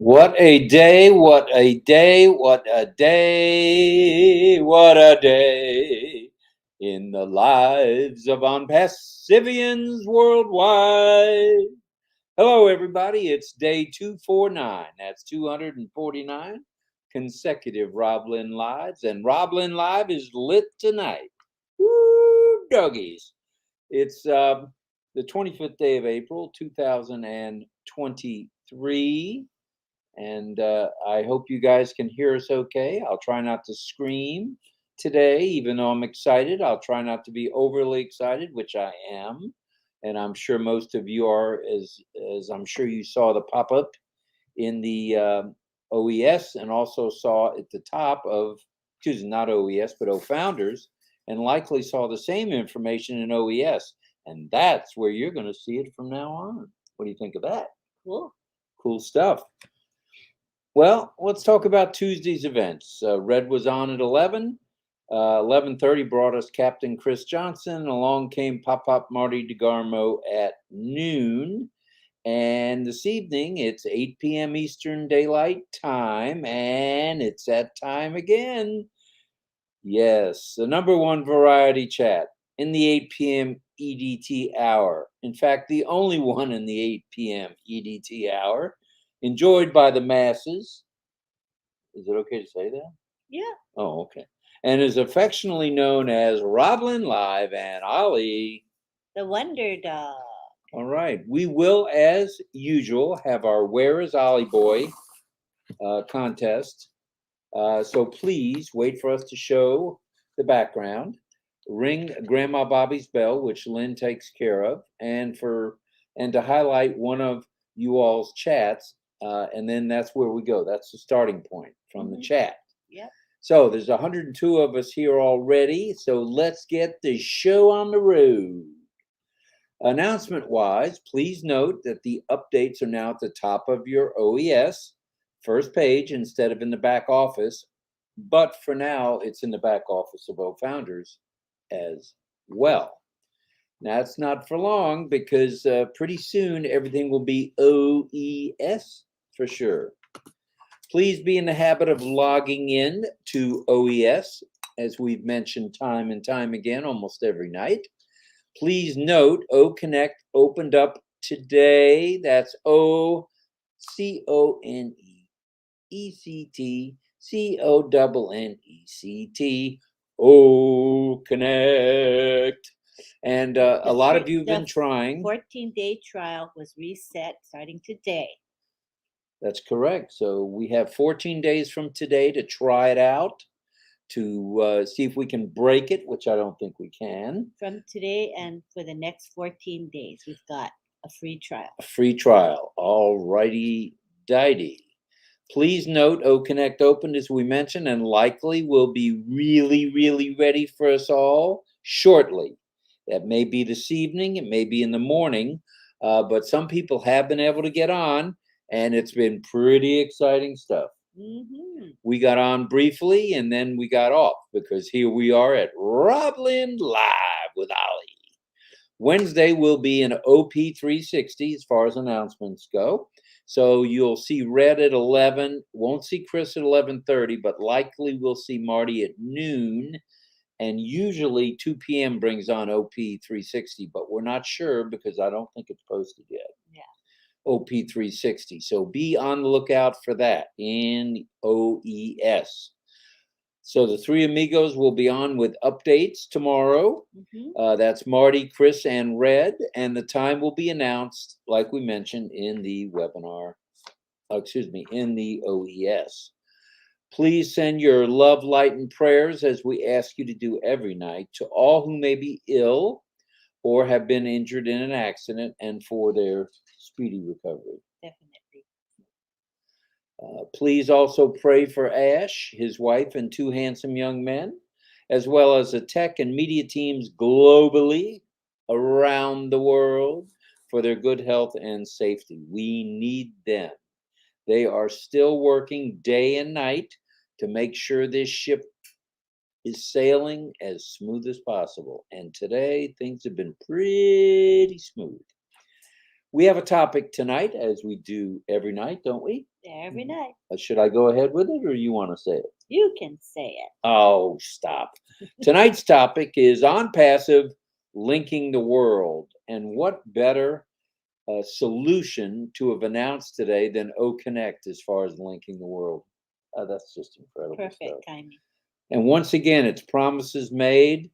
What a day, what a day, what a day, what a day in the lives of Onpassivians worldwide. Hello, everybody. It's day 249. That's 249 consecutive RobLynn Lives. And RobLynn Live is lit tonight. Woo, doggies. It's the 25th day of April, 2023. And I hope you guys can hear us okay. I'll try not to scream today, even though I'm excited. I'll try not to be overly excited, which I am. And I'm sure most of you are, as I'm sure you saw the pop-up in the OES and also saw at the top of, excuse me, not OES, but O-Founders, and likely saw the same information in OES. And that's where you're going to see it from now on. What do you think of that? Cool. Cool stuff. Well, let's talk about Tuesday's events. Red was on at 11. 11:30 brought us Captain Chris Johnson. Along came Pop Marty DeGarmo at noon. And this evening, it's 8 p.m. Eastern Daylight Time, and it's that time again. Yes, the number one variety chat in the 8 p.m. EDT hour. In fact, the only one in the 8 p.m. EDT hour. Enjoyed by the masses. Is it okay to say that? Yeah. Oh, okay. And is affectionately known as RobLynn Live and Ollie. The Wonder Dog. All right. We will, as usual, have our Where is Ollie Boy contest. So please wait for us to show the background. Ring Grandma Bobby's bell, which Lynn takes care of, and to highlight one of you all's chats. And then that's where we go. That's the starting point from the chat. Yeah. So there's 102 of us here already. So let's get the show on the road. Announcement-wise, please note that the updates are now at the top of your OES first page instead of in the back office. But for now, it's in the back office of O-Founders as well. Now, it's not for long because pretty soon everything will be OES for sure. Please be in the habit of logging in to OES, as we've mentioned time and time again, almost every night. Please note, O-connect opened up today. That's O-C-O-N-E-E-C-T-C-O-N-N-E-C-T, O-connect. And a lot of you have been trying. 14-day trial was reset starting today. That's correct. So we have 14 days from today to try it out, to see if we can break it, which I don't think we can. From today and for the next 14 days, we've got a free trial. A free trial. All righty dighty. Please note, O-connect opened, as we mentioned, and likely will be really, really ready for us all shortly. That may be this evening. It may be in the morning. But some people have been able to get on, and it's been pretty exciting stuff. We got on briefly, and then we got off because here we are at RobLynn Live with Ollie. Wednesday will be an OP360 as far as announcements go. So you'll see Red at 11. Won't see Chris at 11:30, but likely we'll see Marty at noon. And usually 2 p.m. brings on OP360, but we're not sure because I don't think it's posted yet. Yeah. OP360. So be on the lookout for that in OES. So the three amigos will be on with updates tomorrow. That's Marty, Chris, and Red. And the time will be announced, like we mentioned, in the webinar, in the OES. Please send your love, light, and prayers, as we ask you to do every night, to all who may be ill or have been injured in an accident, and for their speedy recovery. Definitely. Please also pray for Ash, his wife, and two handsome young men, as well as the tech and media teams globally around the world for their good health and safety. We need them. They are still working day and night to make sure this ship is sailing as smooth as possible. And today, things have been pretty smooth. We have a topic tonight, as we do every night, don't we? Every night. Should I go ahead with it, or you want to say it? You can say it. Oh, stop. Tonight's topic is Onpassive, linking the world. And what better solution to have announced today than O-connect as far as linking the world? That's just incredible Perfect stuff. timing. And once again, it's promises made,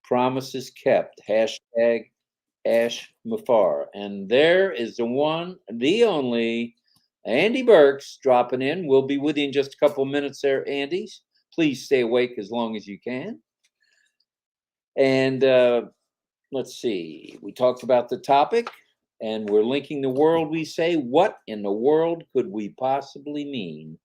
promises kept. Hashtag Ash Mafar. And there is the one, the only, Andy Burks dropping in. We'll be with you in just a couple of minutes there, Andy. Please stay awake as long as you can. And let's see, we talked about the topic, and we're linking the world. We say, what in the world could we possibly mean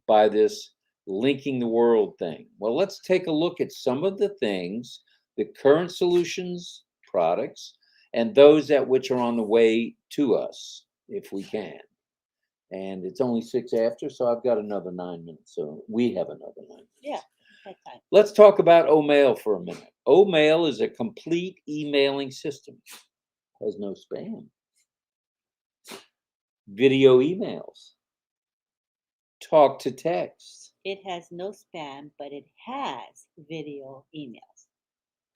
by this linking the world thing? Well, let's take a look at some of the things, the current solutions, products, and those that which are on the way to us, if we can. And it's only 6 after, so I've got another 9 minutes. So we have another 9 minutes. Yeah, that time. Let's talk about O-mail for a minute. O-mail is a complete emailing system. Has no spam. Video emails. Talk to text. It has no spam, but it has video emails.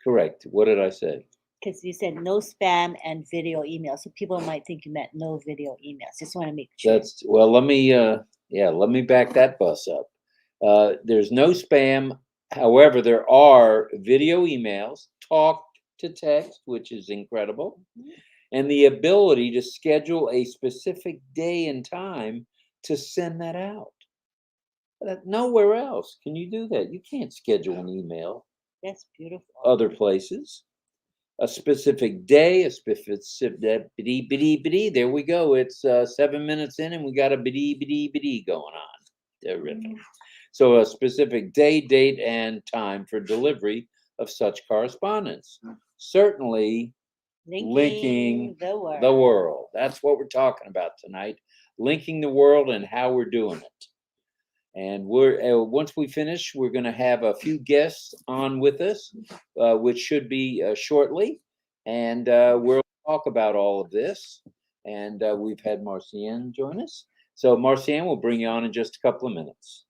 Correct. What did I say? Because you said no spam and video emails, so people might think you meant no video emails. Just want to make sure. That's well. Let me back that bus up. There's no spam. However, there are video emails, talk to text, which is incredible, and the ability to schedule a specific day and time to send that out. Nowhere else can you do that. You can't schedule an email That's beautiful. other places. A specific day, a specific biddy. There we go. It's 7 minutes in, and we got a biddy going on. Terrific. So a specific day, date, and time for delivery of such correspondence. Certainly linking the world. the world. That's what we're talking about tonight. Linking the world and how we're doing it. And we're once we finish, we're going to have a few guests on with us, which should be shortly. And we'll talk about all of this. And we've had Marcienne join us. So Marcienne will bring you on in just a couple of minutes.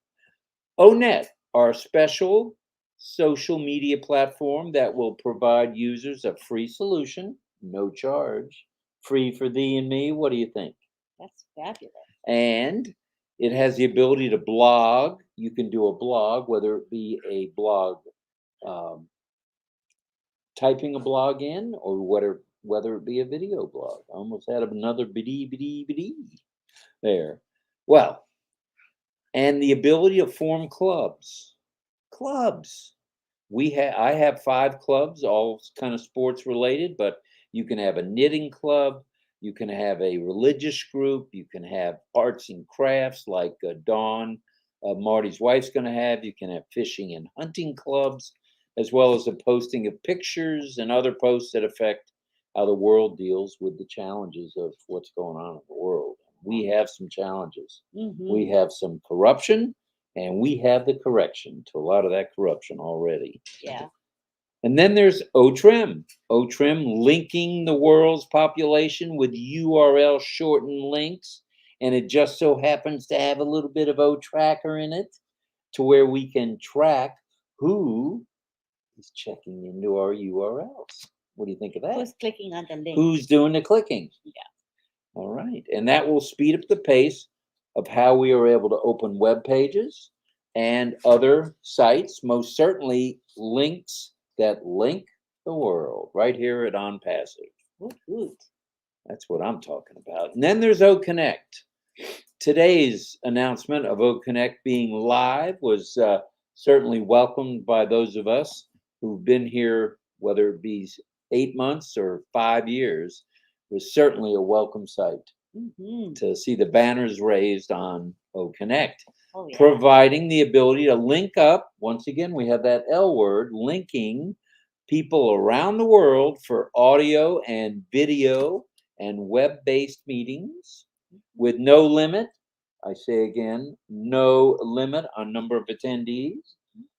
O-net, our special social media platform that will provide users a free solution, no charge, free for thee and me. What do you think? That's fabulous. And it has the ability to blog. You can do a blog, whether it be a blog, typing a blog in, or whether it be a video blog. I almost had another biddy there. Well, and the ability to form clubs. I have 5 clubs, all kind of sports related, but you can have a knitting club. You can have a religious group. You can have arts and crafts like Dawn, Marty's wife's going to have. You can have fishing and hunting clubs, as well as the posting of pictures and other posts that affect how the world deals with the challenges of what's going on in the world. We have some challenges. We have some corruption, and we have the correction to a lot of that corruption already. Yeah. And then there's O-Trim. O-Trim linking the world's population with URL shortened links. And it just so happens to have a little bit of O-Tracker in it to where we can track who is checking into our URLs. What do you think of that? Who's clicking on the link? Who's doing the clicking? Yeah. All right. And that will speed up the pace of how we are able to open web pages and other sites, most certainly links that link the world right here at Onpassive. That's what I'm talking about. And then there's O-connect. Today's announcement of O-connect being live was certainly welcomed by those of us who've been here, whether it be 8 months or 5 years. Was certainly a welcome sight to see the banners raised on O-connect. Oh, yeah. Providing the ability to link up. Once again, we have that L word, linking people around the world for audio and video and web-based meetings with no limit. I say again, no limit on number of attendees,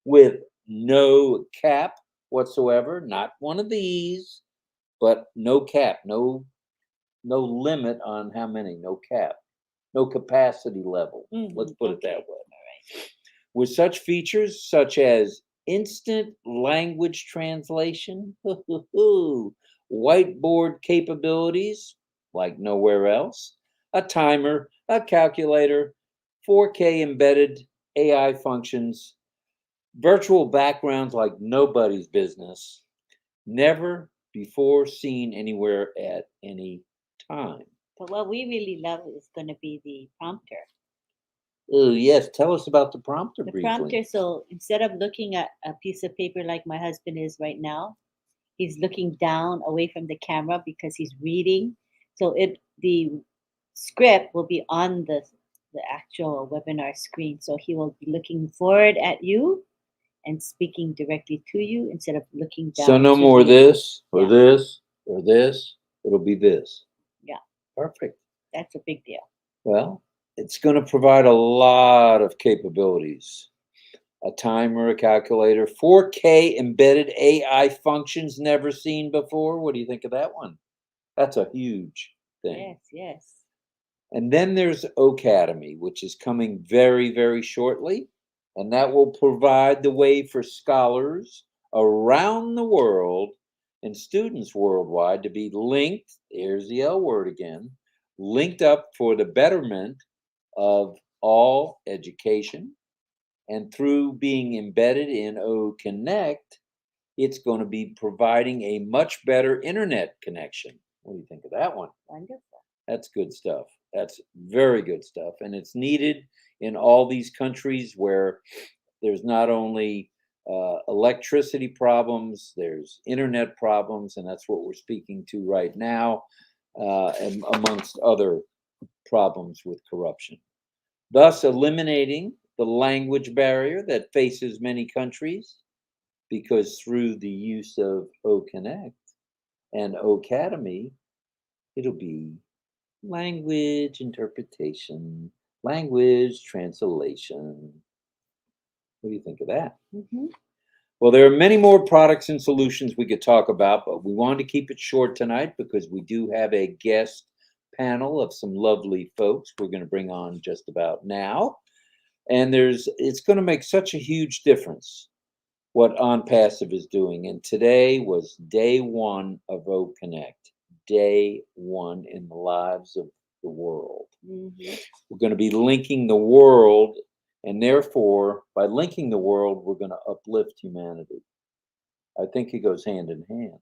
with no cap whatsoever. Not one of these, but no cap, no no limit on how many, no cap, no capacity level. Let's put it that way. All right. With such features such as instant language translation, whiteboard capabilities like nowhere else, a timer, a calculator, 4K embedded AI functions, virtual backgrounds like nobody's business, never before seen anywhere at any time. But what we really love is going to be the prompter. Oh, yes. Tell us about the prompter The briefly. prompter, so instead of looking at a piece of paper like my husband is right now, he's looking down away from the camera because he's reading. So the script will be on the actual webinar screen. So he will be looking forward at you and speaking directly to you instead of looking down. So no to more read. this or Yeah. this or this. It'll be this. Yeah. Perfect. That's a big deal. Well, it's going to provide a lot of capabilities. A timer, a calculator, 4K embedded AI functions never seen before. What do you think of that one? That's a huge thing. Yes, yes. And then there's O-Academy, which is coming very, very shortly. And that will provide the way for scholars around the world and students worldwide to be linked, here's the L word again, linked up for the betterment of all education. And through being embedded in O-connect, it's going to be providing a much better internet connection. What do you think of that one? Wonderful. That's good stuff. That's very good stuff. And it's needed in all these countries where there's not only electricity problems, there's internet problems, and that's what we're speaking to right now, and amongst other problems with corruption. Thus, eliminating the language barrier that faces many countries, because through the use of O-connect and O-Academy, it'll be language interpretation, language translation. What do you think of that? Mm-hmm. Well, there are many more products and solutions we could talk about, but we wanted to keep it short tonight because we do have a guest panel of some lovely folks we're going to bring on just about now. And it's going to make such a huge difference what Onpassive is doing. And today was day one of O-connect, day one in the lives of the world. Mm-hmm. We're going to be linking the world, and therefore, by linking the world, we're going to uplift humanity. I think it goes hand in hand.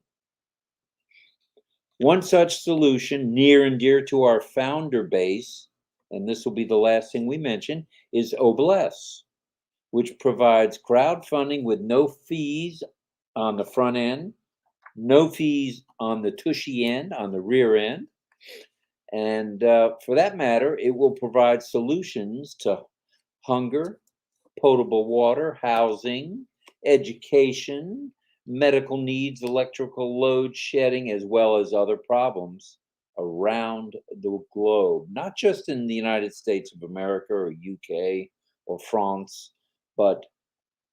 One such solution near and dear to our founder base, and this will be the last thing we mention, is OBLES, which provides crowdfunding with no fees on the front end, no fees on the tushy end, on the rear end. And for that matter, it will provide solutions to hunger, potable water, housing, education, medical needs, electrical load shedding, as well as other problems around the globe, not just in the United States of America or UK or France, but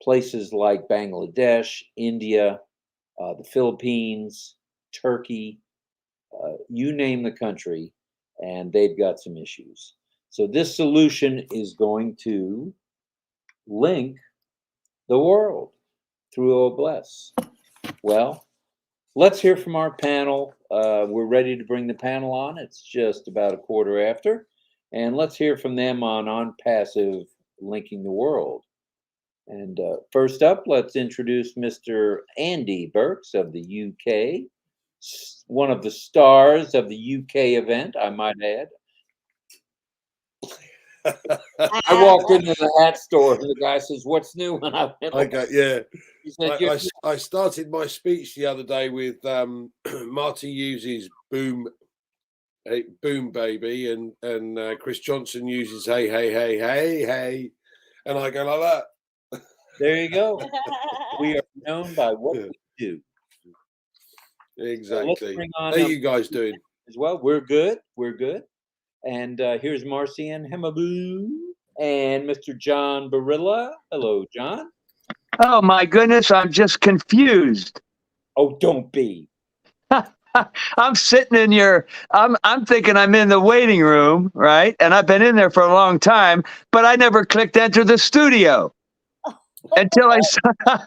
places like Bangladesh, India, the Philippines, Turkey, you name the country, and they've got some issues. So this solution is going to link the world through OBLES. Well, let's hear from our panel. We're ready to bring the panel on. It's just about a quarter after. And let's hear from them on Onpassive linking the world. And first up, let's introduce Mr. Andy Burks of the UK, one of the stars of the UK event, I might add. I walked into the hat store and the guy says, "What's new?" And I went, okay, yeah. He said, I started my speech the other day with Marty uses boom baby, and Chris Johnson uses hey hey hey hey hey, and I go like that. There you go. We are known by what we do. Exactly. So bring on, how are you guys doing? As well, we're good. We're good. And here's Marcian Hemaboo and Mr. John Barilla. Hello, John. Oh, my goodness, I'm just confused. Oh, don't be. I'm sitting in your, I'm thinking I'm in the waiting room, right? And I've been in there for a long time, but I never clicked enter the studio until I saw.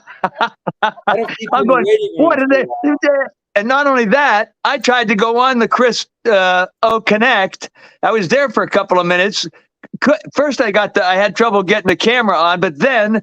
I don't keep I'm in the going, waiting room what did for a they? while. And not only that, I tried to go on the Chris O-connect. I was there for a couple of minutes. First, I had trouble getting the camera on, but then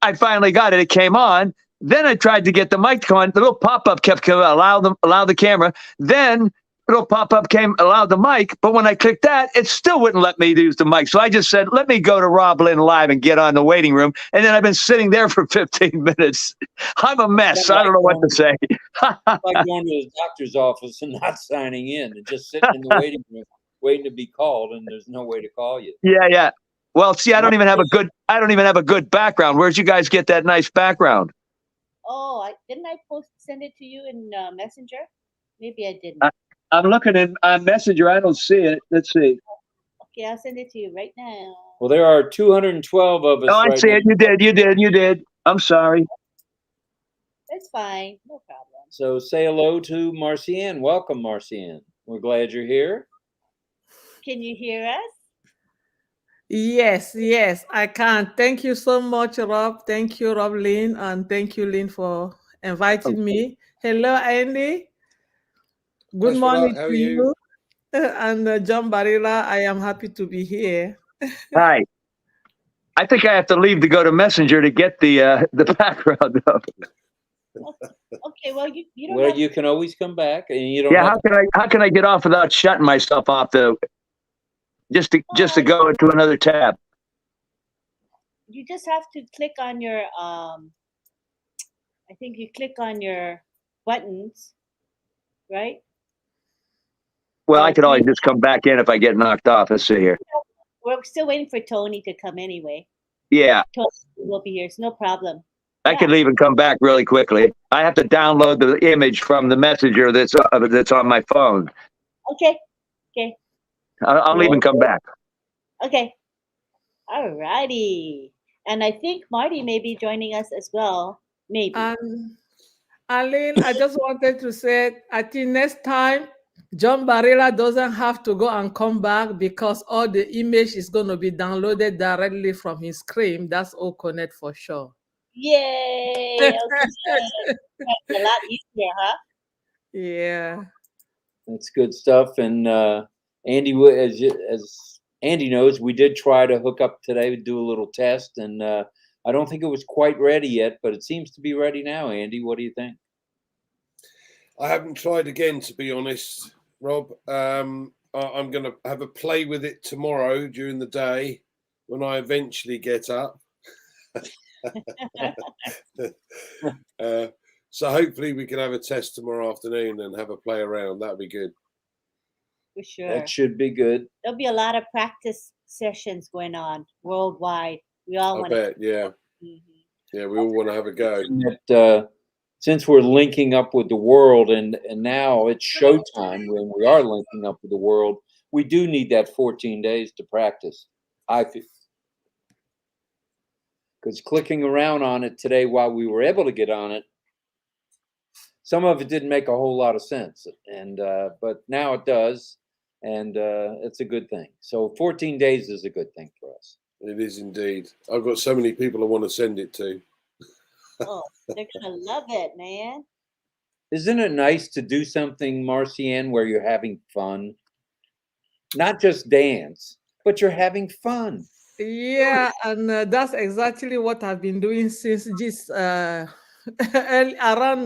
I finally got it. It came on. Then I tried to get the mic on. The little pop-up kept coming, allow the camera. Then the little pop-up came, allowed the mic. But when I clicked that, it still wouldn't let me use the mic. So I just said, let me go to RobLynn Live and get on the waiting room. And then I've been sitting there for 15 minutes. I'm a mess. I don't know what to say. Like going to his doctor's office and not signing in and just sitting in the waiting room, waiting to be called, and there's no way to call you. Yeah. Well, see, I don't even have a good background. Where'd you guys get that nice background? Oh, didn't I send it to you in Messenger? Maybe I didn't. I'm looking in Messenger. I don't see it. Let's see. Okay, I'll send it to you right now. Well, there are 212 of us. Oh, I right see now. it. You did. I'm sorry. That's fine. No problem. So say hello to Marcianne. Welcome, Marcianne. We're glad you're here. Can you hear us? Yes, I can. Thank you so much, Rob. Thank you, RobLynn, and thank you, Lynn, for inviting me. Hello, Andy. Good That's morning right. How to are you? you. And John Barilla, I am happy to be here. Hi. I think I have to leave to go to Messenger to get the background up. Okay, well, you don't Well, have you can always come back, and you don't. Yeah, have how can I get off without shutting myself off just to go into another tab? you just have to click on your I think you click on your buttons, right? Well, I could always just come back in if I get knocked off. Let's see here. We're still waiting for Tony to come anyway. Yeah, Tony will be here. It's no problem. I could leave and come back really quickly. I have to download the image from the Messenger that's on my phone. Okay. I'll leave and come back. Okay. All righty. And I think Marty may be joining us as well. Maybe. Aline, I just wanted to say, I think next time, John Barilla doesn't have to go and come back because all the image is going to be downloaded directly from his screen. That's O-connect for sure. Yay! Okay. That's a lot easier, huh? Yeah. That's good stuff. And Andy, as Andy knows, we did try to hook up today, do a little test, and I don't think it was quite ready yet, but it seems to be ready now. Andy, what do you think? I haven't tried again, to be honest, Rob. I'm going to have a play with it tomorrow during the day when I eventually get up. So hopefully we can have a test tomorrow afternoon and have a play around. That'd be good. For sure. That should be good. There'll be a lot of practice sessions going on worldwide. We all want to. Yeah. Yeah, we all want to have a go. That, since we're linking up with the world, and now it's showtime when we are linking up with the world, we do need that 14 days to practice, I feel. Because clicking around on it today while we were able to get on it, some of it didn't make a whole lot of sense, and but now it does, and it's a good thing. So 14 days is a good thing for us. It is indeed. I've got so many people I want to send it to. Oh, they're gonna love it, man. Isn't it nice to do something, Marcianne, where you're having fun? Not just dance, but you're having fun. Yeah, and that's exactly what I've been doing since this around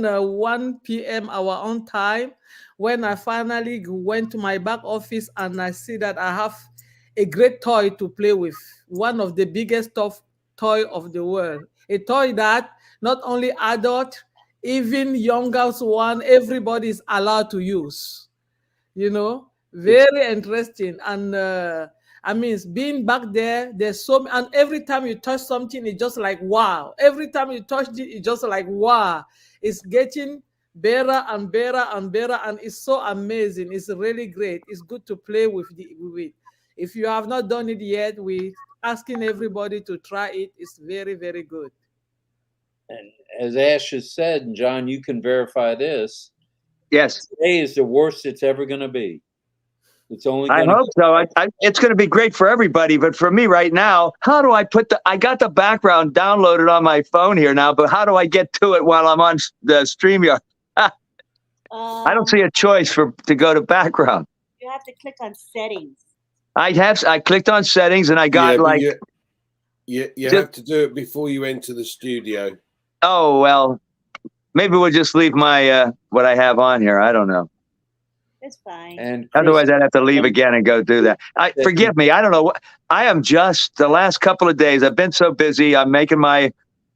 1 p.m. our own time, when I finally went to my back office and I see that I have a great toy to play with, one of the biggest toy of the world, a toy that not only adult, even younger one, everybody is allowed to use. Very interesting. And I mean, being back there, there's so, and every time you touch something, it's just like wow. Every time you touch it, it's just like wow. It's getting better and better and better, and it's so amazing. It's really great. It's good to play with it. If you have not done it yet, we're asking everybody to try it. It's very, very good. And as Ash has said, and John, you can verify this, Yes. Today is the worst it's ever going to be. It's only. I hope so. It's going to be great for everybody, but for me right now, how do I I got the background downloaded on my phone here now, but how do I get to it while I'm on the StreamYard? I don't see a choice to go to background. You have to click on settings. I clicked on settings and I got you have to do it before you enter the studio. Oh, well, maybe we'll just leave my what I have on here. I don't know. It's fine. And Chris, Otherwise, I'd have to leave again and go do that. Forgive me. I don't know. I am just the last couple of days. I've been so busy. I'm making my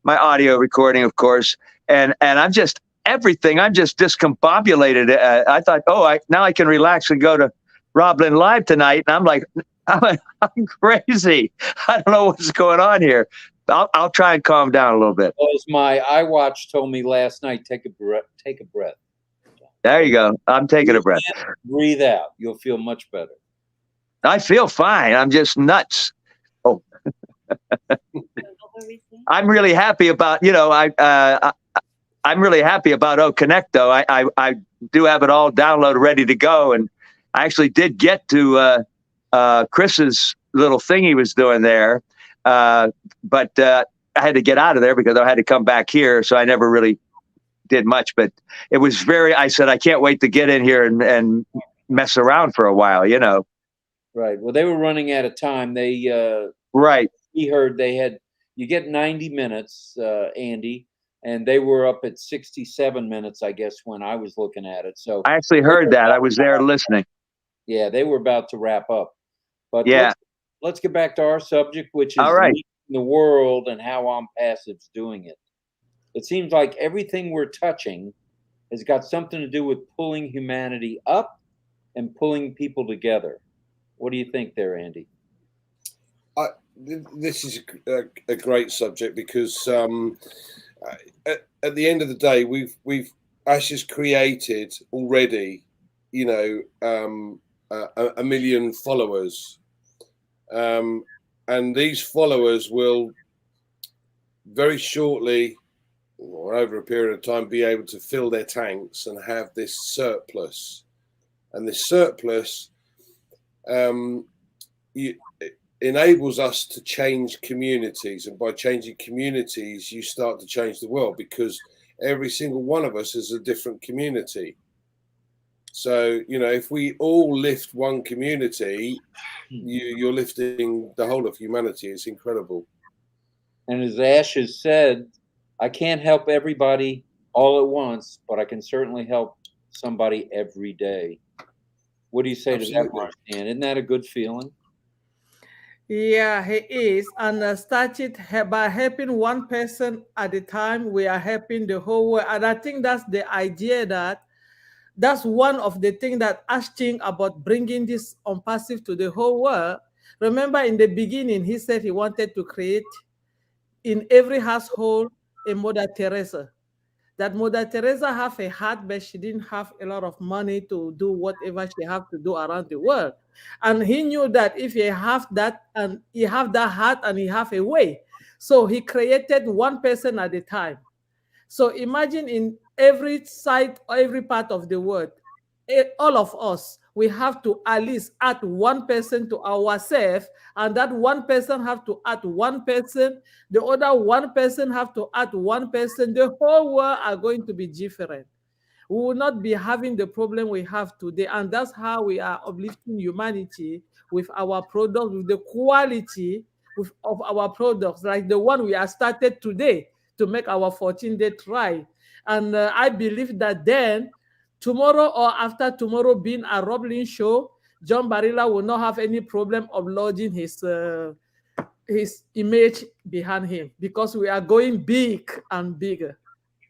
audio recording, of course, and I'm just everything. I'm just discombobulated. I thought, now I can relax and go to RobLynn Live tonight, and I'm like, I'm crazy. I don't know what's going on here. I'll try and calm down a little bit. Well, as my iWatch told me last night, take a breath. Take a breath. There you go. I'm taking a breath. Breathe out. You'll feel much better. I feel fine. I'm just nuts. Oh, I'm really happy about, I'm really happy about O-connect though. I do have it all downloaded, ready to go. And I actually did get to Chris's little thing he was doing there. But I had to get out of there because I had to come back here. So I never really did much, but it was I said, I can't wait to get in here and mess around for a while, Right. Well, they were running out of time. Right. He heard you get 90 minutes, Andy, and they were up at 67 minutes, I guess, when I was looking at it. So I actually heard that. I was there listening. Yeah, they were about to wrap up. But yeah, let's get back to our subject, which is all right. The world and how Onpassive's doing it. It seems like everything we're touching has got something to do with pulling humanity up and pulling people together. What do you think there, Andy? This is a great subject because at the end of the day, we've Ash created already, a million followers, and these followers will very shortly, or over a period of time, be able to fill their tanks and have this surplus. And this surplus enables us to change communities. And by changing communities, you start to change the world because every single one of us is a different community. So, if we all lift one community, you're lifting the whole of humanity. It's incredible. And as Ash has said, I can't help everybody all at once, but I can certainly help somebody every day. What do you say to that, Marcian? Isn't that a good feeling? Yeah, he is. And started by helping one person at a time, we are helping the whole world. And I think that's the idea that's one of the things that Ash think about bringing this Onpassive to the whole world. Remember in the beginning, he said he wanted to create in every household a Mother Teresa. That Mother Teresa have a heart, but she didn't have a lot of money to do whatever she have to do around the world. And he knew that if he have that and he have that heart and he have a way, so he created one person at a time. So imagine in every side, every part of the world, all of us, we have to at least add one person to ourselves, and that one person have to add one person, the other one person have to add one person. The whole world are going to be different. We will not be having the problem we have today, and that's how we are uplifting humanity with our products, with the quality of our products, like the one we have started today to make our 14-day try. And I believe that then tomorrow or after tomorrow being a RobLynn show, John Barilla will not have any problem uploading his image behind him, because we are going big and bigger.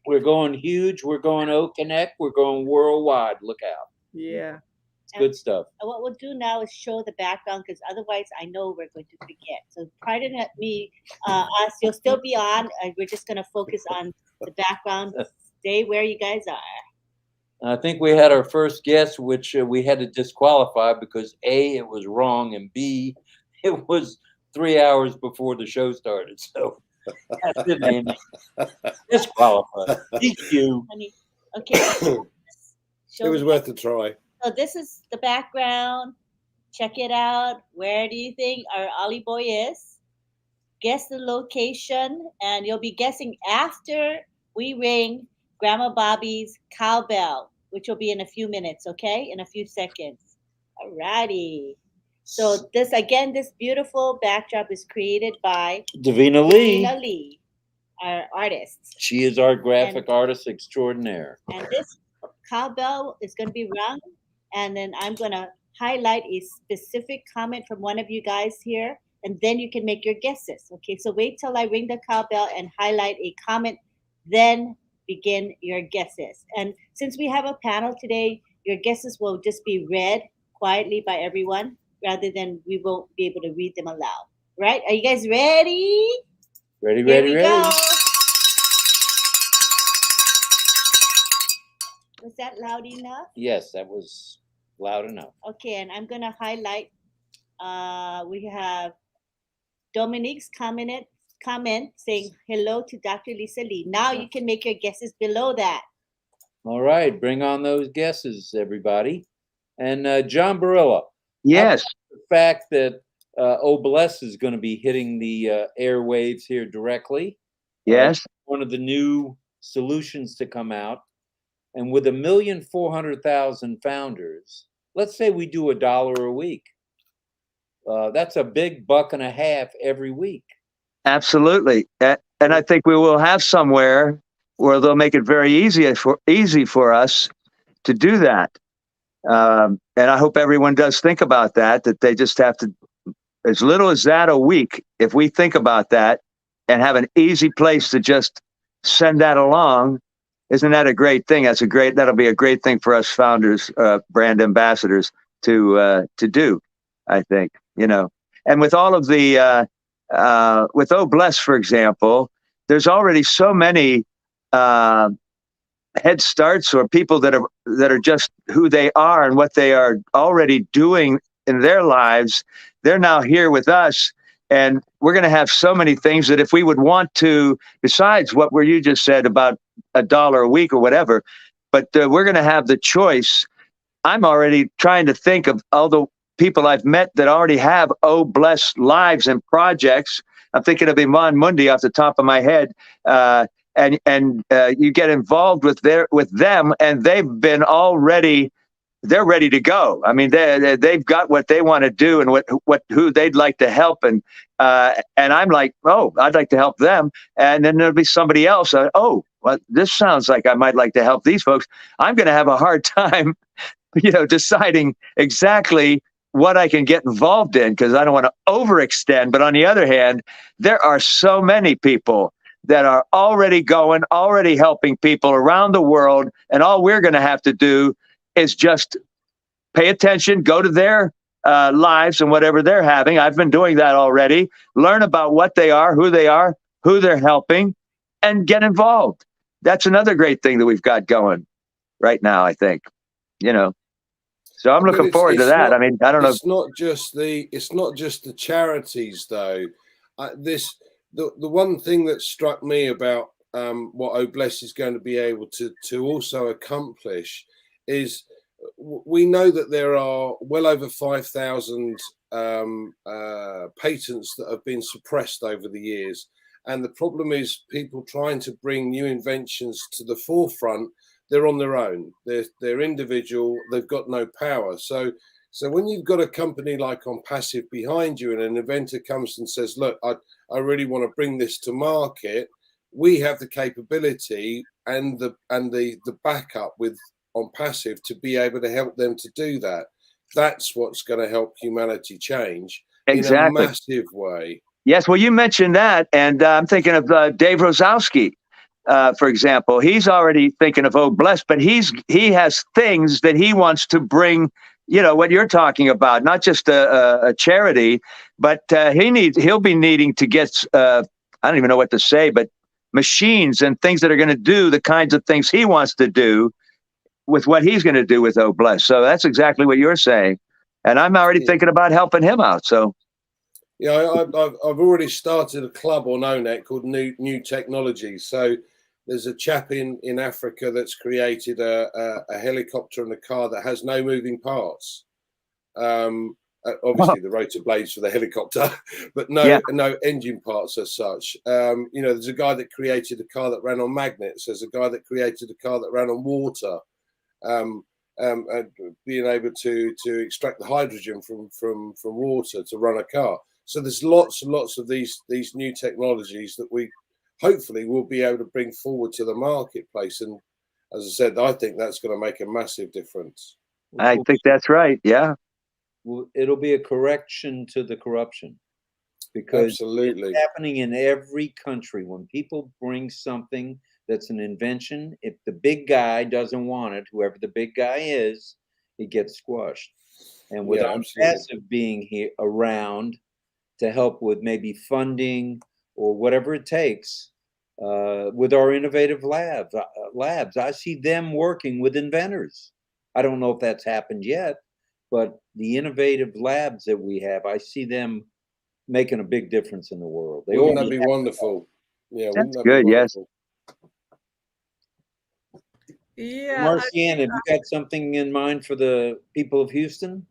We're going huge. We're going O-connect. We're going worldwide. Look out. Yeah. It's good stuff. And what we'll do now is show the background, because otherwise I know we're going to forget. So pardon me, us, you'll still be on. We're just going to focus on the background. Stay where you guys are. I think we had our first guest, which we had to disqualify because A, it was wrong, and B, it was 3 hours before the show started. So that's it, Andy. Disqualified. DQ. Okay. Show It was me. worth a try. So this is the background. Check it out. Where do you think our Ollie Boy is? Guess the location, and you'll be guessing after we ring Grandma Bobby's cowbell, which will be in a few minutes, okay? In a few seconds. Alrighty. So this beautiful backdrop is created by Davina Lee. Davina Lee, our artist. She is our graphic artist extraordinaire. And this cowbell is going to be rung, and then I'm going to highlight a specific comment from one of you guys here, and then you can make your guesses. Okay, so wait till I ring the cowbell and highlight a comment, then begin your guesses. And since we have a panel today, your guesses will just be read quietly by everyone, rather than we won't be able to read them aloud. Right? Are you guys ready? Ready, Here ready, we ready. go. Was that loud enough? Yes, that was loud enough. Okay, and I'm going to highlight, we have Dominique's comment saying hello to Dr. Lisa Lee. Now you can make your guesses below that. All right, bring on those guesses, everybody. And John Barilla. Yes. The fact that Obless is going to be hitting the airwaves here directly. Yes. One of the new solutions to come out. And with 1,400,000 founders, let's say we do $1 a week. That's a big $1.50 every week. Absolutely. And I think we will have somewhere where they'll make it very easy for us to do that. And I hope everyone does think about that they just have to, as little as that a week, if we think about that and have an easy place to just send that along, isn't that a great thing? That'll be a great thing for us founders, brand ambassadors to do, I think, and with all of the, with Obless, for example, there's already so many, head starts or people that are just who they are and what they are already doing in their lives. They're now here with us, and we're going to have so many things that if we would want to, besides what you just said about $1 a week or whatever, but we're going to have the choice. I'm already trying to think of all the people I've met that already have Obless lives and projects. I'm thinking of Iman Mundi off the top of my head. And you get involved with them, and they've been already, they're ready to go. I mean, they've got what they want to do and who they'd like to help, and I'm like, oh, I'd like to help them, and then there'll be somebody else. Oh, well, this sounds like I might like to help these folks. I'm going to have a hard time, deciding exactly what I can get involved in because I don't want to overextend. But on the other hand, there are so many people that are already helping people around the world. And all we're going to have to do is just pay attention, go to their lives and whatever they're having. I've been doing that already. Learn about what they are, who they're helping, and get involved. That's another great thing that we've got going right now, I think, So I'm looking forward to that. I mean, I don't know. It's not just the charities, though. The one thing that struck me about what Obless is going to be able to also accomplish is we know that there are well over 5,000 patents that have been suppressed over the years. And the problem is people trying to bring new inventions to the forefront. They're on their own. They're individual. They've got no power. So when you've got a company like Onpassive behind you and an inventor comes and says, look, I really want to bring this to market, we have the capability and the backup with Onpassive to be able to help them to do that. That's what's going to help humanity change Exactly. in a massive way. Yes, well, you mentioned that, and I'm thinking of Dave Rosowski, for example. He's already thinking of Obless, but he has things that he wants to bring. What you're talking about, not just a charity, but he'll be needing to get I don't even know what to say, but machines and things that are going to do the kinds of things he wants to do with what he's going to do with Obless. So that's exactly what you're saying, and I'm already thinking about helping him out. So. Yeah, I've already started a club on O-Net called New Technologies. So there's a chap in Africa that's created a helicopter and a car that has no moving parts. Obviously the rotor blades for the helicopter, but no engine parts as such. You know, there's a guy that created a car that ran on magnets. There's a guy that created a car that ran on water, and being able to extract the hydrogen from water to run a car. So there's lots and lots of these new technologies that we hopefully will be able to bring forward to the marketplace. And as I said, I think that's going to make a massive difference. I think that's right. Yeah. It'll be a correction to the corruption, because absolutely it's happening in every country. When people bring something that's an invention, if the big guy doesn't want it, whoever the big guy is, it gets squashed. And with Onpassive being here around to help with maybe funding or whatever it takes, with our innovative labs, I see them working with inventors. I don't know if that's happened yet, but the innovative labs that we have, I see them making a big difference in the world. Wouldn't that be wonderful? Yeah, that's good. Yes. Yeah. Marcianne, have you got something in mind for the people of Houston?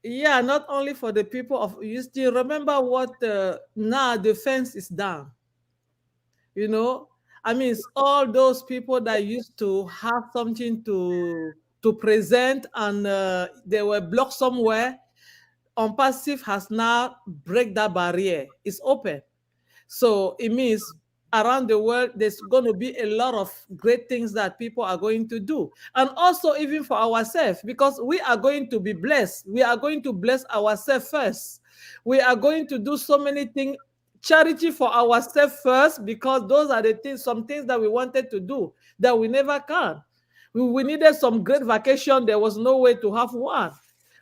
Yeah, not only for the people of Houston. Remember what now the fence is down. You know, I mean, it's all those people that used to have something to present, and they were blocked somewhere. Onpassive has now break that barrier. It's open. So it means around the world, there's going to be a lot of great things that people are going to do. And also even for ourselves, because we are going to be blessed. We are going to bless ourselves first. We are going to do so many things, charity for ourselves first, because those are the things, some things that we wanted to do that we never can. We needed some great vacation. There was no way to have one.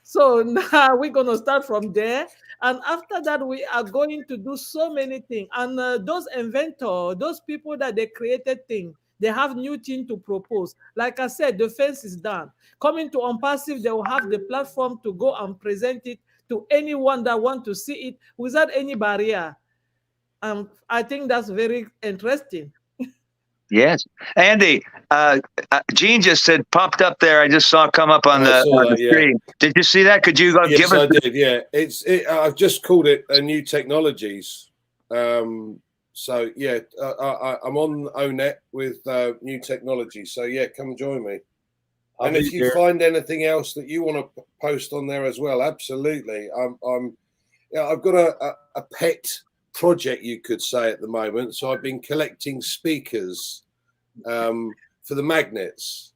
So now we're going to start from there. And after that, we are going to do so many things. And those inventors, those people that they created things, they have new things to propose. Like I said, the fence is done. Coming to Onpassive, they will have the platform to go and present it to anyone that want to see it without any barrier. I think that's very interesting. Yes. Andy, Gene just said popped up there. I just saw come up on the screen. Did you see that? Could you yes, give us? I did. Yeah, I've just called it new technologies. So yeah, I'm on O-net with new technology. So yeah, come join me. And if you find anything else that you want to post on there as well, absolutely. I've got a pet project, you could say, at the moment. So I've been collecting speakers for the magnets,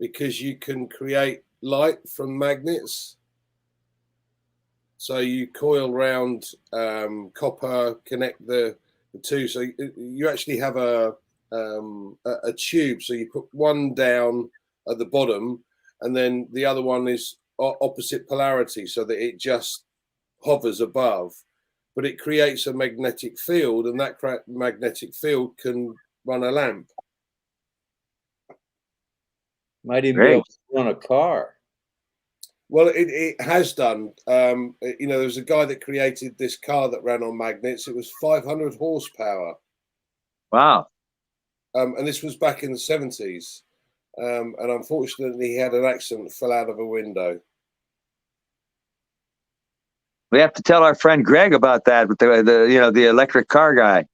because you can create light from magnets. So you coil round copper, connect the two. So you actually have a tube. So you put one down at the bottom, and then the other one is opposite polarity, so that it just hovers above. But it creates a magnetic field, and that magnetic field can run a lamp. Might even be able to run a car. Well, it has done. You know, there was a guy that created this car that ran on magnets. It was 500 horsepower. Wow. And this was back in the 70s. And unfortunately, he had an accident, fell out of a window. We have to tell our friend Greg about that with the electric car guy.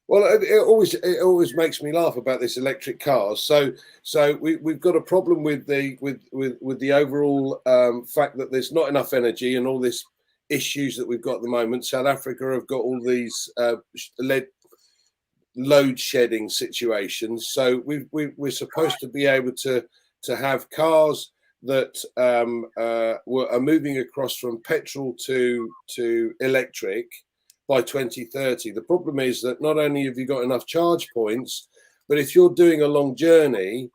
Well, it always makes me laugh about this electric cars. So we've got a problem with the overall fact that there's not enough energy, and all this issues that we've got at the moment. South Africa have got all these load shedding situations. So we're supposed to be able to have cars that are moving across from petrol to electric by 2030. The problem is that not only have you got enough charge points, but if you're doing a long journey,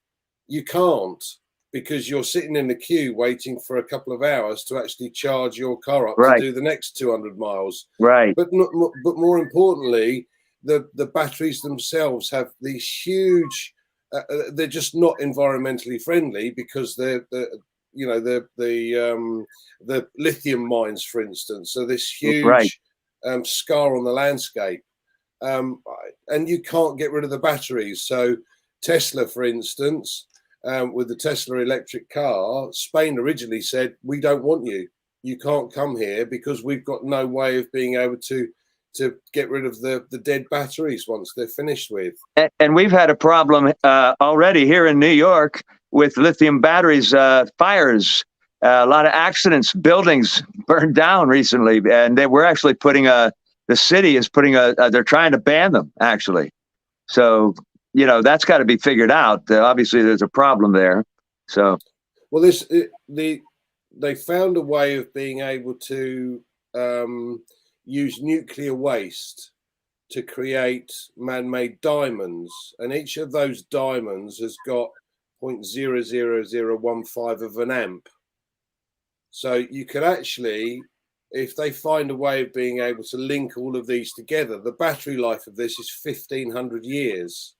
you can't, because you're sitting in the queue waiting for a couple of hours to actually charge your car up to do the next 200 miles. Right. But more importantly, the batteries themselves have these huge. They're just not environmentally friendly, because they're the lithium mines, for instance. So this huge scar on the landscape. and you can't get rid of the batteries. So Tesla, for instance, with the Tesla electric car, Spain originally said, we don't want you. You can't come here because we've got no way of being able to get rid of the dead batteries once they're finished with. And we've had a problem already here in New York with lithium batteries, fires, a lot of accidents, buildings burned down recently. And we're actually putting the city is putting they're trying to ban them, actually. So, you know, that's got to be figured out. Obviously, there's a problem there. So, well, they found a way of being able to use nuclear waste to create man-made diamonds, and each of those diamonds has got 0.00015 of an amp. So you could actually, if they find a way of being able to link all of these together, the battery life of this is 1,500 years.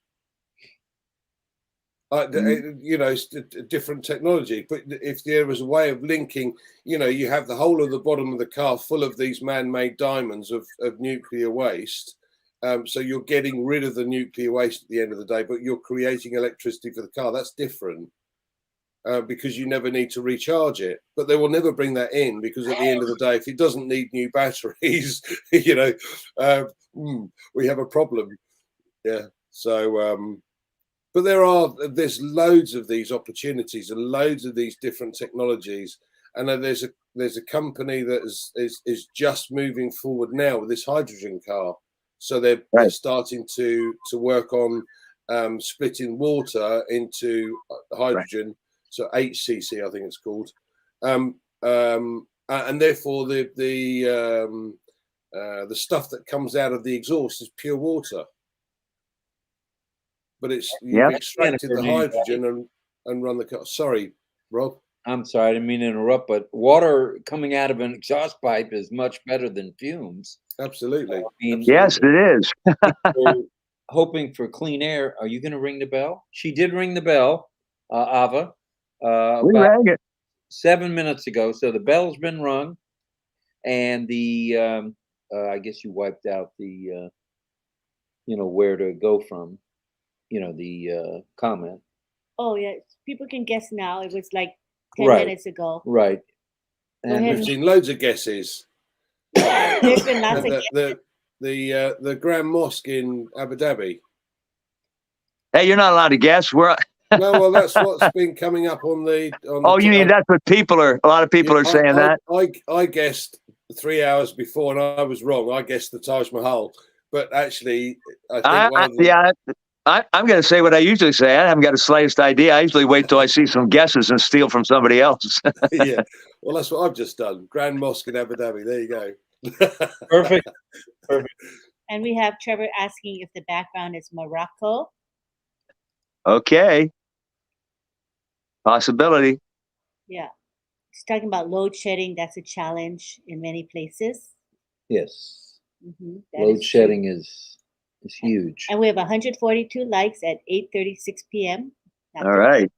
You know, it's a different technology, but if there was a way of linking, you know, you have the whole of the bottom of the car full of these man-made diamonds of nuclear waste. So you're getting rid of the nuclear waste at the end of the day, but you're creating electricity for the car. That's different because you never need to recharge it. But they will never bring that in because at the end of the day, if it doesn't need new batteries, you know, we have a problem. Yeah. So, but there's loads of these opportunities and loads of these different technologies. And there's a company that is just moving forward now with this hydrogen car. So they're starting to work on splitting water into hydrogen. Right. So HCC, I think it's called. And therefore the stuff that comes out of the exhaust is pure water. But you've extracted the hydrogen and run the car. Sorry, Rob. I'm sorry, I didn't mean to interrupt, but water coming out of an exhaust pipe is much better than fumes. Absolutely. Yes, it is. Hoping for clean air. Are you going to ring the bell? She did ring the bell, Ava. We rang it 7 minutes ago. So the bell's been rung, and the I guess you wiped out the where to go from. The comment. Oh, yeah. People can guess now. It was like 10 minutes ago. Right. And we've seen loads of guesses. There's been lots of guesses. The Grand Mosque in Abu Dhabi. Hey, you're not allowed to guess. No, well, that's what's been coming up on the. You mean that's what a lot of people are saying that? I guessed 3 hours before and I was wrong. I guessed the Taj Mahal. But actually, I think I'm going to say what I usually say. I haven't got the slightest idea. I usually wait till I see some guesses and steal from somebody else. Yeah. Well, that's what I've just done. Grand Mosque in Abu Dhabi. There you go. Perfect. And we have Trevor asking if the background is Morocco. Okay. Possibility. Yeah. He's talking about load shedding. That's a challenge in many places. Yes. Load shedding is huge. And we have 142 likes at 8:36 p.m. All right.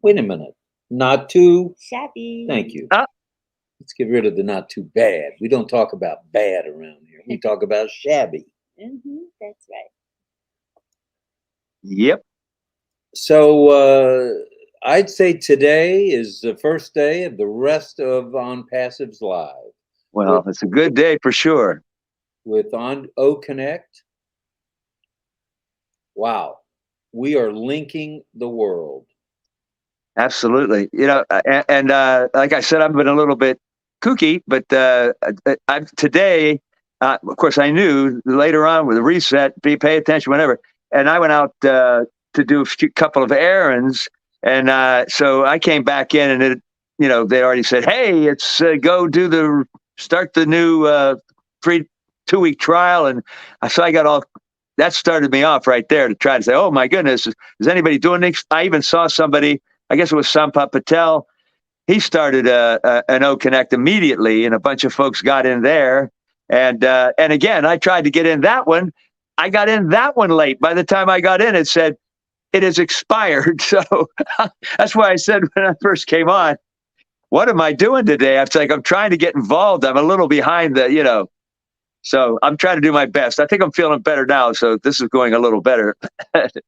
Wait a minute. Not too shabby. Thank you. Let's get rid of the not too bad. We don't talk about bad around here. We talk about shabby. That's right. Yep. So I'd say today is the first day of the rest of Onpassive's Live. Well, it's a good day for sure. With O-connect. Wow. We are linking the world. Absolutely. And like I said, I've been a little bit kooky, but today, of course, I knew later on with the reset, pay attention whenever. And I went out to do a couple of errands. And so I came back in and they already said, hey, it's go start the new free 2-week trial. And so I got that started me off right there to try to say, oh my goodness, is anybody doing this? I even saw somebody, I guess it was Sampa Patel. He started an O-connect immediately, and a bunch of folks got in there. And again, I tried to get in that one. I got in that one late. By the time I got in, it said it is expired. So that's why I said when I first came on, what am I doing today? I was like, I'm trying to get involved. I'm a little behind the. So I'm trying to do my best. I think I'm feeling better now. So this is going a little better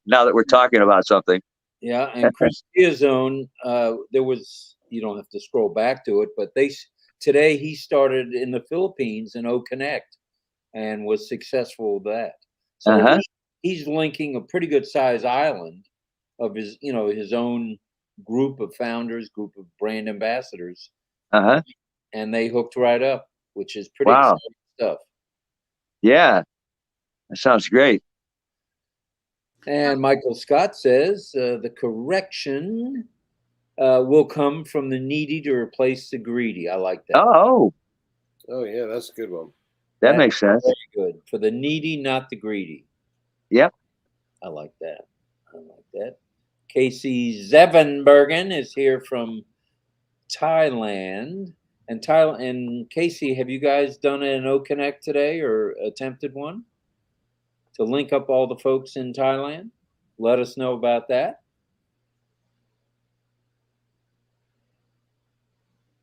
now that we're talking about something. Yeah, and Christia's Zone, there was, you don't have to scroll back to it, but today he started in the Philippines in O-connect and was successful with that. So he's linking a pretty good size island of his, his own group of founders, group of brand ambassadors, and they hooked right up, which is pretty exciting stuff. Yeah, that sounds great. And Michael Scott says the correction will come from the needy to replace the greedy. I like that. Oh yeah, that's a good one. That makes sense. Very good. For the needy, not the greedy. Yep. I like that. Casey Zevenbergen is here from Thailand. And Casey, have you guys done an O-connect today or attempted one to link up all the folks in Thailand? Let us know about that.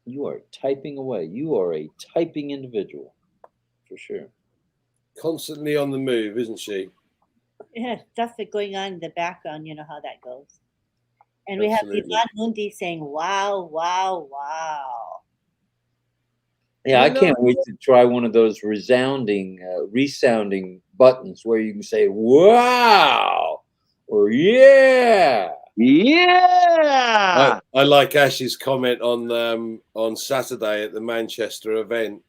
You are typing away. You are a typing individual, for sure. Constantly on the move, isn't she? Yeah, stuff that's going on in the background. You know how that goes. And we have Ivan Mundi saying, wow, wow, wow. Yeah, I can't wait to try one of those resounding buttons where you can say, wow, or yeah. Yeah. I like Ash's comment on Saturday at the Manchester event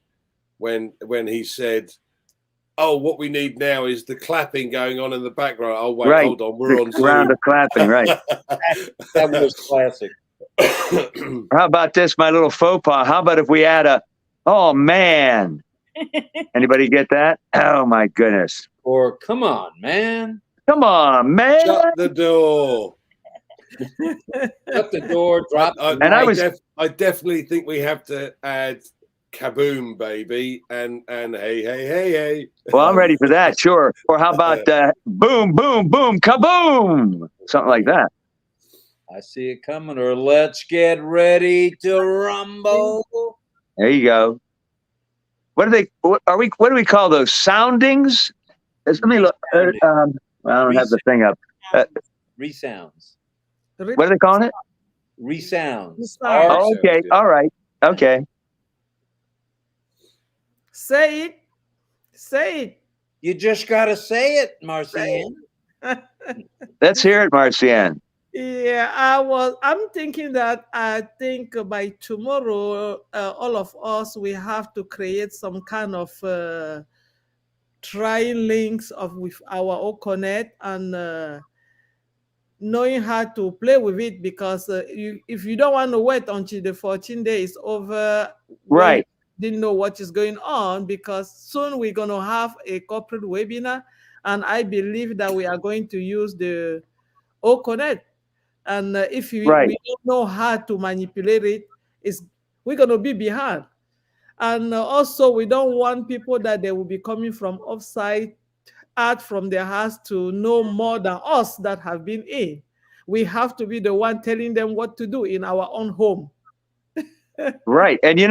when he said, "Oh, what we need now is the clapping going on in the background." Oh wait, right. Hold on, we're on Zoom. Round of clapping, right? That was classic. How about this, my little faux pas? How about if we add a, oh man? Anybody get that? Oh my goodness. Or come on, man. Come on, man. Shut the door. Shut the door, drop I definitely think we have to add kaboom, baby, and hey. Well, I'm ready for that, sure. Or how about boom, boom, boom, kaboom? Something like that. I see it coming. Or let's get ready to rumble. There you go. What do we call those? Soundings? Let me look. I don't have the thing up. Resounds. What are they calling it? Resounds. Oh, okay. All right. Okay. Say it. You just got to say it, Marcian. Let's hear it, Marcian. Yeah, I'm thinking that I think by tomorrow, all of us, we have to create some kind of trying links with our O-connect and knowing how to play with it, because if you don't want to wait until the 14 days is over, right? Didn't know what is going on, because soon we're going to have a corporate webinar, and I believe that we are going to use the O-connect. And if we don't know how to manipulate it, we're going to be behind. And also, we don't want people that they will be coming from offsite out from their house to know more than us that have been in. We have to be the one telling them what to do in our own home. Right. And,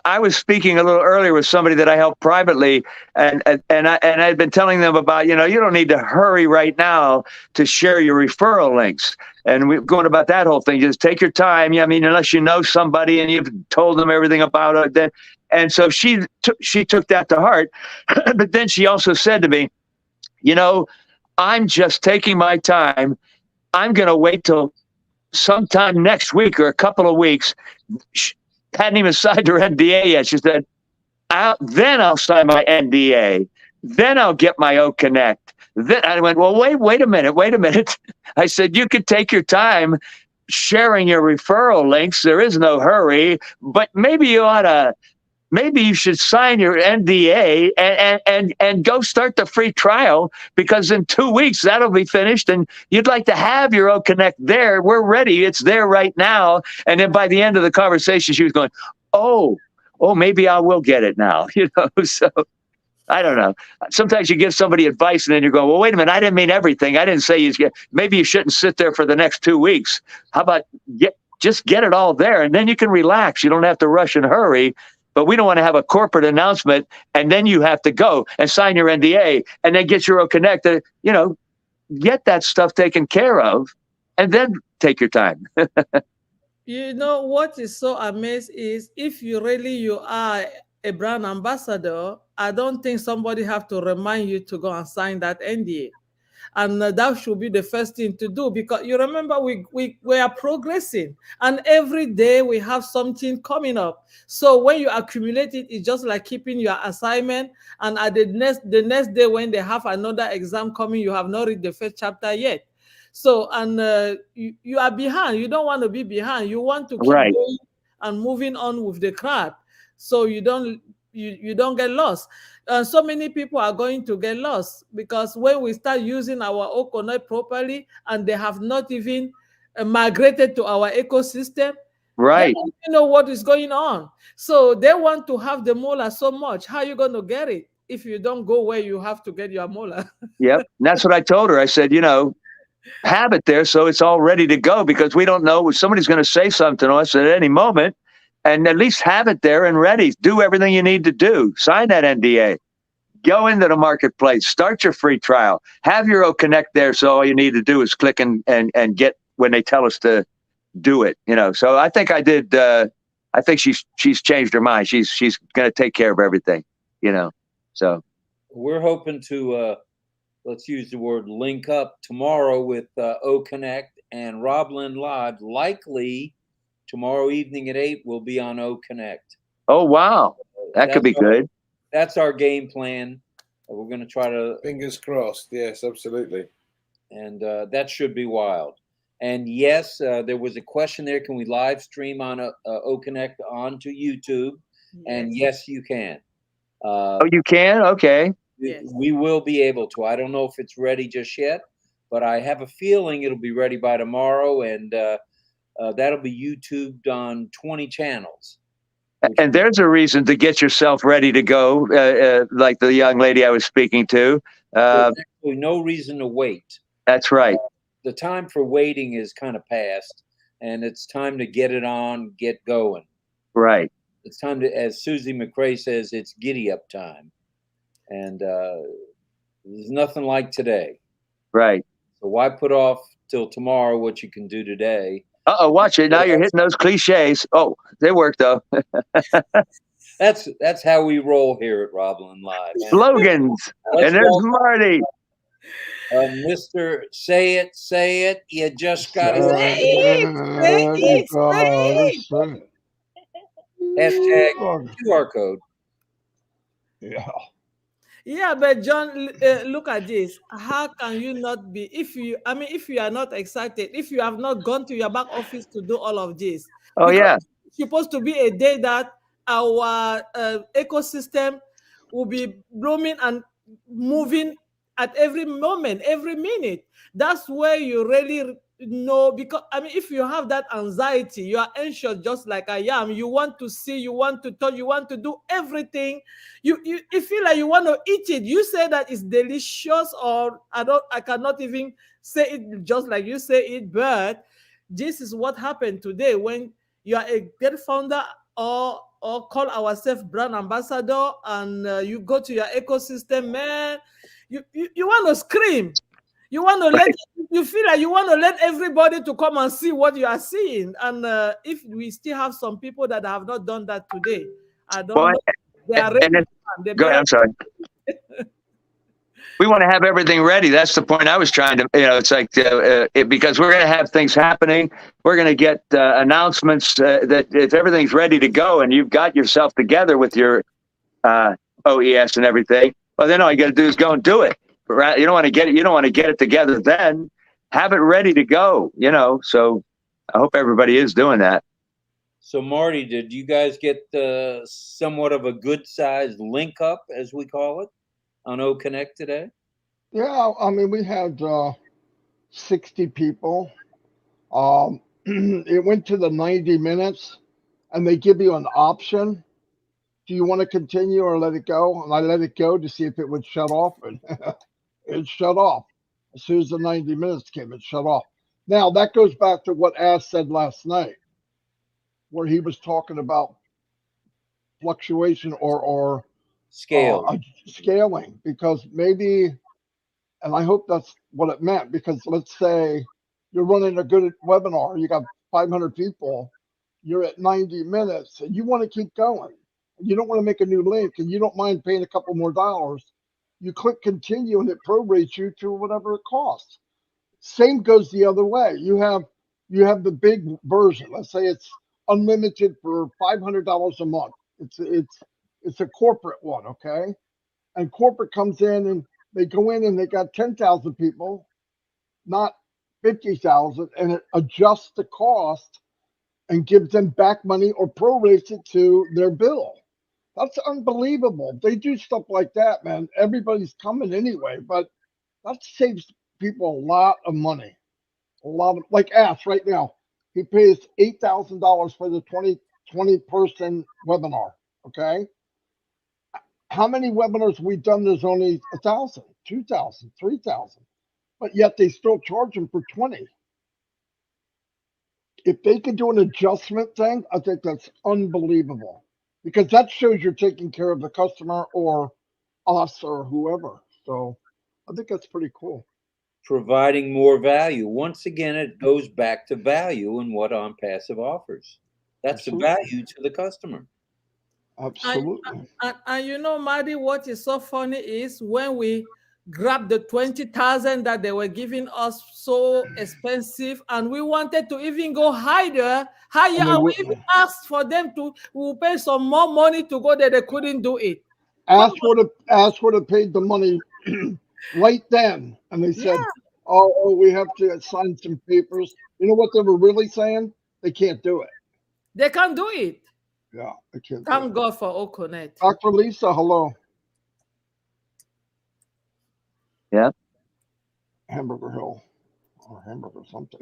I was speaking a little earlier with somebody that I help privately, and I'd been telling them about, you don't need to hurry right now to share your referral links. And we're going about that whole thing. Just take your time. I mean, unless you know somebody and you've told them everything about it. Then, and so she took that to heart. But then she also said to me, I'm just taking my time. I'm going to wait till sometime next week or a couple of weeks. She hadn't even signed her NDA yet. She said, then I'll sign my NDA. Then I'll get my O-connect. Then I went, well, wait a minute. I said, you could take your time sharing your referral links. There is no hurry, but maybe you should sign your NDA and go start the free trial, because in 2 weeks that'll be finished and you'd like to have your O-connect there. We're ready. It's there right now. And then by the end of the conversation, she was going, oh, maybe I will get it now. So I don't know. Sometimes you give somebody advice and then you go, well, wait a minute. I didn't mean everything. I didn't say maybe you shouldn't sit there for the next 2 weeks. How about just get it all there and then you can relax. You don't have to rush and hurry. But we don't want to have a corporate announcement and then you have to go and sign your NDA and then get your O-connect. You know, get that stuff taken care of and then take your time. You know what is so amazing is if you are a brand ambassador, I don't think somebody have to remind you to go and sign that NDA. And that should be the first thing to do, because you remember we are progressing and every day we have something coming up. So when you accumulate it, it's just like keeping your assignment, and at the next day when they have another exam coming, you have not read the first chapter yet. So, and you are behind. You don't want to be behind. You want to keep Right. going and moving on with the crowd, so you don't get lost. So many people are going to get lost because when we start using our O-connect properly and they have not even migrated to our ecosystem, Right. they don't even know what is going on. So they want to have the molar so much. How are you going to get it if you don't go where you have to get your molar? Yep. And that's what I told her. I said, you know, have it there so it's all ready to go, because we don't know if somebody's going to say something to us at any moment, and at least have it there and ready. Do everything you need to do. Sign that NDA. Go into the marketplace. Start your free trial. Have your O-connect there, so all you need to do is click and get when they tell us to do it. You know. So I think I did. I think she's changed her mind. She's going to take care of everything. You know. So we're hoping to let's use the word link up tomorrow with O-connect and RobLynn Live. Likely tomorrow evening at 8 we'll be on O-connect. Oh wow, that could be good. That's our game plan. We're going to try to... Fingers crossed. Yes, absolutely. And that should be wild. And yes, there was a question there. Can we live stream on O-connect onto YouTube? Yes. And yes, you can. Oh, you can? Okay. Yes. We will be able to. I don't know if it's ready just yet, but I have a feeling it'll be ready by tomorrow. And that'll be YouTubed on 20 channels. And there's a reason to get yourself ready to go, like the young lady I was speaking to. There's actually no reason to wait. That's right. The time for waiting is kind of past, and it's time to get it on, get going. Right. It's time to, as Susie McRae says, it's giddy up time. And there's nothing like today. Right. So why put off till tomorrow what you can do today? Uh-oh, watch it. Now you're hitting those cliches. Oh, they work, though. That's how we roll here at RobLynn Live. Slogans. And there's Marty. Mr. Say It. You just got to say it. Hashtag QR code. Yeah. Yeah, but John, look at this. How can you not be, if you are not excited, if you have not gone to your back office to do all of this? Oh, yeah. It's supposed to be a day that our ecosystem will be blooming and moving at every moment, every minute. That's where you really know, because if you have that anxiety, you are anxious just like I am. You want to see, you want to touch, you want to do everything. You feel like you want to eat it. You say that it's delicious, or I cannot even say it just like you say it, but this is what happened today when you are a great founder or call ourselves brand ambassador, and you go to your ecosystem, man. You want to scream. You want to you feel like you want to let everybody to come and see what you are seeing. And if we still have some people that have not done that today, I don't know. They are ready. Go ahead, I'm sorry. We want to have everything ready. That's the point I was trying to, it's like, because we're going to have things happening. We're going to get announcements that if everything's ready to go and you've got yourself together with your OES and everything, well, then all you got to do is go and do it. Right? You don't want to get it. You don't want to get it together. Then have it ready to go. So I hope everybody is doing that. So Marty, did you guys get somewhat of a good sized link up, as we call it, on O-connect today? Yeah, we had 60 people. It went to the 90 minutes, and they give you an option. Do you want to continue or let it go? And I let it go to see if it would shut off, and it shut off. As soon as the 90 minutes came, it shut off. Now, that goes back to what Ash said last night, where he was talking about fluctuation or Scale. scaling, because maybe, and I hope that's what it meant, because let's say you're running a good webinar, you got 500 people, you're at 90 minutes, and you want to keep going. You don't want to make a new link, and you don't mind paying a couple more dollars. You click continue, and it prorates you to whatever it costs. Same goes the other way. You have the big version. Let's say it's unlimited for $500 a month. It's a corporate one, okay? And corporate comes in and they go in and they got 10,000 people, not 50,000, and it adjusts the cost and gives them back money or prorates it to their bill. That's unbelievable. They do stuff like that, man. Everybody's coming anyway, but that saves people a lot of money. A lot of, like Ash right now, he pays $8,000 for the 20 person webinar. Okay. How many webinars we've done? There's only 1,000, 2,000, 3,000, but yet they still charge them for 20. If they could do an adjustment thing, I think that's unbelievable, because that shows you're taking care of the customer or us or whoever. So I think that's pretty cool. Providing more value. Once again, it goes back to value and what Onpassive offers. That's Absolutely. the value to the customer. Absolutely. And you know, Maddie, what is so funny is when we grabbed the 20,000 that they were giving us so expensive, and we wanted to even go higher, and we even asked for them to, we'll pay some more money to go there. They couldn't do it. Ask would have paid the money right then, and they said, "Oh, we have to sign some papers." You know what they were really saying? They can't do it. They can't do it. Yeah, they can't. Thank God for O-connect. Dr. Lisa, hello. Yeah. Hamburger Hill or hamburger something.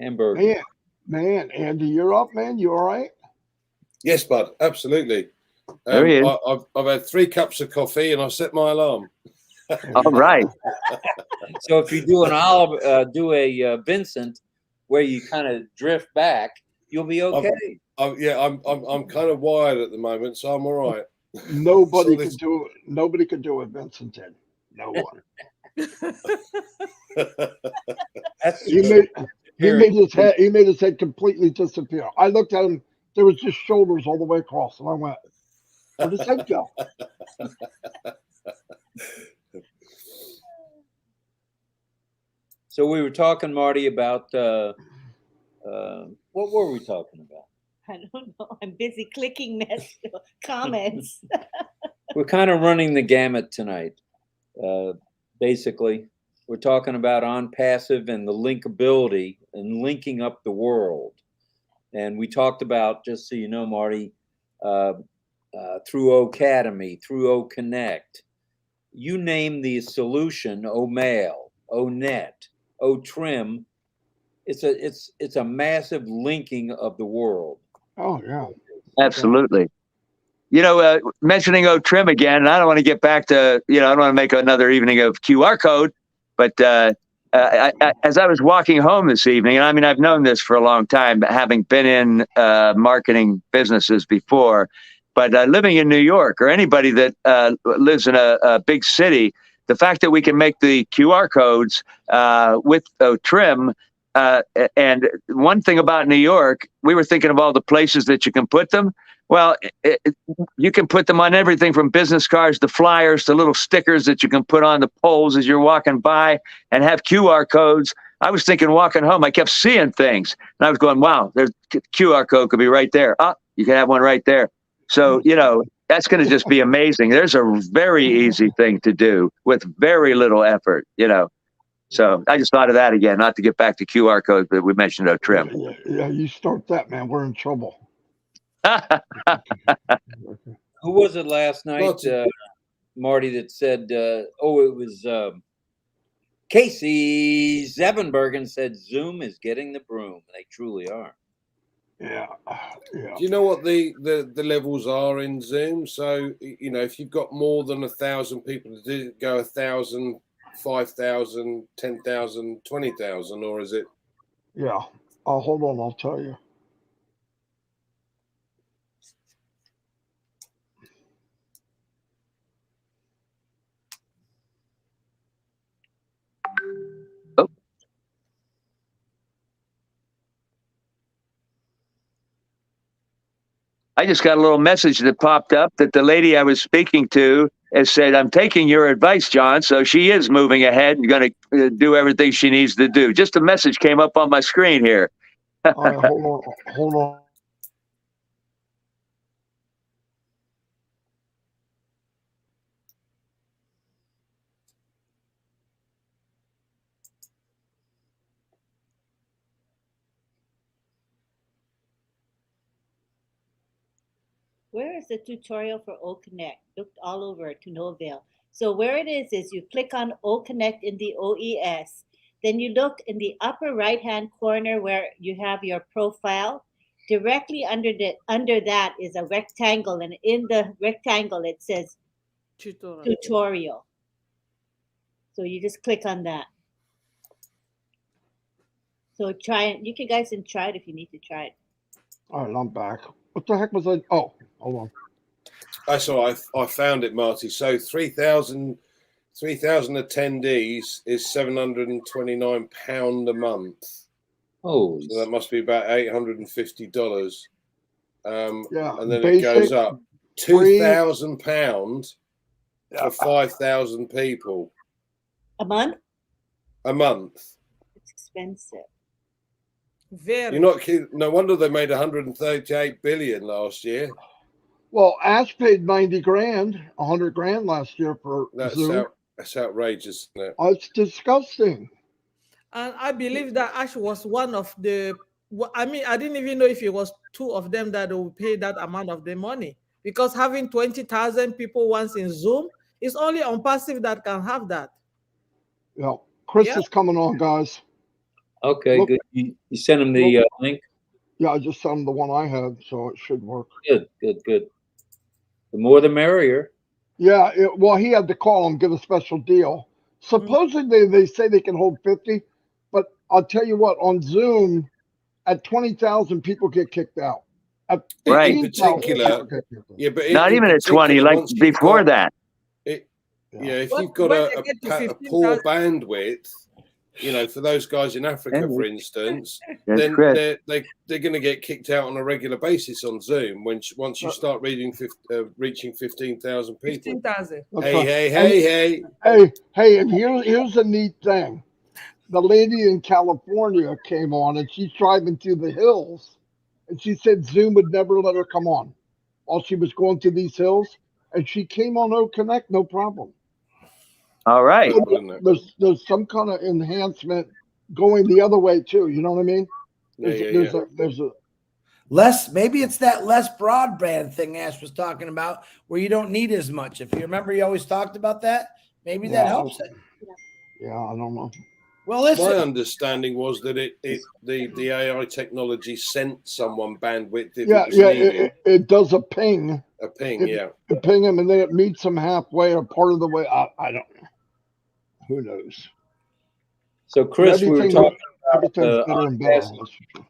Hamburger. Man, Andy, you're up, man. You all right? Yes, bud. Absolutely. There he is. I've had 3 cups of coffee and I've set my alarm. All right. So if you do a Vincent where you kind of drift back, you'll be okay. I'm kind of wired at the moment, so I'm all right. Nobody could do it. Nobody could do what Vincent did. No one. He made his head completely disappear. I looked at him. There was just shoulders all the way across, and I went, "Where does head go?" So we were talking, Marty, about what were we talking about? I don't know. I'm busy clicking comments. We're kind of running the gamut tonight. Basically, we're talking about Onpassive and the linkability and linking up the world. And we talked about, just so you know, Marty, through O-Academy, through O-connect, you name the solution, O-mail, O-net, O-trim. It's a massive linking of the world. Oh yeah, absolutely. You know, mentioning O-trim again, and I don't want to get back to, I don't want to make another evening of QR code, but as I was walking home this evening, and I mean, I've known this for a long time, having been in marketing businesses before, but living in New York, or anybody that lives in a big city, the fact that we can make the QR codes with O-trim, and one thing about New York, we were thinking of all the places that you can put them. Well, you can put them on everything from business cards to flyers to little stickers that you can put on the poles as you're walking by and have QR codes. I was thinking walking home, I kept seeing things and I was going, wow, there's QR code could be right there. Oh, you can have one right there. So, that's going to just be amazing. There's a very easy thing to do with very little effort, So I just thought of that again, not to get back to QR codes, but we mentioned O-trim. Yeah, you start that, man. We're in trouble. Who was it last night, Marty, that said, it was Casey Zevenbergen said Zoom is getting the broom. They truly are. Yeah. Do you know what the levels are in Zoom? So, if you've got more than 1,000 people, does it go 1,000, 5,000, 10,000, 20,000, or is it? Yeah. Hold on, I'll tell you. I just got a little message that popped up that the lady I was speaking to has said, I'm taking your advice, John. So she is moving ahead and going to do everything she needs to do. Just a message came up on my screen here. All right, hold on. Where is the tutorial for O-connect? Looked all over to no avail. So where it is you click on O-connect in the OES. Then you look in the upper right-hand corner where you have your profile. Directly under that is a rectangle, and in the rectangle it says tutorial. So you just click on that. So try it. You guys can try it if you need to try it. All right, I'm back. What the heck was I? Oh, hold on. That's all right. I found it, Marty. So 3,000 attendees is £729 a month. Oh, So that must be about $850. Yeah, and then basic, it goes up £2,000 for 5,000 people A month? a month. It's expensive. Very. You're not kidding. No wonder they made 138 billion last year. Well, Ash paid 90 grand, 100 grand last year for Zoom. That's outrageous, isn't it? Oh, it's disgusting. And I believe that Ash was one of the. I mean, I didn't even know if it was two of them that will pay that amount of the money, because having 20,000 people once in Zoom is only Onpassive that can have that. Yeah, Chris Yeah. is coming on, guys. okay, Look- good. You sent him the link? Yeah, I just sent him the one I had, so it should work. Good, good, good. The more the merrier. Yeah, well, he had to call him, get a special deal. Supposedly, they say they can hold 50, but I'll tell you what, on Zoom, at 20,000, people get kicked out. At Right. 15,000, particular- people get kicked out. Yeah, but Not even at 20, like once you've before got- that. Yeah, if When- you've got when a they get to poor 15,000 bandwidth, you know, for those guys in Africa, Yeah. for instance, That's then Chris. they're going to get kicked out on a regular basis on Zoom once you start reaching 15,000 people. 15,000. That's Hey, right. hey, hey! Hey, and here's a neat thing. The lady in California came on, and she's driving through the hills, and she said Zoom would never let her come on while she was going through these hills, and she came on O-connect, no problem. All right. So Isn't it? there's some kind of enhancement going the other way too. You know what I mean? Yeah. There's a Maybe it's that less broadband thing Ash was talking about, where you don't need as much. If you remember, you always talked about that. Maybe that Yeah. helps it. yeah, I don't know. Well, My listen, understanding was that the AI technology sent someone bandwidth if Yeah, it was yeah, needed. it does a ping. A ping, yeah. You ping them, and then it meets them halfway or part of the way. I don't know. Who knows? So, Chris, we were Everything- talking Everything's about better and better. Onpassive. That's for sure.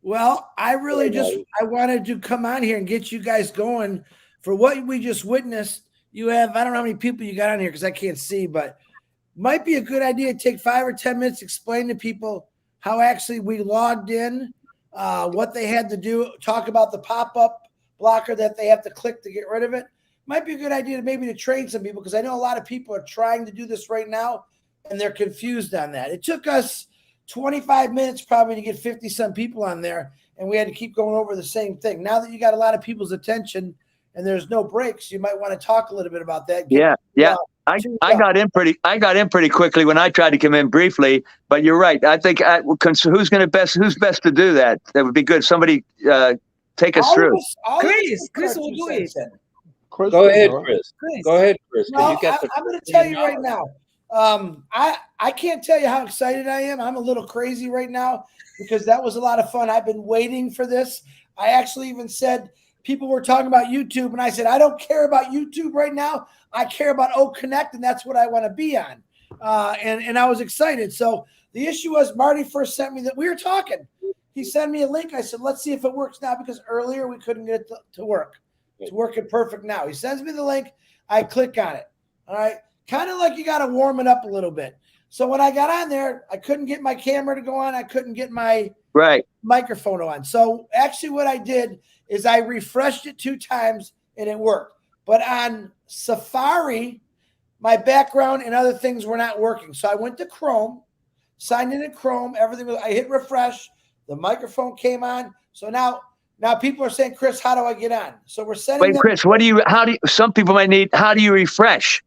well, I really I wanted to come on here and get you guys going for what we just witnessed. You have, I don't know how many people you got on here because I can't see, but might be a good idea to take 5 or 10 minutes, explain to people how actually we logged in, what they had to do, talk about the pop-up blocker that they have to click to get rid of it. Might be a good idea to train some people, because I know a lot of people are trying to do this right now and they're confused on that. It took us 25 minutes probably to get 50 some people on there, and we had to keep going over the same thing. Now that you got a lot of people's attention and there's no breaks, you might want to talk a little bit about that. Yeah. I got in pretty quickly when I tried to come in briefly, but you're right. I think who's best to do that? That would be good. Somebody take us through. Chris will do it. Chris, Go ahead, all right. Chris. Go ahead, Chris. 'cause Well, you got the I'm going to tell you right now. I can't tell you how excited I am. I'm a little crazy right now because that was a lot of fun. I've been waiting for this. I actually even said, people were talking about YouTube, and I said, I don't care about YouTube right now. I care about O-connect, and that's what I want to be on. And I was excited. So the issue was, Marty first sent me that we were talking. He sent me a link. I said, let's see if it works now, because earlier we couldn't get it to work. It's working perfect now. He sends me the link. I click on it. All right. Kind of like you got to warm it up a little bit. So when I got on there, I couldn't get my camera to go on. I couldn't get my Right. microphone on. So actually what I did is I refreshed it 2 times and it worked. But on Safari, my background and other things were not working. So I went to Chrome, signed in Chrome, everything was, I hit refresh, the microphone came on. So now people are saying, Chris, how do I get on? So we're sending Wait, Chris, some people might need, how do you refresh?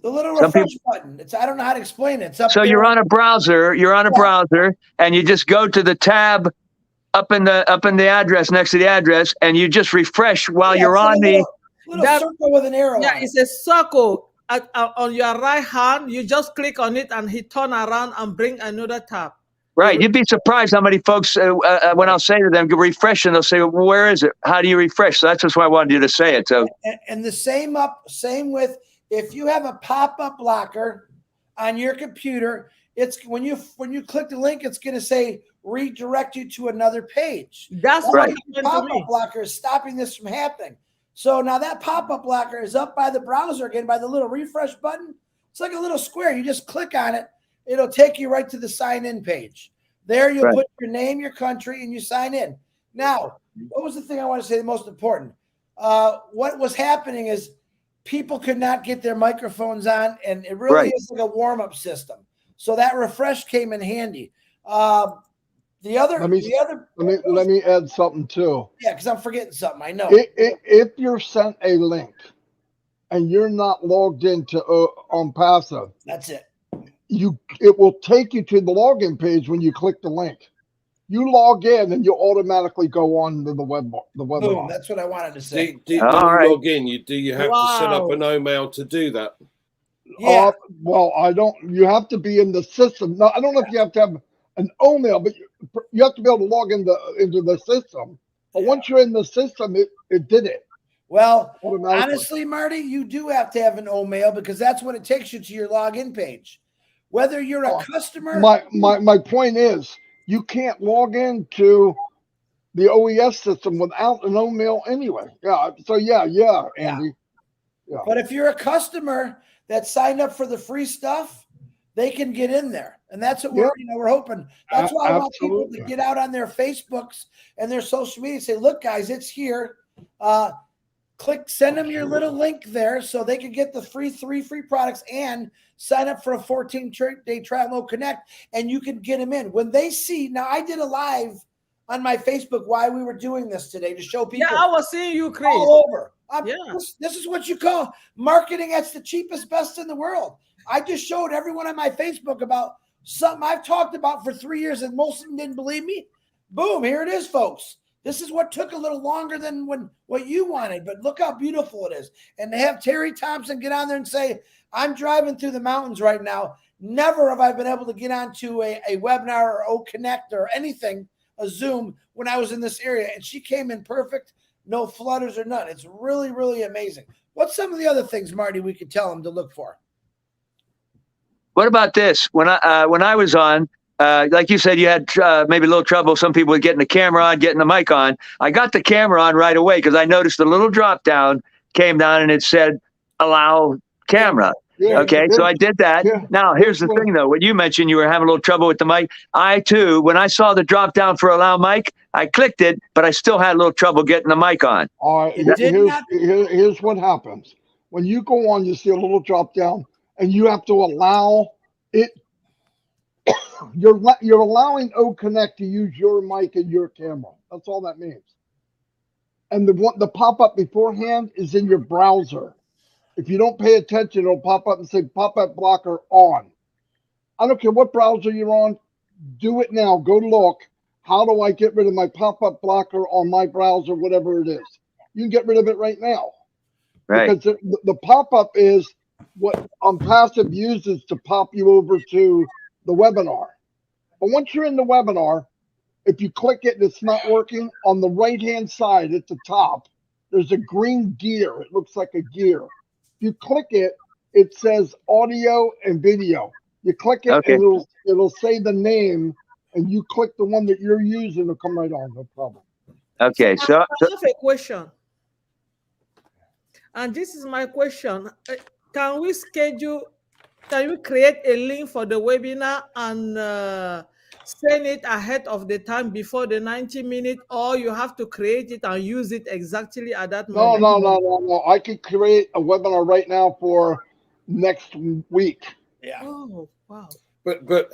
the little refresh button. I don't know how to explain it. It's up So there. you're on a browser, and you just go to the tab up in the address, next to the address, and you just refresh while you're on the little circle with an arrow. Yeah, on it's a circle on your right hand. You just click on it and hit turn around and bring another tab. right. You'd be surprised how many folks, when I'll say to them, refresh, and they'll say, well, where is it? How do you refresh? So that's just why I wanted you to say it. So, and the same with, if you have a pop-up blocker on your computer, it's when you click the link, it's going to say redirect you to another page. That's what happened to pop-up me. blocker is stopping this from happening. So now that pop-up blocker is up by the browser again, by the little refresh button. It's like a little square. You just click on it. It'll take you right to the sign-in page. There you'll put your name, your country, and you sign in. Now, what was the thing I want to say the most important? What was happening is people could not get their microphones on, and it really is like a warm-up system. So that refresh came in handy. Let me add something too. Yeah, because I'm forgetting something. I know. If you're sent a link and you're not logged into Onpassive, that's it. It will take you to the login page when you click the link. You log in and you automatically go on to the webinar. Boom, that's what I wanted to say. When you log in, do you have to set up an O-mail to do that? Yeah. Well, I don't. You have to be in the system. No, I don't know if you have to have an O-mail, but you have to be able to log into the system. But once you're in the system, it did it. Well, honestly, Marty, you do have to have an O-mail because that's what it takes you to your login page. Whether you're a customer. My point is, you can't log into the OES system without an O-mail anyway. Yeah. So yeah, Andy. Yeah. But if you're a customer that signed up for the free stuff, they can get in there. And that's what we're hoping. That's why I want people to get out on their Facebooks and their social media and say, look, guys, it's here. Send them your little link there so they can get the three free products and sign up for a 14-day trial O-connect, and you can get them in. When they see, now I did a live on my Facebook why we were doing this today to show people. Yeah, I was seeing you, Chris. All over. Yeah. This is what you call marketing that's the cheapest, best in the world. I just showed everyone on my Facebook about something I've talked about for 3 years and most of them didn't believe me. Boom, here it is, folks. This is what took a little longer than what you wanted, but look how beautiful it is. And to have Terry Thompson get on there and say, I'm driving through the mountains right now. Never have I been able to get onto a webinar or O-connect or anything, a Zoom, when I was in this area. And she came in perfect, no flutters or none. It's really, really amazing. What's some of the other things, Marty, we could tell them to look for? What about this? When I was on, like you said, you had maybe a little trouble. Some people with getting the camera on, getting the mic on. I got the camera on right away because I noticed the little drop down came down and it said allow camera. Yeah, okay, so I did that. Yeah. Now, here's the thing, though. When you mentioned you were having a little trouble with the mic, I, too, when I saw the drop down for allow mic, I clicked it, but I still had a little trouble getting the mic on. All right, here's what happens. When you go on, you see a little drop down, and you have to allow it. You're allowing O-connect to use your mic and your camera. That's all that means. And the pop-up beforehand is in your browser. If you don't pay attention, it'll pop up and say pop-up blocker on. I don't care what browser you're on. Do it now. Go look. How do I get rid of my pop-up blocker on my browser, whatever it is? You can get rid of it right now. Right. Because the pop-up is what Onpassive uses to pop you over to the webinar. But once you're in the webinar, if you click it and it's not working, on the right-hand side at the top, there's a green gear. It looks like a gear. If you click it, it says audio and video. You click it and it'll say the name, and you click the one that you're using, it'll come right on, no problem. Okay, so I have a question. And this is my question. Can we create a link for the webinar and send it ahead of the time before the 90 minutes, or you have to create it and use it exactly at that No, moment? no. I could create a webinar right now for next week. Yeah. Oh, wow. But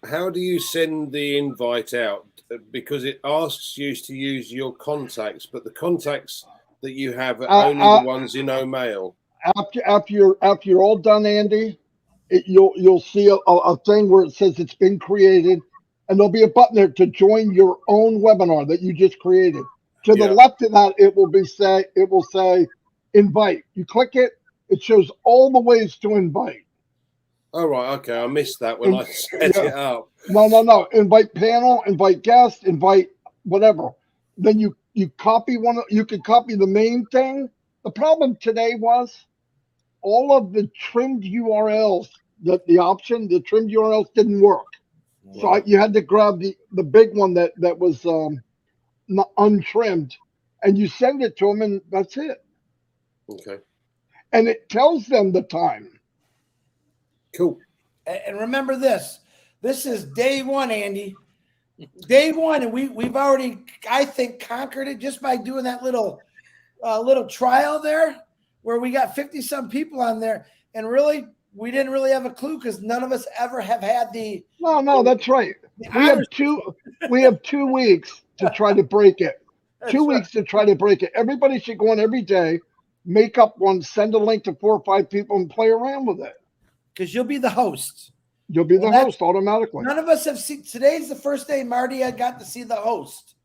how do you send the invite out? Because it asks you to use your contacts, but the contacts that you have are only the ones in O-mail. After you're all done, Andy, you'll see a thing where it says it's been created, and there'll be a button there to join your own webinar that you just created. To the left of that, it will say invite. You click it, it shows all the ways to invite. Oh, right. Okay. I missed that when I set it up. No. Invite panel, invite guest, invite whatever. Then you copy one. You can copy the main thing. The problem today was all of the trimmed URLs, the trimmed URLs didn't work. Wow. So you had to grab the big one that was not untrimmed, and you send it to them, and that's it. Okay. And it tells them the time. Cool. And remember this. This is day one, Andy. Day one, and we've already, I think, conquered it just by doing that little trial there, where we got 50-some people on there, and really we didn't really have a clue because none of us ever have had the. No, that's right. We have 2 weeks to try to break it. That's 2 weeks to try to break it. Everybody should go on every day, make up one, send a link to 4 or 5 people, and play around with it. Because you'll be the host. You'll be the host automatically. None of us have seen. Today's the first day Marty had got to see the host.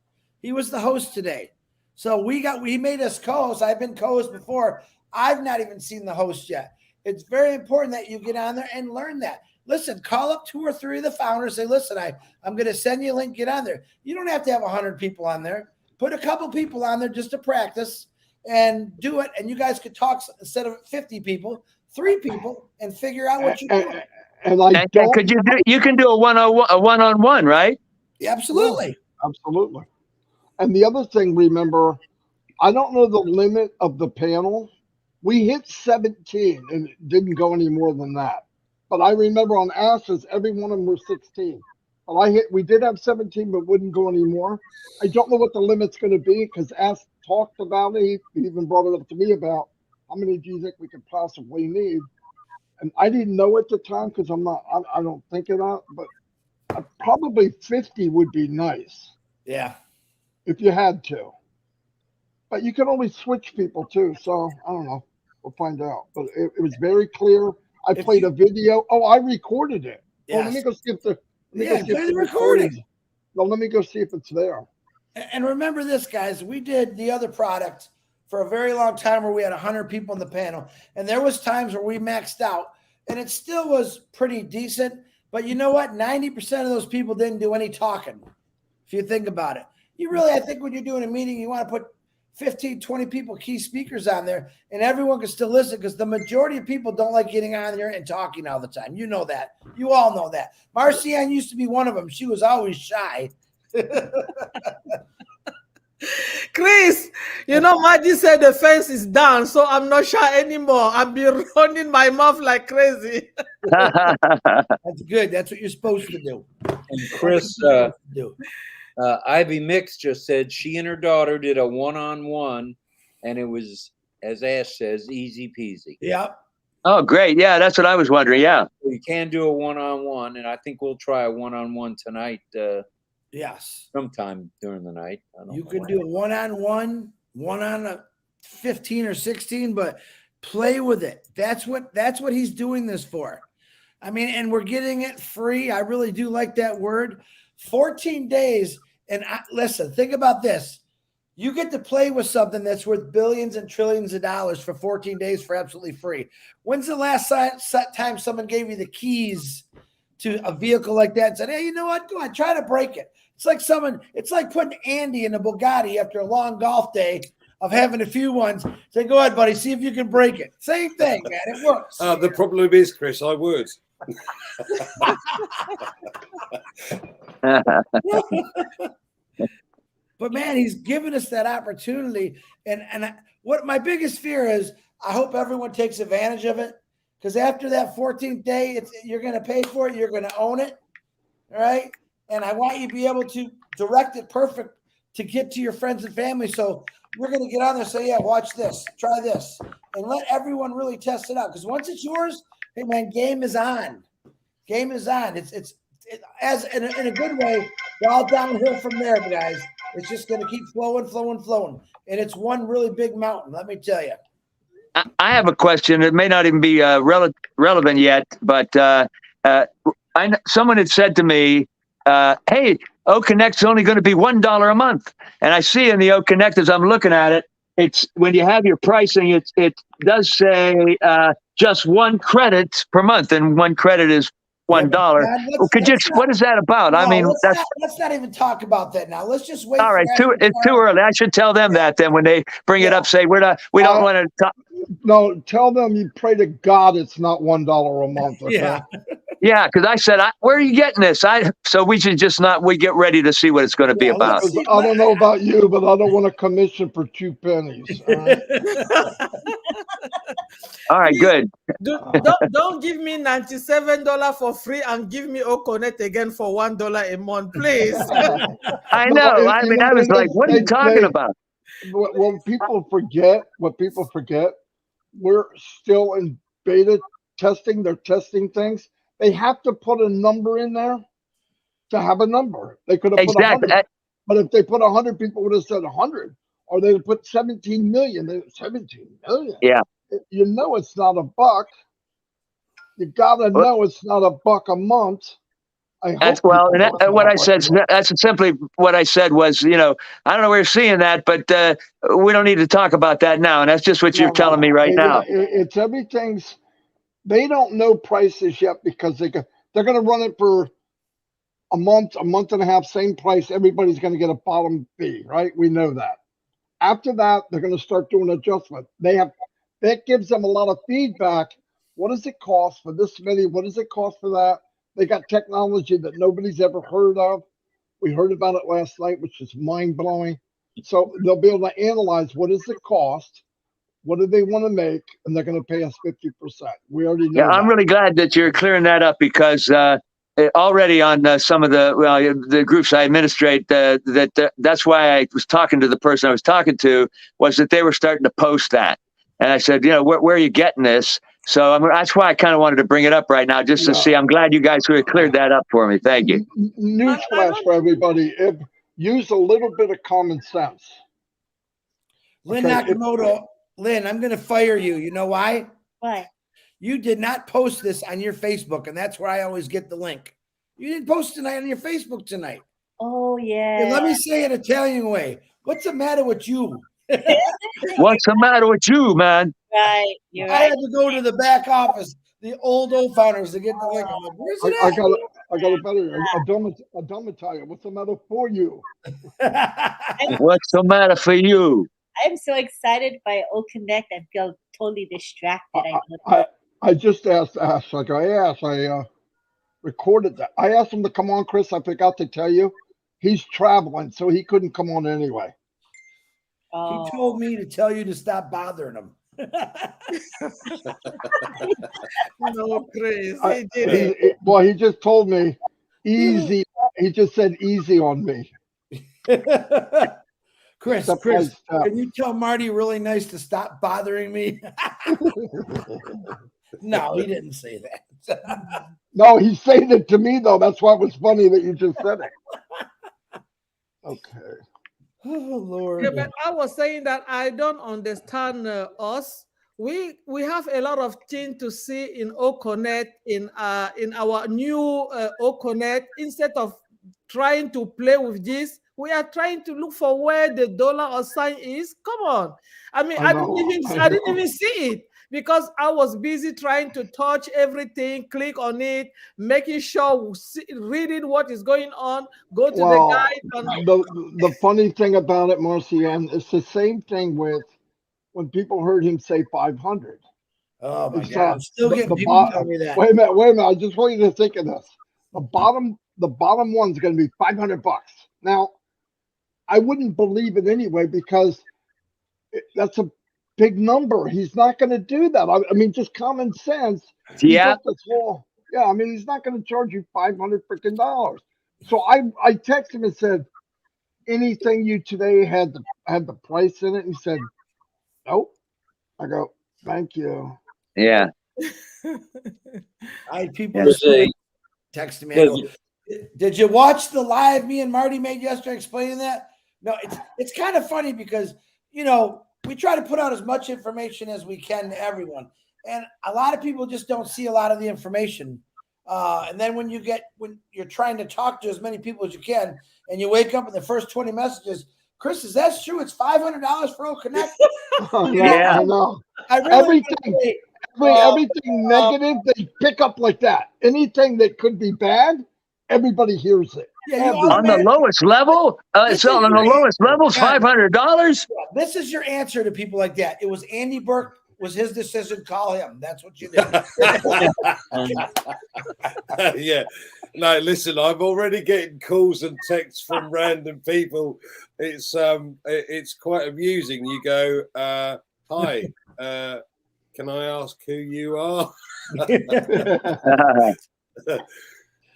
He was the host today. So he made us co-host. I've been co-host before. I've not even seen the host yet. It's very important that you get on there and learn that. Listen, call up 2 or 3 of the founders. Say, listen, I'm going to send you a link. Get on there. You don't have to have 100 people on there. Put a couple people on there just to practice and do it. And you guys could talk instead of 50 people, 3 people, and figure out what you're doing. And you can do a one-on-one, right? Yeah, absolutely. Absolutely. And the other thing, remember, I don't know the limit of the panel. We hit 17 and it didn't go any more than that. But I remember on Ashes, every one of them were 16. But we did have 17, but wouldn't go anymore. I don't know what the limit's going to be because Ash talked about it. He even brought it up to me about how many do you think we could possibly need? And I didn't know at the time because I don't think of that, but probably 50 would be nice. Yeah. If you had to. But you can always switch people too. So I don't know. We'll find out. But it was very clear. I played a video. Oh, I recorded it. Yes. Oh, let me go see if the recording. Well, let me go see if it's there. And remember this, guys. We did the other product for a very long time where we had 100 people in the panel. And there was times where we maxed out. And it still was pretty decent. But you know what? 90% of those people didn't do any talking, if you think about it. I think when you're doing a meeting, you want to put 15, 20 people, key speakers on there, and everyone can still listen because the majority of people don't like getting on there and talking all the time. You know that. You all know that. Marcianne used to be one of them. She was always shy. Chris, Marty said the fence is down, so I'm not shy anymore. I'll be running my mouth like crazy. That's good. That's what you're supposed to do. And Chris, Ivy Mix just said she and her daughter did a one-on-one, and it was, as Ash says, easy peasy. Yeah. Oh, great. Yeah, that's what I was wondering. Yeah. You can do a one-on-one, and I think we'll try a one-on-one tonight. Yes. Sometime during the night. You could do a one-on-one, one on a 15 or 16, but play with it. That's what he's doing this for. I mean, and we're getting it free. I really do like that word. 14 days. And listen, think about this. You get to play with something that's worth billions and trillions of dollars for 14 days for absolutely free. When's the last time someone gave you the keys to a vehicle like that and said, hey, you know what? Go on, try to break it. It's like putting Andy in a Bugatti after a long golf day of having a few ones. Say, go ahead, buddy, see if you can break it. Same thing, man. It works. The problem is, Chris, I would. But man, he's given us that opportunity. And what my biggest fear is, I hope everyone takes advantage of it. Because after that 14th day, you're going to pay for it. You're going to own it. All right. and I want you to be able to direct it perfect to get to your friends and family. So we're going to get on there and say, yeah, watch this, try this, and let everyone really test it out. Because once it's yours, hey man, game is on. Game is on. It's as in a good way. We're all downhill from there, guys. It's just going to keep flowing, and it's one really big mountain. Let me tell you. I have a question. It may not even be relevant yet, but someone had said to me, "Hey, O-connect's only going to be $1 a month," and I see in the O-connect as I'm looking at it, it's when you have your pricing, it does say just 1 credit per month, and 1 credit is $1. What is that about? No, I mean, let's not even talk about that now. Let's just wait. All right, it's too early. I should tell them that then when they bring it up. Say we don't want to talk. No, tell them you pray to God it's not $1 a month. Okay? Yeah. Yeah, because I said, where are you getting this? So we should just not. We get ready to see what it's going to be about. I don't know about you, but I don't want a commission for 2 pennies. All right, all right, good. Don't give me $97 for free and give me O-connect again for $1 a month, please. I know. I mean, I was like, what are you talking about? What people forget, we're still in beta testing. They're testing things. They have to put a number in there to have a number. They could have put 100, but if they put 100, people would have said 100. Or they would put 17 million. 17 million. Yeah. You know it's not $1. You gotta know it's not $1 a month. That's what I said. That's simply what I said was, I don't know where you're seeing that, but we don't need to talk about that now. And that's just what you're telling me right now. It's everything's. They don't know prices yet because they're going to run it for a month and a half, same price. Everybody's going to get a bottom fee, right? We know that. After that, they're going to start doing adjustment. That gives them a lot of feedback. What does it cost for this many? What does it cost for that? They got technology that nobody's ever heard of. We heard about it last night, which is mind-blowing. So they'll be able to analyze what is the cost, what do they want to make, and they're going to pay us 50%. We already know. Yeah, I'm really glad that you're clearing that up because already on some of the groups I administrate, that's why I was talking to the person I was talking to, was that they were starting to post that. And I said, where are you getting this? So that's why I kind of wanted to bring it up right now, just to see. I'm glad you guys really cleared that up for me. Thank you. Newsflash for everybody. Use a little bit of common sense. Lynn Nakamoto, Lynn, I'm going to fire you. You know why? Why? You did not post this on your Facebook, and that's where I always get the link. You didn't post tonight on your Facebook tonight. Oh, yeah. And let me say it Italian way. What's the matter with you? What's the matter with you, man? Right. You're right. I had to go to the back office, the old founders, to get the link. I'm like, where's it at? I got it better. I don't tell you. What's the matter for you? What's the matter for you? I'm so excited by O-connect. I feel totally distracted. I just asked Ash. I go, hey, Ash, I recorded that. I asked him to come on, Chris. I forgot to tell you. He's traveling, so he couldn't come on anyway. He told me to tell you to stop bothering him. No, Chris. He just told me easy. He just said easy on me. Chris, can you tell Marty really nice to stop bothering me? No, he didn't say that. No, he's saying it to me, though. That's why it was funny that you just said it. Okay. Oh, Lord. Yeah, but I was saying that I don't understand us. We have a lot of things to see in O-connect, in our new O-connect. Instead of trying to play with this, we are trying to look for where the dollar or sign is. Come on. I mean, I didn't even see it because I was busy trying to touch everything, click on it, making sure, reading what is going on, go to the guide. The funny thing about it, Marcian, it's the same thing with when people heard him say 500. Oh, my God. I'm still getting people tell me that. Wait a minute. I just want you to think of this. The bottom one's going to be $500. Now, I wouldn't believe it anyway because that's a big number. He's not going to do that. I mean, just common sense. Yeah. I mean, he's not going to charge you $500 freaking dollars. So I texted him and said, anything you today had the price in it? And he said, nope. I go, thank you. Yeah. I had people There's a texting me. I go, there's did you watch the live me and Marty made yesterday explaining that? No, it's kind of funny because, you know, we try to put out as much information as we can to everyone. And a lot of people just don't see a lot of the information. And then when you're trying to talk to as many people as you can, and you wake up in the first 20 messages, Chris, is that true? It's $500 for O-connect? I know. I really everything negative they pick up like that. Anything that could be bad, everybody hears it. Yeah, On the lowest level, it's on the lowest levels, $500. This is your answer to people like that. It was Andy Burke. Was his decision. Call him. That's what you did. Yeah. No, listen, I'm already getting calls and texts from random people. It's quite amusing. You go, hi, can I ask who you are?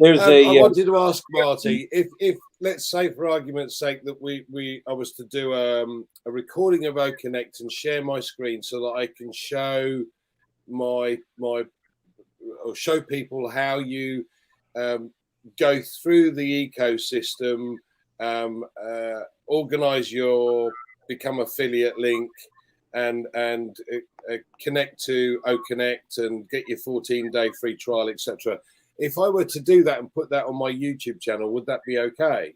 There's I wanted to ask Marty if let's say for argument's sake that I was to do a recording of O-connect and share my screen so that I can show show people how you go through the ecosystem, organize become affiliate link and connect to O-connect and get your 14-day free trial, etc. If I were to do that and put that on my YouTube channel, would that be okay?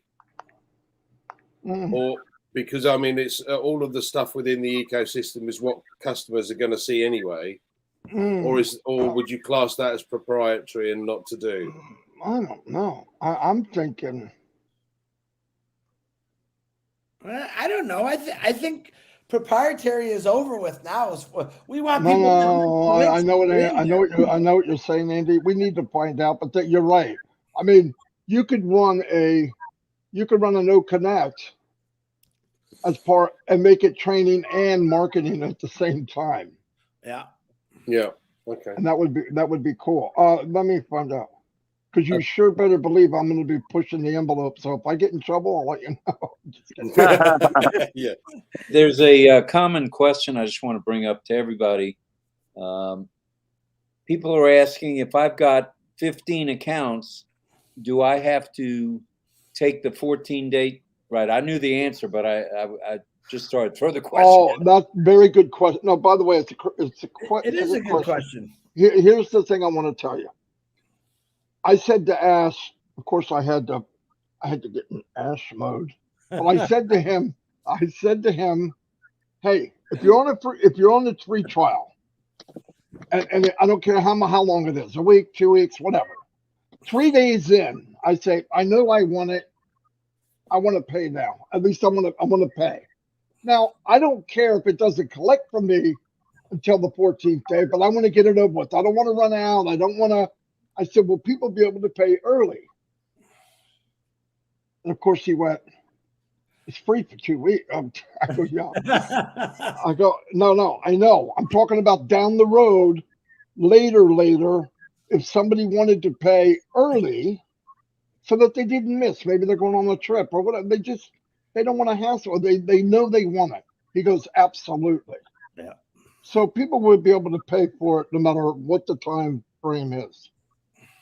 Or because I mean, it's all of the stuff within the ecosystem is what customers are going to see anyway, or would you class that as proprietary and not to do? I don't know. I'm thinking. I don't know. I think proprietary is over with now. We want people. No, I know what you're saying, Andy. We need to find out, but you're right. I mean, you could run an O-connect as part and make it training and marketing at the same time. Yeah. Yeah. Okay. And that would be cool. Let me find out. Because you sure better believe I'm going to be pushing the envelope. So if I get in trouble, I'll let you know. Yeah. There's a common question I just want to bring up to everybody. People are asking, if I've got 15 accounts, do I have to take the 14-day? Right. I knew the answer, but I just started to throw the question. Oh, that's very good question. No, by the way, it is a good question. Here's the thing I want to tell you. I said to Ash, of course I had to get in Ash mode. But I said to him, hey, if you're on the free trial, and I don't care how long it is, a week, 2 weeks, whatever. 3 days in, I say, I know I want it. I want to pay now. At least I want to pay. Now, I don't care if it doesn't collect from me until the 14th day, but I want to get it over with. I don't want to run out. I said, will people be able to pay early? And of course he went, it's free for 2 weeks. I go, yeah. I go, no, I know. I'm talking about down the road, later, if somebody wanted to pay early so that they didn't miss. Maybe they're going on a trip or whatever. They don't want to hassle. They know they want it. He goes, absolutely. Yeah. So people would be able to pay for it no matter what the time frame is.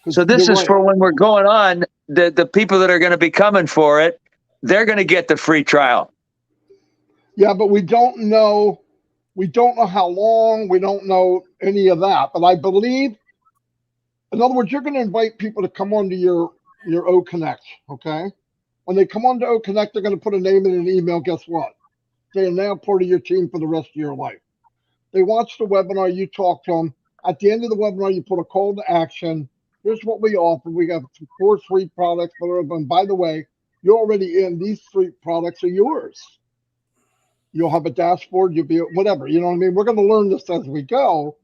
So this is for when we're going on, the people that are going to be coming for it, they're going to get the free trial. Yeah, but we don't know how long, we don't know any of that. But I believe, in other words, you're going to invite people to come onto your O-connect, okay? When they come onto O-connect, they're going to put a name in an email. Guess what? They are now part of your team for the rest of your life. They watch the webinar, you talk to them. At the end of the webinar, you put a call to action. Here's what we offer. We have 4 free products. And by the way, you're already in. These 3 products are yours. You'll have a dashboard. You'll be whatever. You know what I mean? We're going to learn this as we go,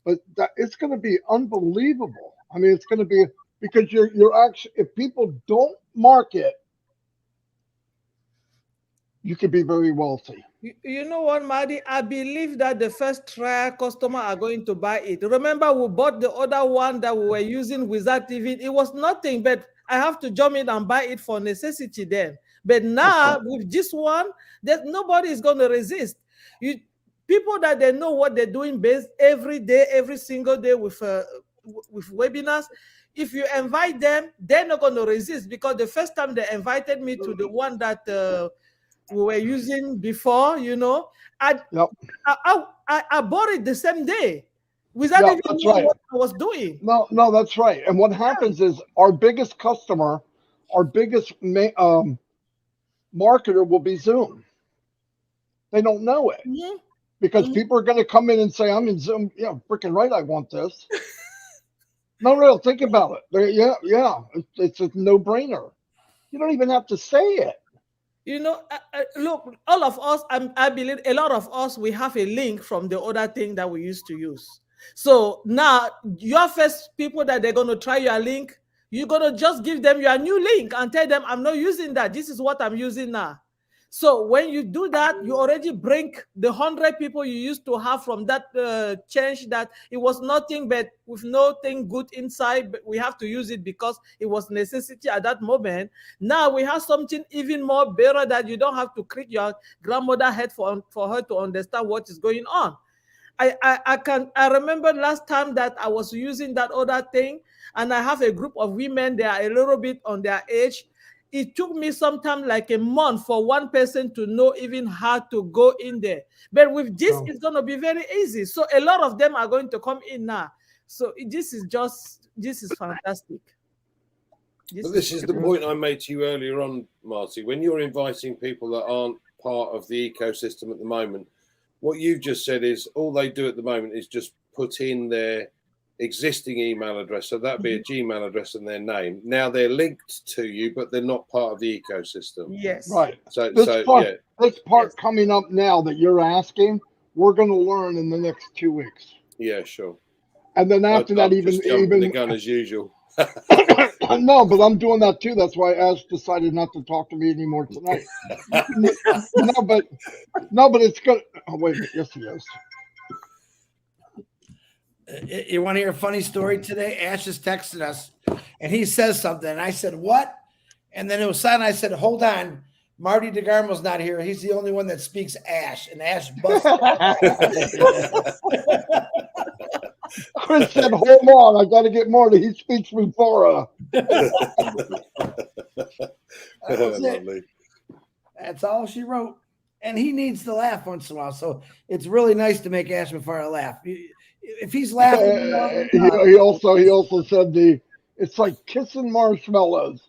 but it's going to be unbelievable. I mean, it's going to be because you're actually, if people don't market, you could be very wealthy. You know what, Marty? I believe that the first trial customer are going to buy it. Remember, we bought the other one that we were using without TV. It was nothing, but I have to jump in and buy it for necessity then. But now with this one, that nobody is going to resist. People that they know what they're doing based every day, every single day with webinars. If you invite them, they're not going to resist, because the first time they invited me to the one that we were using before, you know, I bought it the same day without even knowing what I was doing. No, that's right. And what happens is our biggest customer, our biggest marketer will be Zoom. They don't know it because people are going to come in and say, I'm in Zoom. Yeah, freaking right. I want this. No, real. Think about it. Yeah. It's a no-brainer. You don't even have to say it. You know, look, all of us, I believe a lot of us, we have a link from the other thing that we used to use. So now your first people that they're going to try your link, you're going to just give them your new link and tell them, I'm not using that. This is what I'm using now. So when you do that, you already bring the 100 people you used to have from that change that it was nothing but with nothing good inside, but we have to use it because it was necessity at that moment. Now we have something even more better that you don't have to click your grandmother head for her to understand what is going on. I remember last time that I was using that other thing, and I have a group of women, they are a little bit on their age. It took me sometime like a month for one person to know even how to go in there. But with this, it's going to be very easy. So a lot of them are going to come in now. So this is fantastic. This is the point I made to you earlier on, Marty. When you're inviting people that aren't part of the ecosystem at the moment, what you've just said is all they do at the moment is just put in their existing email address, so that'd be a Gmail address and their name. Now they're linked to you, but they're not part of the ecosystem. Yes. Right. This part coming up now that you're asking, we're going to learn in the next 2 weeks. Yeah, sure. And then after that, even the gun as usual. No, but I'm doing that too. That's why Ash decided not to talk to me anymore tonight. No, but it's good. Oh wait, yes, he is. You want to hear a funny story today? Ash just texted us and he says something. And I said, what? And then it was silent. I said, hold on. Marty DeGarmo's not here. He's the only one that speaks Ash. And Ash busted. Chris said, hold on. I got to get Marty. He speaks before. That's all she wrote. And he needs to laugh once in a while. So it's really nice to make Ash Mafara laugh. If he's laughing, he also said it's like kissing marshmallows.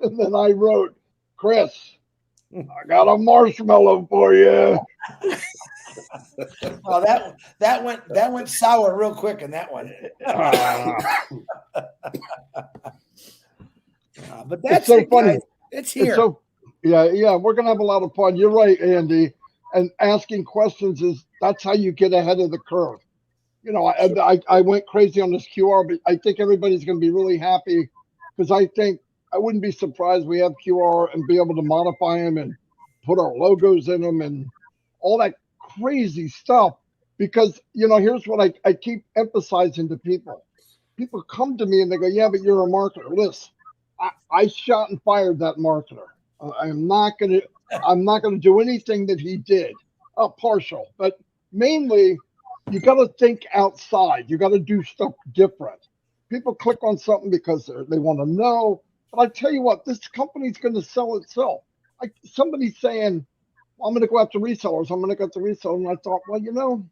And then I wrote, Chris, I got a marshmallow for you. Oh, that went sour real quick in that one. But that's so funny. It's here. Yeah, we're gonna have a lot of fun. You're right, Andy. And asking questions that's how you get ahead of the curve. You know, I went crazy on this QR, but I think everybody's going to be really happy because I wouldn't be surprised we have QR and be able to modify them and put our logos in them and all that crazy stuff. Because, you know, here's what I keep emphasizing to people. People come to me and they go, yeah, but you're a marketer. Listen, I shot and fired that marketer. I'm not going to do anything that he did. Partial, but mainly, you got to think outside. You got to do stuff different. People click on something because they want to know. But I tell you what, this company's going to sell itself. Like somebody's saying, well, I'm going to go after resellers. I'm going to go after resellers. And I thought, well, you know,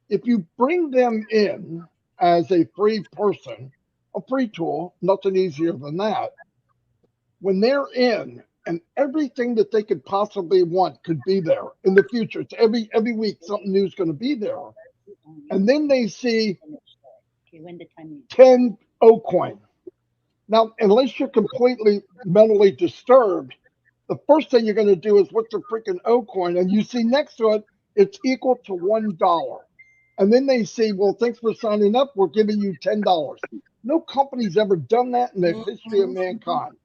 if you bring them in as a free person, a free tool, nothing easier than that. When they're in and everything that they could possibly want could be there in the future. It's every week something new is going to be there. And then they see 10 O-coin. Now, unless you're completely mentally disturbed, the first thing you're going to do is what's a freaking O-coin? And you see next to it, it's equal to $1. And then they say, well, thanks for signing up. We're giving you $10. No company's ever done that in the history of mankind.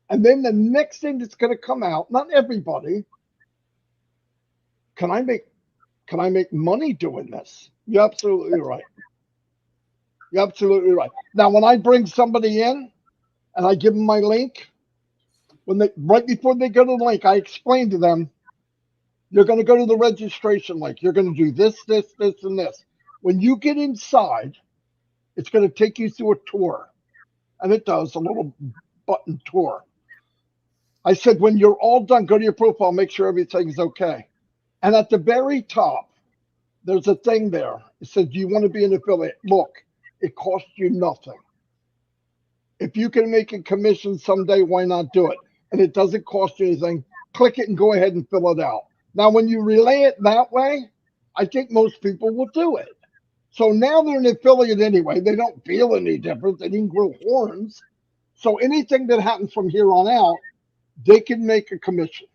And then the next thing that's going to come out, not everybody, can I make money doing this? You're absolutely right. You're absolutely right. Now, when I bring somebody in, and I give them my link, right before they go to the link, I explain to them, you're going to go to the registration link. You're going to do this, this, this, and this. When you get inside, it's going to take you through a tour. And it does, a little button tour. I said, when you're all done, go to your profile, make sure everything's okay. And at the very top, there's a thing there. It says, do you want to be an affiliate? Look, it costs you nothing. If you can make a commission someday, why not do it? And it doesn't cost you anything. Click it and go ahead and fill it out. Now, when you relay it that way, I think most people will do it. So now they're an affiliate anyway. They don't feel any different. They didn't grow horns. So anything that happens from here on out, they can make a commission.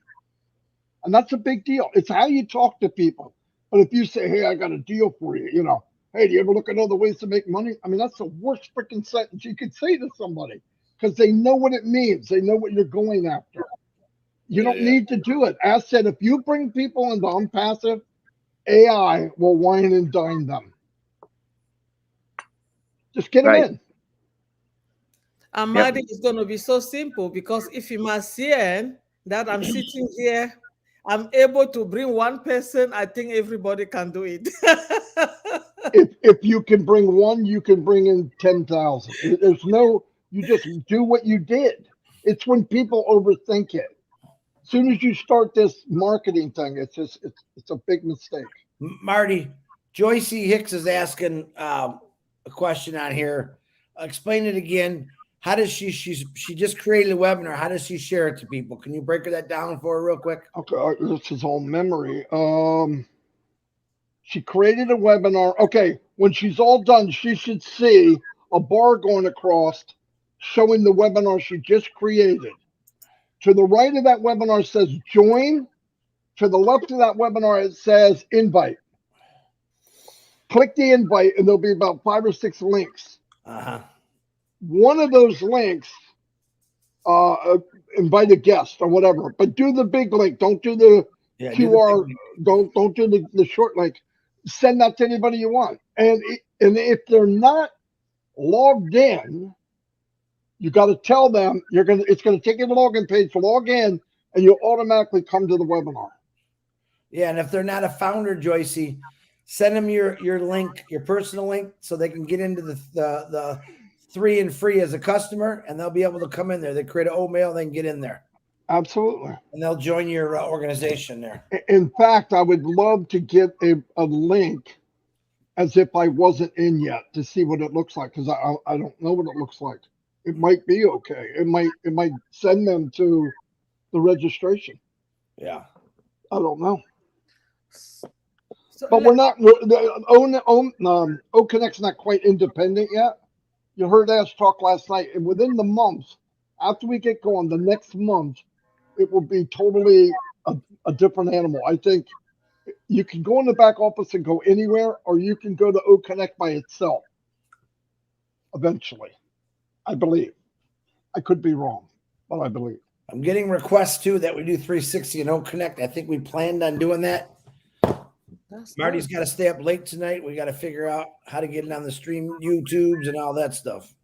And that's a big deal. It's how you talk to people. But if you say, hey, I got a deal for you, you know, hey, do you ever look at other ways to make money? I mean, that's the worst freaking sentence you could say to somebody because they know what it means. They know what you're going after. You don't need to do it. As said, if you bring people into Onpassive, AI will wine and dine them. Just get them in. And Marty is going to be so simple because if you must see that I'm sitting here, I'm able to bring one person. I think everybody can do it. if you can bring one, you can bring in 10,000. There's no, you just do what you did. It's when people overthink it. As soon as you start this marketing thing, it's a big mistake. Marty, Joyce Hicks is asking a question on here. Explain it again. How does she just created a webinar? How does she share it to people? Can you break that down for her real quick? Okay, this is all memory. She created a webinar. Okay, when she's all done, she should see a bar going across showing the webinar she just created. To the right of that webinar says join. To the left of that webinar, it says invite. Click the invite, and there'll be about 5 or 6 links. One of those links, invite a guest or whatever, but do the big link. Don't do the QR. Don't do the short link. Send that to anybody you want. And if they're not logged in, you got to tell them it's gonna take you to the login page to log in, and you'll automatically come to the webinar. Yeah, and if they're not a founder, Joyce, send them your link, your personal link, so they can get into the 3 and free as a customer, and they'll be able to come in there. They create an old-mail, they can get in there. Absolutely. And they'll join your organization there. In fact, I would love to get a link as if I wasn't in yet to see what it looks like, because I don't know what it looks like. It might be okay. It might send them to the registration. Yeah. I don't know. So But we're not, O-connect's not quite independent yet. You heard Ash talk last night, and within the month, after we get going, the next month, it will be totally a different animal. I think you can go in the back office and go anywhere, or you can go to O-connect by itself eventually, I believe. I could be wrong, but I believe. I'm getting requests, too, that we do 360 and O-connect. I think we planned on doing that. Marty's got to stay up late tonight. We got to figure out how to get it on the stream, YouTubes, and all that stuff.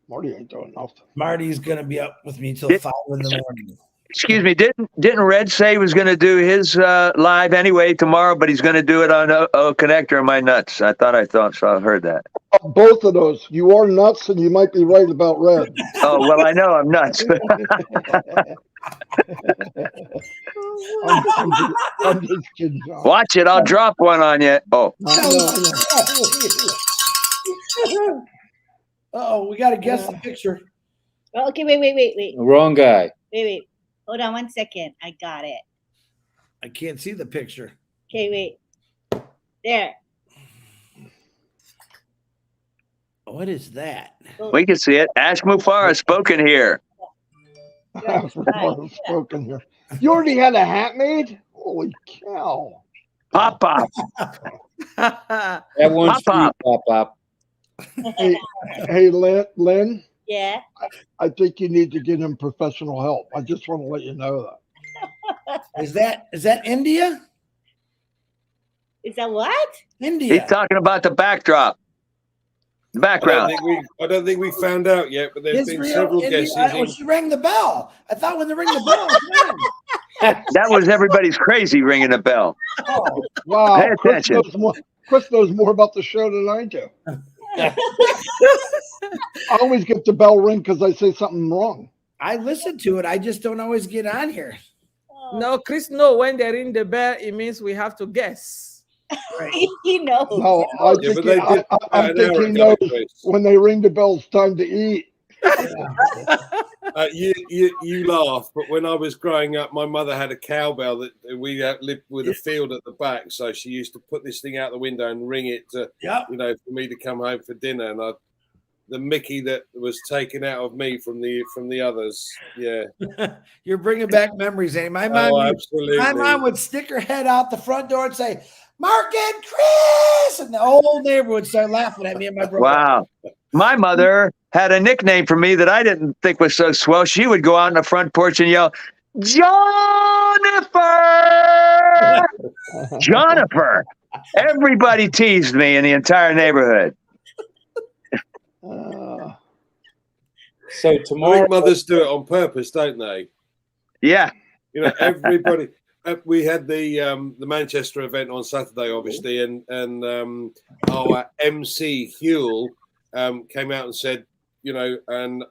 Marty ain't doing nothing. Marty's going to be up with me till 5 in the morning. Excuse me, didn't Red say he was going to do his live anyway tomorrow, but he's going to do it on O-connect, or am I nuts? I thought so. I heard that. Both of those. You are nuts, and you might be right about Red. Oh, well, I know I'm nuts. I'm just kidding, John. Watch it. I'll drop one on you. Oh. Uh-oh, we got to guess the picture. Oh, okay, wait. Wrong guy. Wait. Hold on 1 second. I got it. I can't see the picture. Okay, wait. There. What is that? We can see it. Ash Mufara spoken here. Spoken here. You already had a hat made? Holy cow. Pop. That one's Pop. Pop. Hey, Lynn? Yeah. I think you need to get him professional help. I just want to let you know that. Is that India? Is that what? India. He's talking about the backdrop. Background. I don't think we found out yet, but there's been several guesses. She rang the bell. I thought when they ring the bell, That was everybody's crazy ringing a bell. oh, Wow, Pay attention. Chris knows more about the show than I do. I always get the bell ring because I say something wrong. I listen to it. I just don't always get on here. No, Chris, no, when they ring the bell, it means we have to guess. He knows. No, I'm thinking he knows when they ring the bell, it's time to eat. You laugh, but when I was growing up, my mother had a cowbell that we lived with a field at the back, so she used to put this thing out the window and ring it to, for me to come home for dinner. And the Mickey that was taken out of me from the others, You're bringing back memories, Annie. My mom would stick her head out the front door and say, "Mark and Chris," and the whole neighborhood would start laughing at me and my brother. Wow. My mother had a nickname for me that I didn't think was so swell. She would go out on the front porch and yell, "Jonathan!" Jonathan. Everybody teased me in the entire neighborhood. So tomorrow, mothers do it on purpose, don't they? Yeah. Everybody. We had the Manchester event on Saturday, obviously, and our MC Huel came out and said, and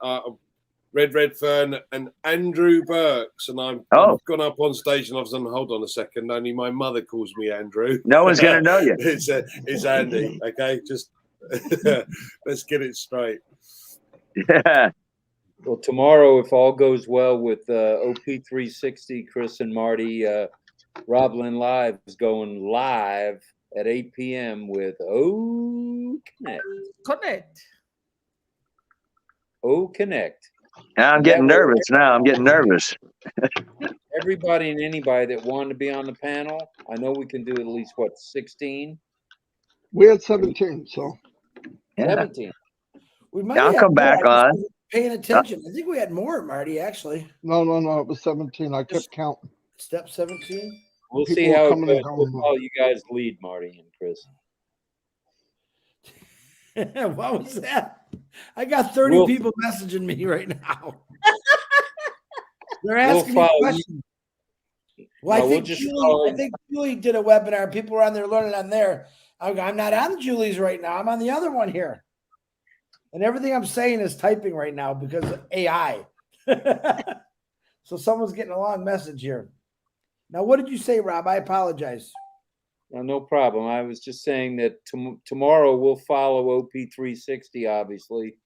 Red Redfern and Andrew Burks, and I've gone up on stage and I've done. Hold on a second, only my mother calls me Andrew. No one's gonna know you. It's Andy. Okay, just let's get it straight. Yeah. Well, tomorrow, if all goes well with OP360, Chris and Marty, RobLynn Live is going live at 8 p.m. with O-connect. O-connect. I'm getting nervous now. I'm getting nervous. Everybody and anybody that wanted to be on the panel, I know we can do at least, 16? We had 17, so. 17. I'll come back on. Paying attention. I think we had more, Marty, actually. No. It was 17. I kept counting. Step 17. We'll see how it goes. We'll follow you guys lead, Marty and Chris. What was that? I got 30 people messaging me right now. They're asking me questions. Well, I think Julie did a webinar. People were on there learning on there. I'm not on Julie's right now. I'm on the other one here. And everything I'm saying is typing right now because of AI. So someone's getting a long message here. Now, what did you say, Rob? I apologize. No problem. I was just saying that tomorrow we'll follow OP360, obviously.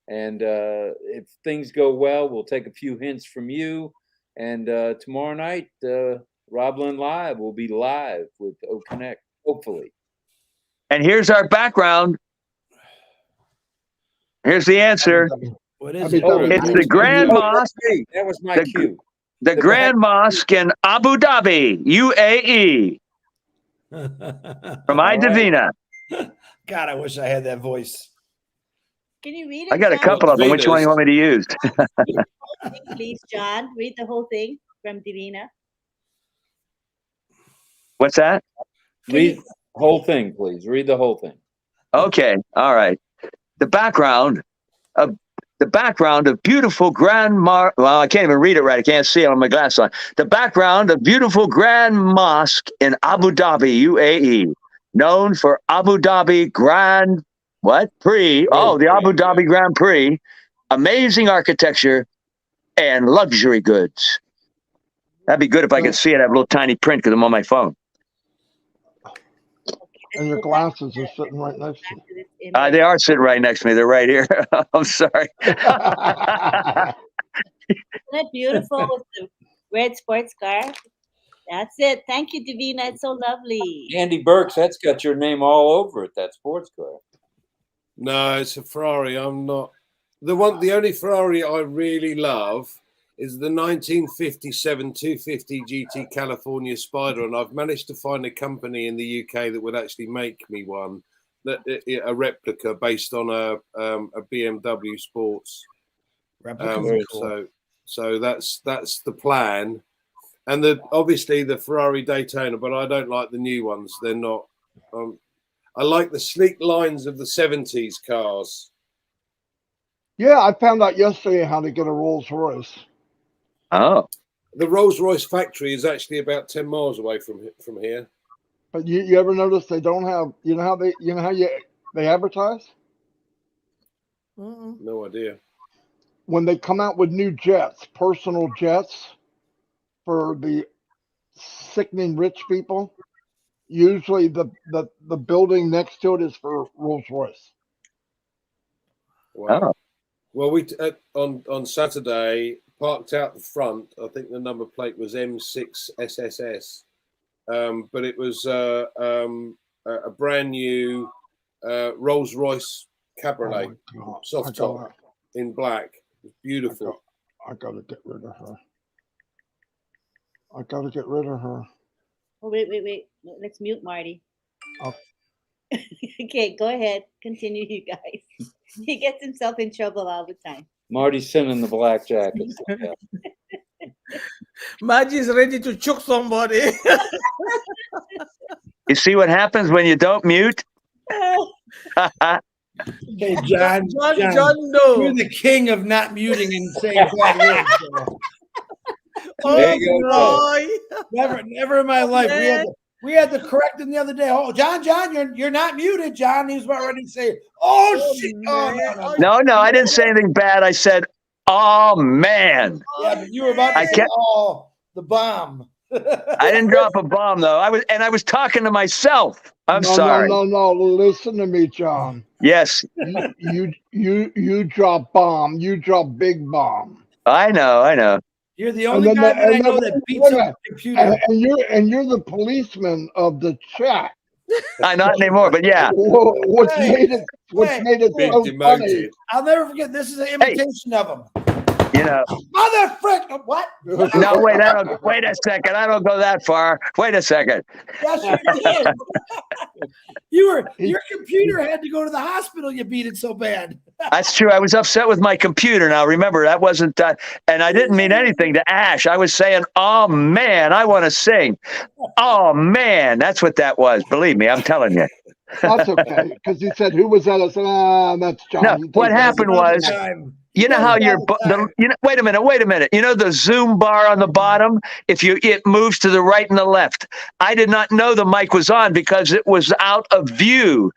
And if things go well, we'll take a few hints from you. And tomorrow night, RobLynn Live will be live with O-connect, hopefully. And here's our background. Here's the answer. What is it? It's the Grand Mosque. That was my cue. The Grand Mosque in Abu Dhabi, UAE. From Divina. God, I wish I had that voice. Can you read it? I got a couple of them. Which one do you want me to use? Please, John, read the whole thing from Divina. What's that? Read the whole thing, please. Read the whole thing. Okay. All right. The background of beautiful well, I can't even read it right. I can't see it on my glasses on. The background of beautiful Grand Mosque in Abu Dhabi, UAE, known for Abu Dhabi Grand Prix. Oh, the Abu Dhabi Grand Prix. Amazing architecture and luxury goods. That'd be good if I could see it. I have a little tiny print because I'm on my phone. And your glasses are sitting right next to you. They are sitting right next to me. They're right here. I'm sorry. Isn't that beautiful with the red sports car? That's it. Thank you, Divina. It's so lovely. Andy Burks, that's got your name all over it, that sports car. No, it's a Ferrari. I'm not. The only Ferrari I really love is the 1957 250 GT California Spider, and I've managed to find a company in the UK that would actually make me one, a replica based on a BMW Sports. So that's the plan, and obviously the Ferrari Daytona, but I don't like the new ones. They're not. I like the sleek lines of the 70s cars. Yeah, I found out yesterday how to get a Rolls Royce. Oh, The Rolls-Royce factory is actually about 10 miles away from here. But you ever notice they don't have, they advertise? No idea. When they come out with new jets, personal jets for the sickening rich people, usually the building next to it is for Rolls Royce. Wow. Oh. Well, we on Saturday parked out the front. I think the number plate was M6SSS, but it was a brand new Rolls-Royce Cabriolet, soft top in black. Beautiful. I gotta get rid of her. I gotta get rid of her. Oh, wait. Let's mute Marty. Oh. Okay, go ahead. Continue, you guys. He gets himself in trouble all the time. Marty's sending the black jackets. Maggie is ready to choke somebody. you see what happens when you don't mute? Okay, John, no. you're the king of not muting and saying bad words. So. There you go. Never in my life. We had to correct him the other day. Oh, John, you're not muted, John. He was about ready to say, "Oh shit!" Oh, No, I didn't say anything bad. I said, "Oh man." Yeah, but you were about to say, "Oh, the bomb." I didn't drop a bomb though. I was talking to myself. I'm sorry. No. Listen to me, John. Yes. You drop bomb. You drop big bomb. I know. You're the only guy that I know that beats up a computer. And you're the policeman of the chat. Not anymore, but yeah. What's made it so funny? I'll never forget. This is an imitation of him. You know, motherfucker, what? No, wait a second. I don't go that far. Wait a second. Yes, you did. Your computer had to go to the hospital. You beat it so bad. That's true. I was upset with my computer. Now, remember, that wasn't, and I didn't mean anything to Ash. I was saying, oh, man, I want to sing. Oh, man, that's what that was. Believe me, I'm telling you. That's okay. Because he said, who was that? I said, that's John. No, what happened was, you know how wait a minute. You know the zoom bar on the bottom? It moves to the right and the left. I did not know the mic was on because it was out of view.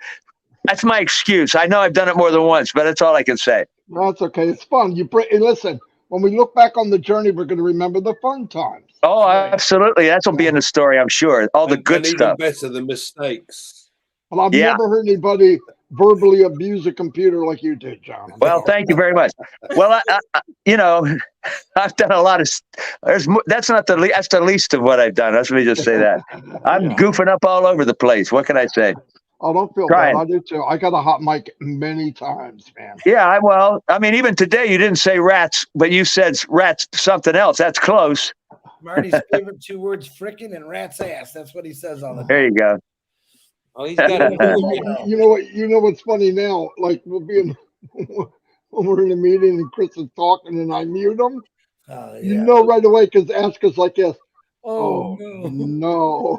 That's my excuse. I know I've done it more than once, but that's all I can say. That's okay. It's fun. Listen, when we look back on the journey, we're going to remember the fun times. Oh, absolutely. That's will be in the story, I'm sure. All the good stuff. Even better, the mistakes. Well, I've never heard anybody verbally abuse a computer like you did, John. Well, thank you very much. Well, I've done a lot of. That's the least of what I've done. Let me just say that. I'm goofing up all over the place. What can I say? Oh, don't feel bad. I do too. I got a hot mic many times, man. Yeah, even today you didn't say rats, but you said rats something else. That's close. Marty's favorite two words, frickin' and rat's ass. That's what he says all the time. There you go. Oh, he's got it. You know what's funny now? Like when we're in a meeting and Chris is talking and I mute him. You know right away because Ask is like this. Oh no.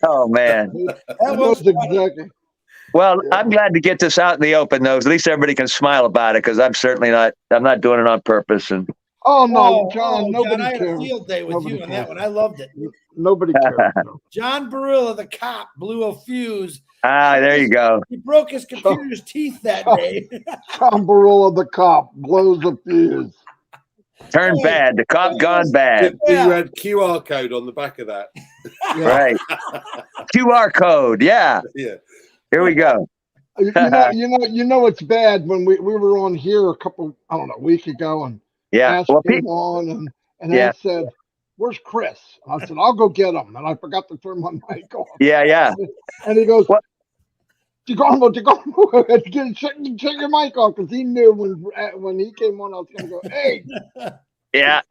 Oh man. That was exactly. Well, I'm glad to get this out in the open though. At least everybody can smile about it because I'm not doing it on purpose. And oh no, John, nobody I had cares. a field day with you on that one. I loved it. Nobody cares. John Barilla, the cop, blew a fuse. There you go. He broke his computer's teeth that day. John Barilla, the cop, blows a fuse. Turned bad. The cop gone bad. You had QR code on the back of that. Right. QR code. Yeah. Yeah. Here we go. You know it's bad when we were on here a week ago and Ash came on and Ash said, "Where's Chris?" And I said, "I'll go get him." And I forgot to turn my mic off. Yeah. And he goes, "What? Shut your mic off," because he knew when he came on, I was going to go, "Hey." Yeah.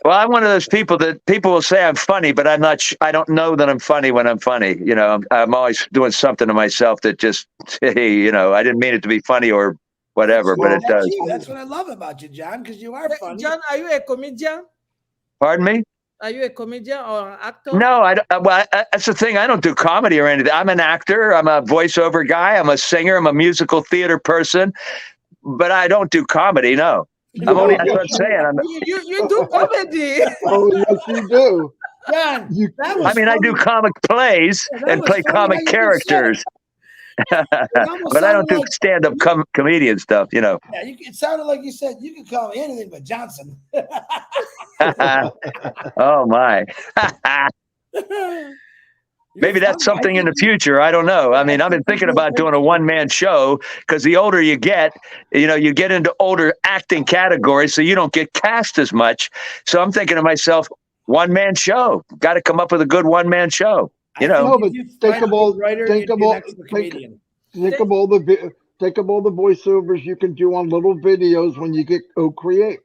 Well, I'm one of those people that people will say I'm funny, but I'm not. I don't know that I'm funny when I'm funny. You know, I'm always doing something to myself that just, I didn't mean it to be funny or whatever, but it does. That's what I love about you, John, because you are funny. John, are you a comedian? Pardon me? Are you a comedian or an actor? No, I don't. Well, that's the thing. I don't do comedy or anything. I'm an actor. I'm a voiceover guy. I'm a singer. I'm a musical theater person, but I don't do comedy. No, I'm only. That's what I'm saying. You do comedy. Oh, yes, you do. John, You, that was I mean, I do funny. comic plays Yeah, that and was play funny comic how you just said characters, it. It almost but I don't sounded do like- stand-up comedian stuff. You know. Yeah, it sounded like you said you could call me anything but Johnson. Oh my. Maybe that's something in the future. I don't know. I mean, I've been thinking about doing a one-man show because the older you get into older acting categories, so you don't get cast as much. So I'm thinking to myself, one-man show. Got to come up with a good one-man show. You know. No, but think of all the voiceovers you can do on little videos when you get create.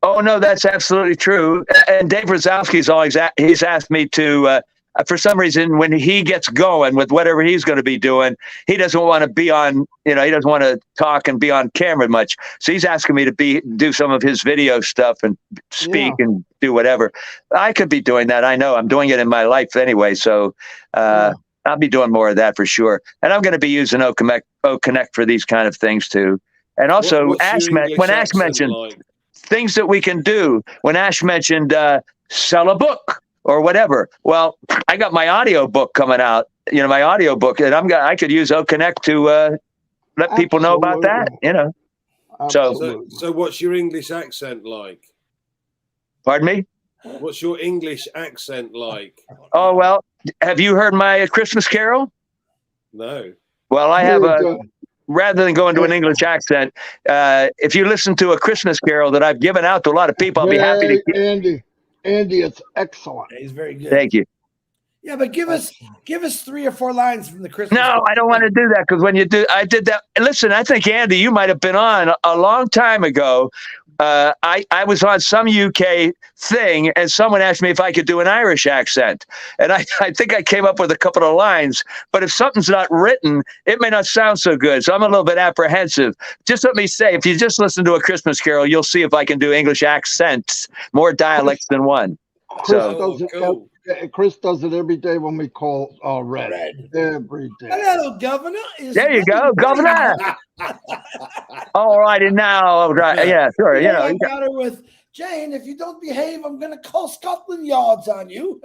Oh no, that's absolutely true. And Dave Rosowski's always he's asked me to. For some reason, when he gets going with whatever he's going to be doing, he doesn't want to be on, he doesn't want to talk and be on camera much. So he's asking me to do some of his video stuff and speak and do whatever. I could be doing that. I know I'm doing it in my life anyway. So I'll be doing more of that for sure. And I'm going to be using O-connect for these kind of things too. And also when Ash mentioned things that we can do, when Ash mentioned sell a book or whatever. Well, I got my audio book coming out, my audio book, and I could use O-connect to let people know about that, So what's your English accent like? Pardon me? What's your English accent like? Oh, well, have you heard my Christmas Carol? No. Well, I have rather than go into an English accent, if you listen to a Christmas Carol that I've given out to a lot of people, I'll be happy to. Andy, it's excellent. He's very good. Thank you. Yeah, but give us 3 or 4 lines from the Christmas. No, I don't want to do that because when you do, I did that. Listen, I think Andy, you might have been on a long time ago. I was on some UK thing and someone asked me if I could do an Irish accent. And I think I came up with a couple of lines, but if something's not written, it may not sound so good. So I'm a little bit apprehensive. Just let me say, if you just listen to A Christmas Carol, you'll see if I can do English accents, more dialects than one. Chris does it every day when we call Red. Every day. Hello, Governor. There you go, Governor. All righty now. Right. Yeah, sure. I got her with Jane. If you don't behave, I'm going to call Scotland Yards on you.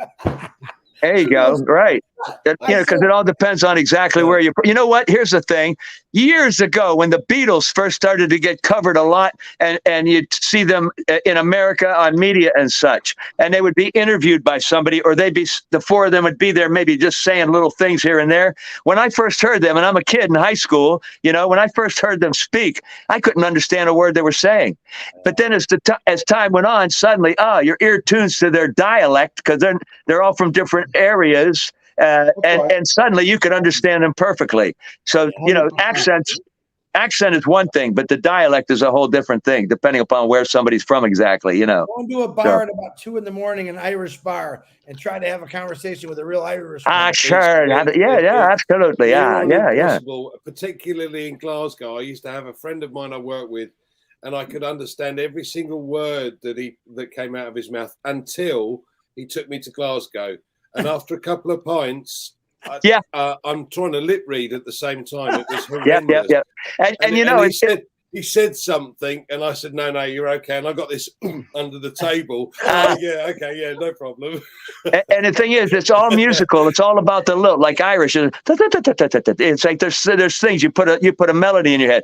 There you go. Right. Because it all depends on exactly where you. You know what? Here's the thing. Years ago, when the Beatles first started to get covered a lot, and you'd see them in America on media and such, and they would be interviewed by somebody, or the 4 of them would be there, maybe just saying little things here and there. When I first heard them, and I'm a kid in high school, when I first heard them speak, I couldn't understand a word they were saying. But then as time went on, suddenly, your ear tunes to their dialect because they're all from different areas. And suddenly you can understand them perfectly. So, accent is one thing, but the dialect is a whole different thing, depending upon where somebody's from exactly, Go into a bar at about 2 a.m, an Irish bar, and try to have a conversation with a real Irishman. Sure. Yeah, absolutely. Yeah. Particularly in Glasgow, I used to have a friend of mine I worked with, and I could understand every single word that came out of his mouth until he took me to Glasgow. And after a couple of pints, I'm trying to lip read at the same time. It was horrendous. Yeah. And he said something, and I said, "No, you're okay." And I got this under the table. No problem. And the thing is, it's all musical. It's all about the lilt, like Irish. It's like there's things you put a melody in your head.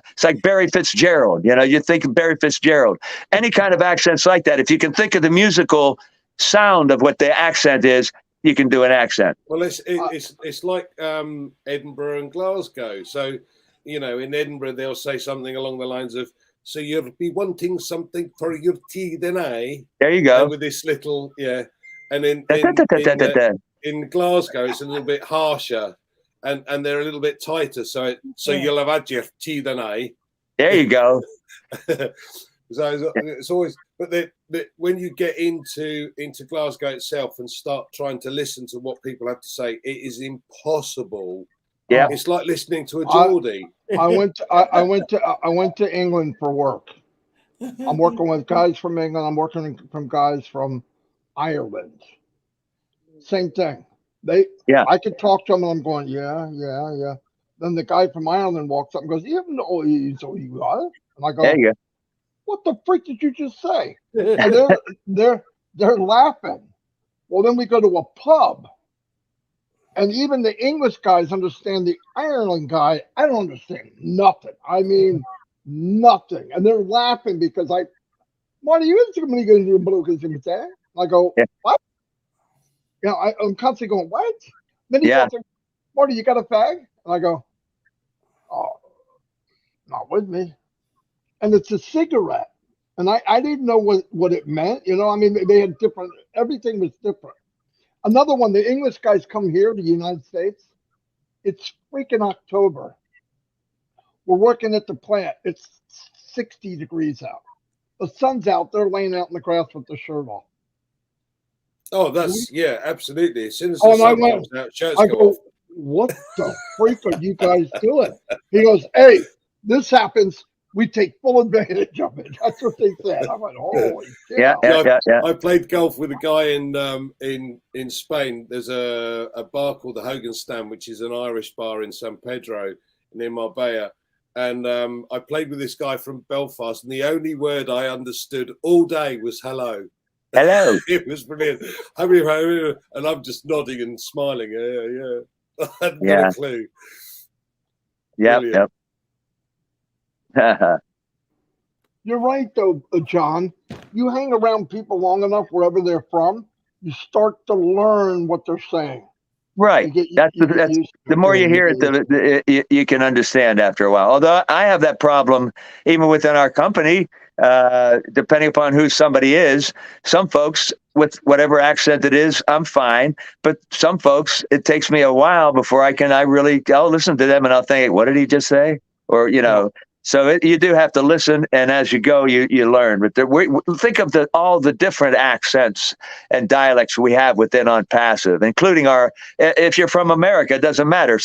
It's like Barry Fitzgerald. You think of Barry Fitzgerald. Any kind of accents like that. If you can think of the musical sound of what the accent is, you can do an accent. Well, it's like Edinburgh and Glasgow. So, in Edinburgh, they'll say something along the lines of, "So you'll be wanting something for your tea tonight." There you go. With this little, And in Glasgow, it's a little bit harsher, and they're a little bit tighter. So you'll have had your tea tonight. There you go. So it's always, but when you get into Glasgow itself and start trying to listen to what people have to say, it is impossible. Yeah, it's like listening to a Geordie. I went to England for work, I'm working with guys from England. I'm working from guys from Ireland. Same thing. I could talk to them and I'm going, yeah. Then the guy from Ireland walks up and goes, "You haven't always you got it?" And I go, There you go. "What the freak did you just say?" And they're laughing. Well, then we go to a pub, and even the English guys understand the Ireland guy. I don't understand nothing. I mean, nothing. And they're laughing because Marty, you into many good in blue because you say. I go, what? You know, I'm constantly going, what? Then he goes, Marty, you got a fag? And I go, oh, not with me. And it's a cigarette. And I didn't know what it meant. You know, I mean, they had different, everything was different. Another one, the English guys come here to the United States. It's freaking October. We're working at the plant. It's 60 degrees out. The sun's out. They're laying out in the grass with the shirt off. Oh, that's, yeah, absolutely. As soon as the sun comes out, shirts I go go, off. what the freak are you guys doing? He goes, hey, this happens. We take full advantage of it. That's what they said. I went, holy shit. Yeah. I played golf with a guy in Spain. There's a bar called the Hogan Stand, which is an Irish bar in San Pedro near Marbella. And I played with this guy from Belfast, and the only word I understood all day was hello. Hello. It was brilliant. And I'm just nodding and smiling. Yeah. I had no clue. Yep. You're right, though, John. You hang around people long enough, wherever they're from, you start to learn what they're saying. Right. That's the more you hear it, you can understand after a while. Although I have that problem even within our company, depending upon who somebody is. Some folks, with whatever accent it is, I'm fine. But some folks, it takes me a while before I'll listen to them and I'll think, what did he just say? Or, you know. So you do have to listen, and as you go, you learn. But think of all the different accents and dialects we have within Onpassive, including if you're from America, it doesn't matter.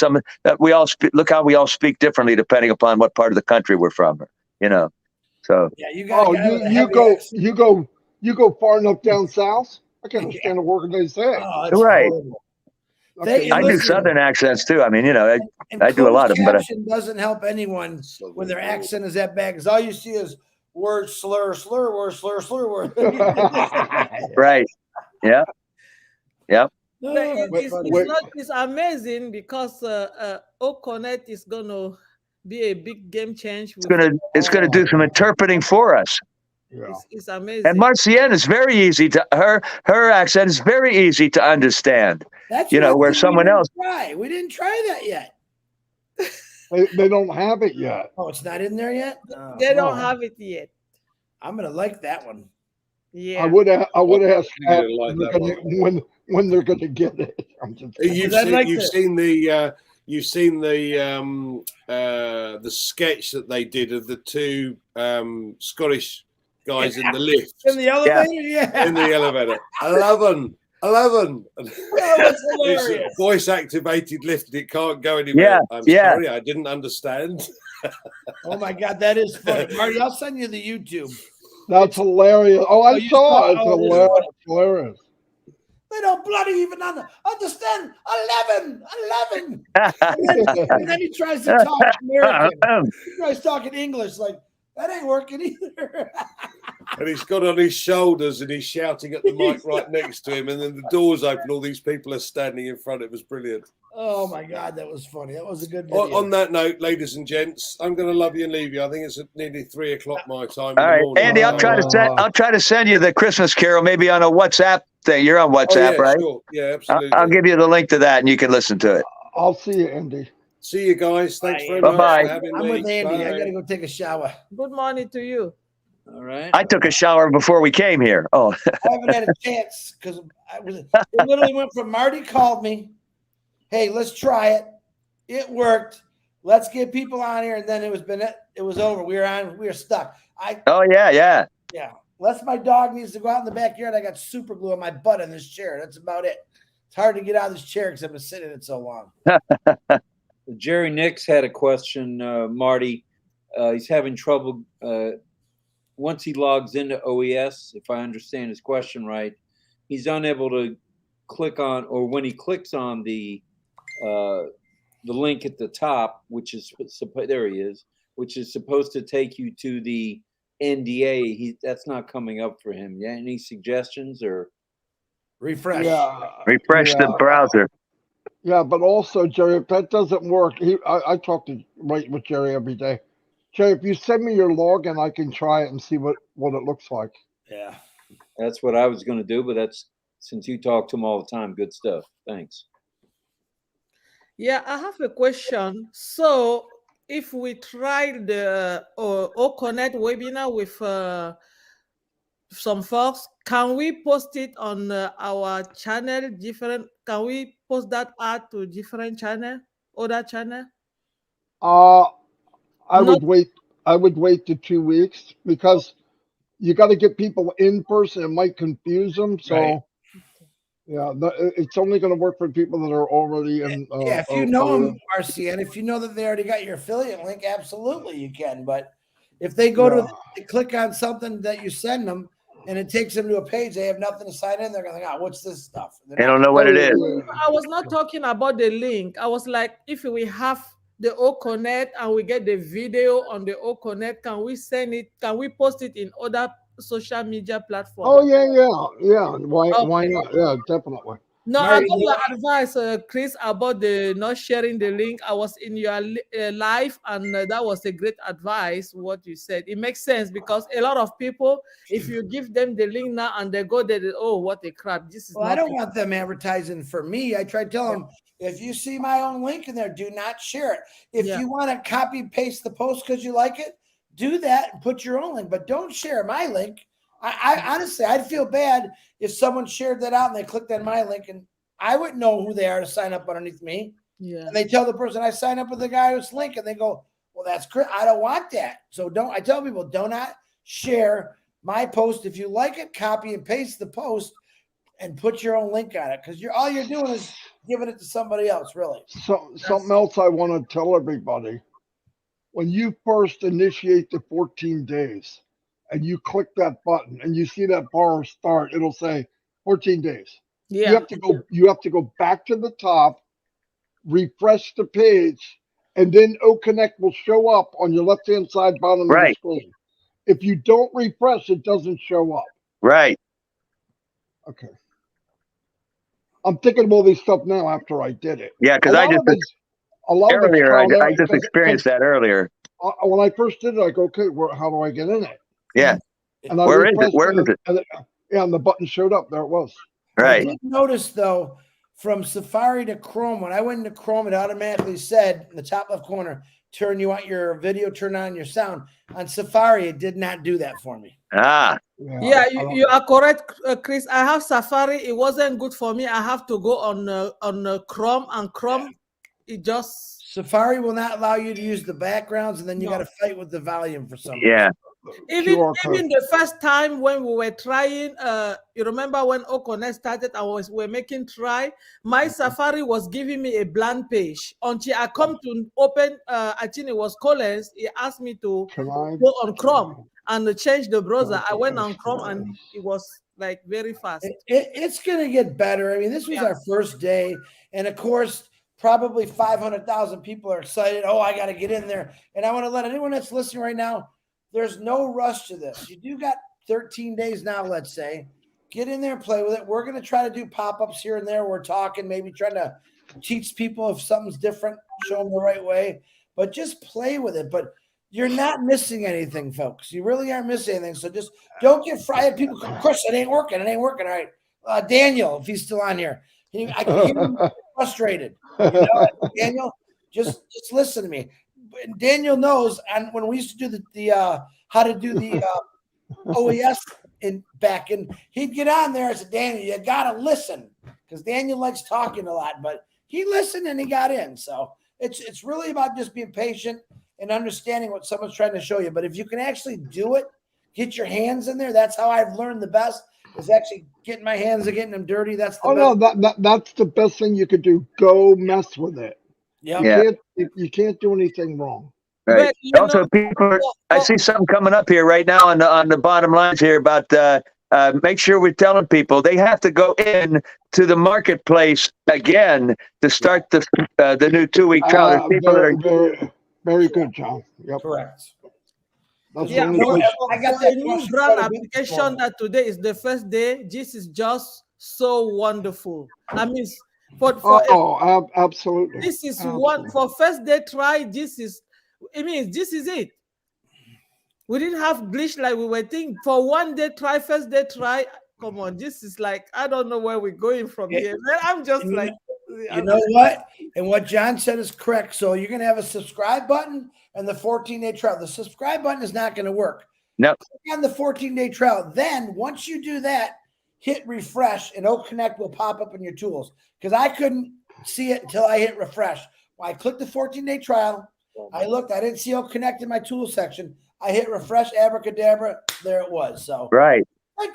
Look how we all speak differently depending upon what part of the country we're from. You know, so you got. You go far enough down south. I can't understand a word they say. Oh, it's right. horrible. I do Southern accents too. I mean, you know, I do a lot of them. But doesn't help anyone when their accent is that bad, because all you see is word slur, word slur, word. Right. Yeah. It's amazing because O-connect is going to be a big game change. It's gonna do some interpreting for us. Yeah. It's amazing. And Marcienne is very easy her accent is very easy to understand. That's where someone else. We didn't try that yet. They don't have it yet. Oh, it's not in there yet? They don't have it yet. I'm gonna like that one. Yeah. I would have asked when they're gonna get it. You've seen the sketch that they did of the two Scottish guys in the lift. In the elevator? Yeah. In the elevator. 11. Oh, that's hilarious. It's a voice activated lift and it can't go anywhere. I'm sorry, I didn't understand. Oh my God, that is funny. Marty, I'll send you the YouTube. That's hilarious. Oh, I saw it. It's hilarious. They don't bloody even understand 11. And then he tries to talk American. He tries talking English like, that ain't working either. And he's got on his shoulders and he's shouting at the mic right next to him. And then the doors open. All these people are standing in front. It was brilliant. Oh, my God. That was funny. That was a good video. On that note, ladies and gents, I'm going to love you and leave you. I think it's at nearly 3 o'clock my time. All right, Andy, I'll try to send you the Christmas Carol maybe on a WhatsApp thing. You're on WhatsApp, right? Sure. Yeah, absolutely. I'll give you the link to that and you can listen to it. I'll see you, Andy. See you guys. Thanks very much for having me. I'm with Andy. I got to go take a shower. Good morning to you. All right. I took a shower before we came here. Oh, I haven't had a chance because it literally went from Marty called me. Hey, let's try it. It worked. Let's get people on here. And then it was over. We were stuck. Yeah. Unless my dog needs to go out in the backyard, I got super glue on my butt in this chair. That's about it. It's hard to get out of this chair because I've been sitting in it so long. Jerry Nix had a question, Marty. He's having trouble once he logs into OES, if I understand his question right, he's unable to click on, or when he clicks on the link at the top, which is there he is, which is supposed to take you to the NDA. That's not coming up for him. Yeah, any suggestions or refresh? Yeah, Refresh the browser. yeah, but also, Jerry, if that doesn't work, I talk to with Jerry every day. Jerry, if you send me your login, I can try it and see what it looks like. Yeah, that's what I was going to do, but that's since you talk to him all the time. Good stuff. Thanks. Yeah, I have a question. So if we try the O-connect webinar with some folks, can we post it on our channel? Can we post that ad to different channel, other channel? I would wait the 2 weeks because you got to get people in person. It might confuse them. So, right. Yeah, it's only going to work for people that are already in. Yeah, if you know them, RCN, if you know that they already got your affiliate link, absolutely you can. But if they go to click on something that you send them and it takes them to a page, they have nothing to sign in. They're going to think, what's this stuff? They don't know what it is. I was not talking about the link. I was like, if we have the O-connect and we get the video on the O-connect, can we send it? Can we post it in other social media platforms? Oh yeah. Why not? Yeah, definitely. No, I got your advice, Chris, about the not sharing the link. I was in your live, and that was a great advice. What you said, it makes sense because a lot of people, if you give them the link now and they go there, oh, what a crap! This is. Well, I don't want them advertising for me. I try to tell them, if you see my own link in there, do not share it. If you want to copy paste the post because you like it, do that and put your own link, but don't share my link. I honestly, I'd feel bad if someone shared that out and they clicked on my link and I wouldn't know who they are to sign up underneath me. Yeah. And they tell the person I sign up with the guy who's link and they go, well, that's great. I don't want that. So I tell people, do not share my post. If you like it, copy and paste the post and put your own link on it. Because all you're doing is giving it to somebody else, really. So something else I want to tell everybody. When you first initiate the 14 days, and you click that button and you see that bar start, it'll say 14 days. Yeah. You have to go back to the top, refresh the page, and then O-connect will show up on your left-hand side bottom of the screen. If you don't refresh, it doesn't show up. Right. Okay. I'm thinking of all these stuff now after I did it. Yeah, because I just experienced that earlier. When I first did it, I go, okay, how do I get in it? Yeah. And Where is it? And the button showed up. There it was. Right. I did notice, though, from Safari to Chrome, when I went into Chrome, it automatically said in the top left corner, you want your video, turn on your sound. On Safari, it did not do that for me. Ah. Yeah, you are correct, Chris. I have Safari. It wasn't good for me. I have to go on Chrome, and Chrome, it just... Safari will not allow you to use the backgrounds, and then you got to fight with the volume for some reason. Yeah. Even the first time when we were trying, you remember when O-connect started and we're making try, my Safari was giving me a blank page until I come to open, I think it was Collins, he asked me to go on Chrome and change the browser. I went on Chrome and it was like very fast. It's going to get better. I mean, this was our first day. And of course, probably 500,000 people are excited. Oh, I got to get in there. And I want to let anyone that's listening right now, there's no rush to this. You do got 13 days now, let's say. Get in there and play with it. We're going to try to do pop-ups here and there. We're talking, maybe trying to teach people if something's different, show them the right way. But just play with it. But you're not missing anything, folks. You really aren't missing anything. So just don't get fried. People go, Chris, it ain't working. It ain't working. All right. Daniel, if he's still on here. I can hear him frustrated. You know, Daniel, just listen to me. Daniel knows, and when we used to do the how to do the OES back, and he'd get on there. I said, Daniel, you gotta listen, because Daniel likes talking a lot, but he listened and he got in. So it's really about just being patient and understanding what someone's trying to show you. But if you can actually do it, get your hands in there. That's how I've learned the best, is actually getting my hands and getting them dirty. That's the best. No, that's the best thing you could do. Go mess with it. Yeah. You can't do anything wrong. Right. But Also, people, I see something coming up here right now on the bottom lines here about make sure we're telling people they have to go in to the marketplace again to start the new 2-week trial. There's people that are very good, John. Yep. Correct. That's the yeah, only No, place. I got for a that new question brand quite a bit this application morning. that today is the first day. This is just so wonderful. I mean, Absolutely. this is Absolutely. one for first day try. This is it. We didn't have glitch like we were thinking. For one day try, first day try. Come on, this is like I don't know where we're going from here. Man, I'm just And like, you know what? And what John said is correct. So you're going to have a subscribe button and the 14-day trial. The subscribe button is not going to work. no. Click on the 14-day trial. Then once you do that, hit refresh and O-connect will pop up in your tools. Because I couldn't see it until I hit refresh. When I clicked the 14-day trial, I looked, I didn't see O-connect in my tools section. I hit refresh, abracadabra, there it was. So Right.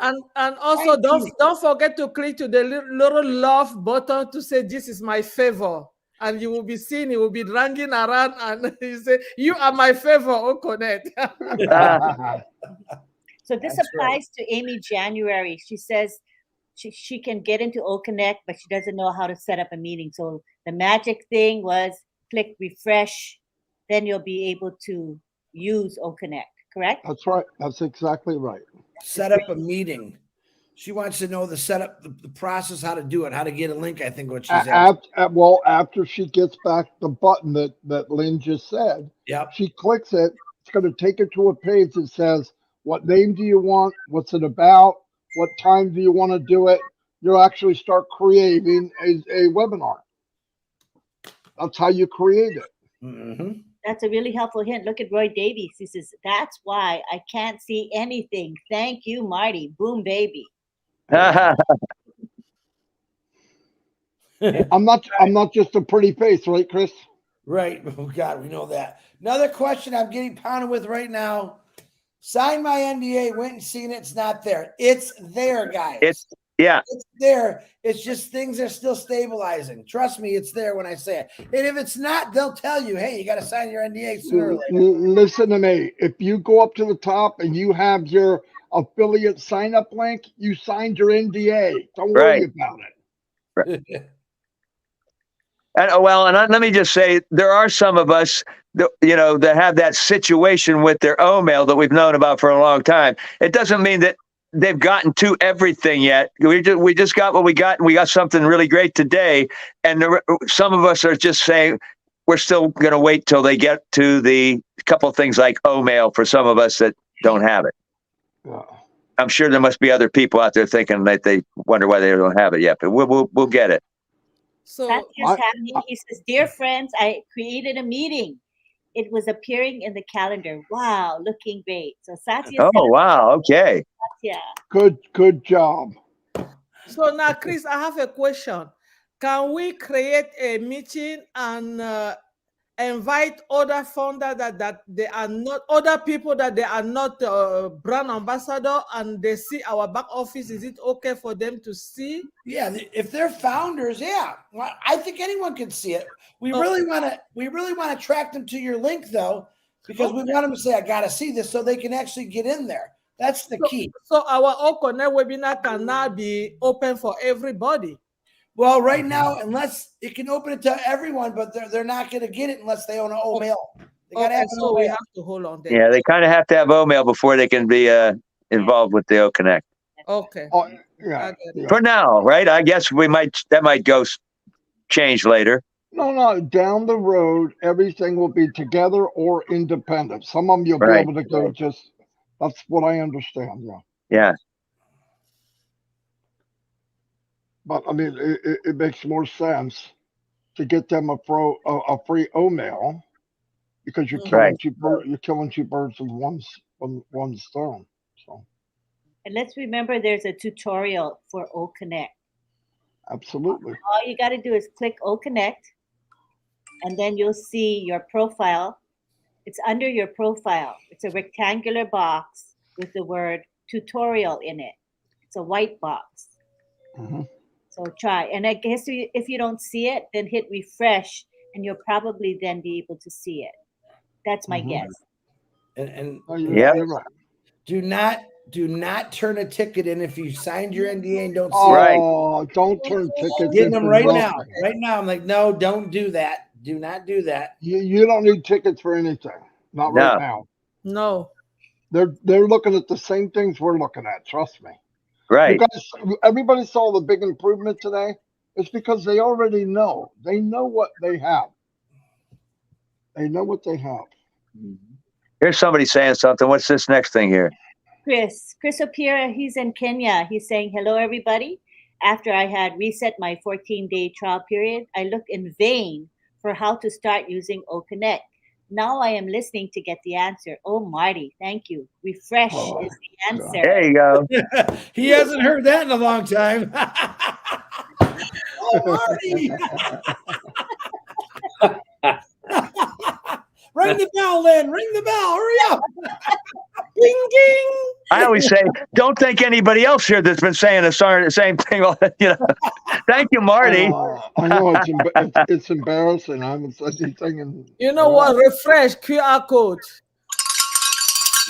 and also don't forget to click to the little love button to say this is my favor, and you will be seeing it will be ringing around, and you say you are my favor. O-connect. So this That's applies to Amy January. She says she can get into O-connect, but she doesn't know how to set up a meeting. So the magic thing was click refresh, then you'll be able to use O-connect, correct? That's right. That's exactly right. set up a meeting. She wants to know the setup, the process, how to do it, how to get a link. I think what she's asking. Well, after she gets back the button that Lynn just said, Yep. she clicks it. It's going to take her to a page that says, what name do you want? What's it about? What time do you want to do it? You'll actually start creating a webinar. That's how you create it. Mm-hmm. That's a really helpful hint. Look at Roy Davies. He says, that's why I can't see anything. Thank you, Marty. Boom, baby. I'm not just a pretty face, right, Chris? Right. Oh God, we know that. Another question I'm getting pounded with right now. Signed my NDA, went and seen it. It's not there. It's there, guys. It's there. It's just things are still stabilizing. Trust me, it's there when I say it. And if it's not, they'll tell you, hey, you got to sign your NDA sooner or later. Listen to me. If you go up to the top and you have your affiliate sign up link, you signed your NDA. Don't worry about it. And let me just say, there are some of us that have that situation with their O-mail that we've known about for a long time. It doesn't mean that they've gotten to everything yet. We just got what we got, and we got something really great today. And some of us are just saying we're still going to wait till they get to the couple of things like O-mail for some of us that don't have it. Yeah. I'm sure there must be other people out there thinking that they wonder why they don't have it yet, but we'll get it. So that's just happening. He says, dear friends, I created a meeting. It was appearing in the calendar. Wow, looking great. So Satya. Oh, wow. Okay. Satya. Good job. So now, Chris, I have a question. Can we create a meeting and invite other founders that they are not, other people that they are not brand ambassador, and they see our back office? Is it okay for them to see? Yeah, if they're founders, yeah. Well, I think anyone can see it. We really want to attract them to your link though, because we want them to say, I gotta see this, so they can actually get in there. That's the key. So our O-connect webinar can now be open for everybody. Well, right now, unless it can open it to everyone, but they're not going to get it unless they own an O-mail. They got to have so we have to hold on there. Yeah, they kind of have to have O-mail before they can be involved with the O-connect. Okay. Yeah. For now, right? I guess that might go change later. No. Down the road, everything will be together or independent. Some of them you'll be able to go just. That's what I understand. Yeah. Yeah. But I mean, it makes more sense to get them a free O-mail, because you're killing two birds with one stone. So. And let's remember, there's a tutorial for O-connect. Absolutely. All you got to do is click O-connect, and then you'll see your profile. It's under your profile. It's a rectangular box with the word tutorial in it. It's a white box. Mm-hmm. So try. And I guess if you don't see it, then hit refresh, and you'll probably then be able to see it. That's my guess. And Oh, you're, Yep. you're right. do not turn a ticket in if you signed your NDA and don't see Oh, Right. don't turn tickets Getting in them for right now. nothing. Right now, I'm like, no, don't do that. Do not do that. You don't need tickets for anything. Not No. right now. No. They're looking at the same things we're looking at. Trust me. Right. You guys, everybody saw the big improvement today. It's because they already know. They know what they have. They know what they have. Here's somebody saying something. What's this next thing here? Chris Opira, he's in Kenya. He's saying, hello, everybody. After I had reset my 14-day trial period, I looked in vain for how to start using O-connect. Now I am listening to get the answer. Oh, Marty, thank you. Refresh Oh, is the answer. There you go. He hasn't heard that in a long time. Oh, Marty. Ring the bell, Lynn. Ring the bell. Hurry up. Ding, ding. I always say, don't think anybody else here that's been saying the same thing. You know. Thank you, Marty. I know it's embarrassing. I haven't said anything. You know what? Refresh QR code.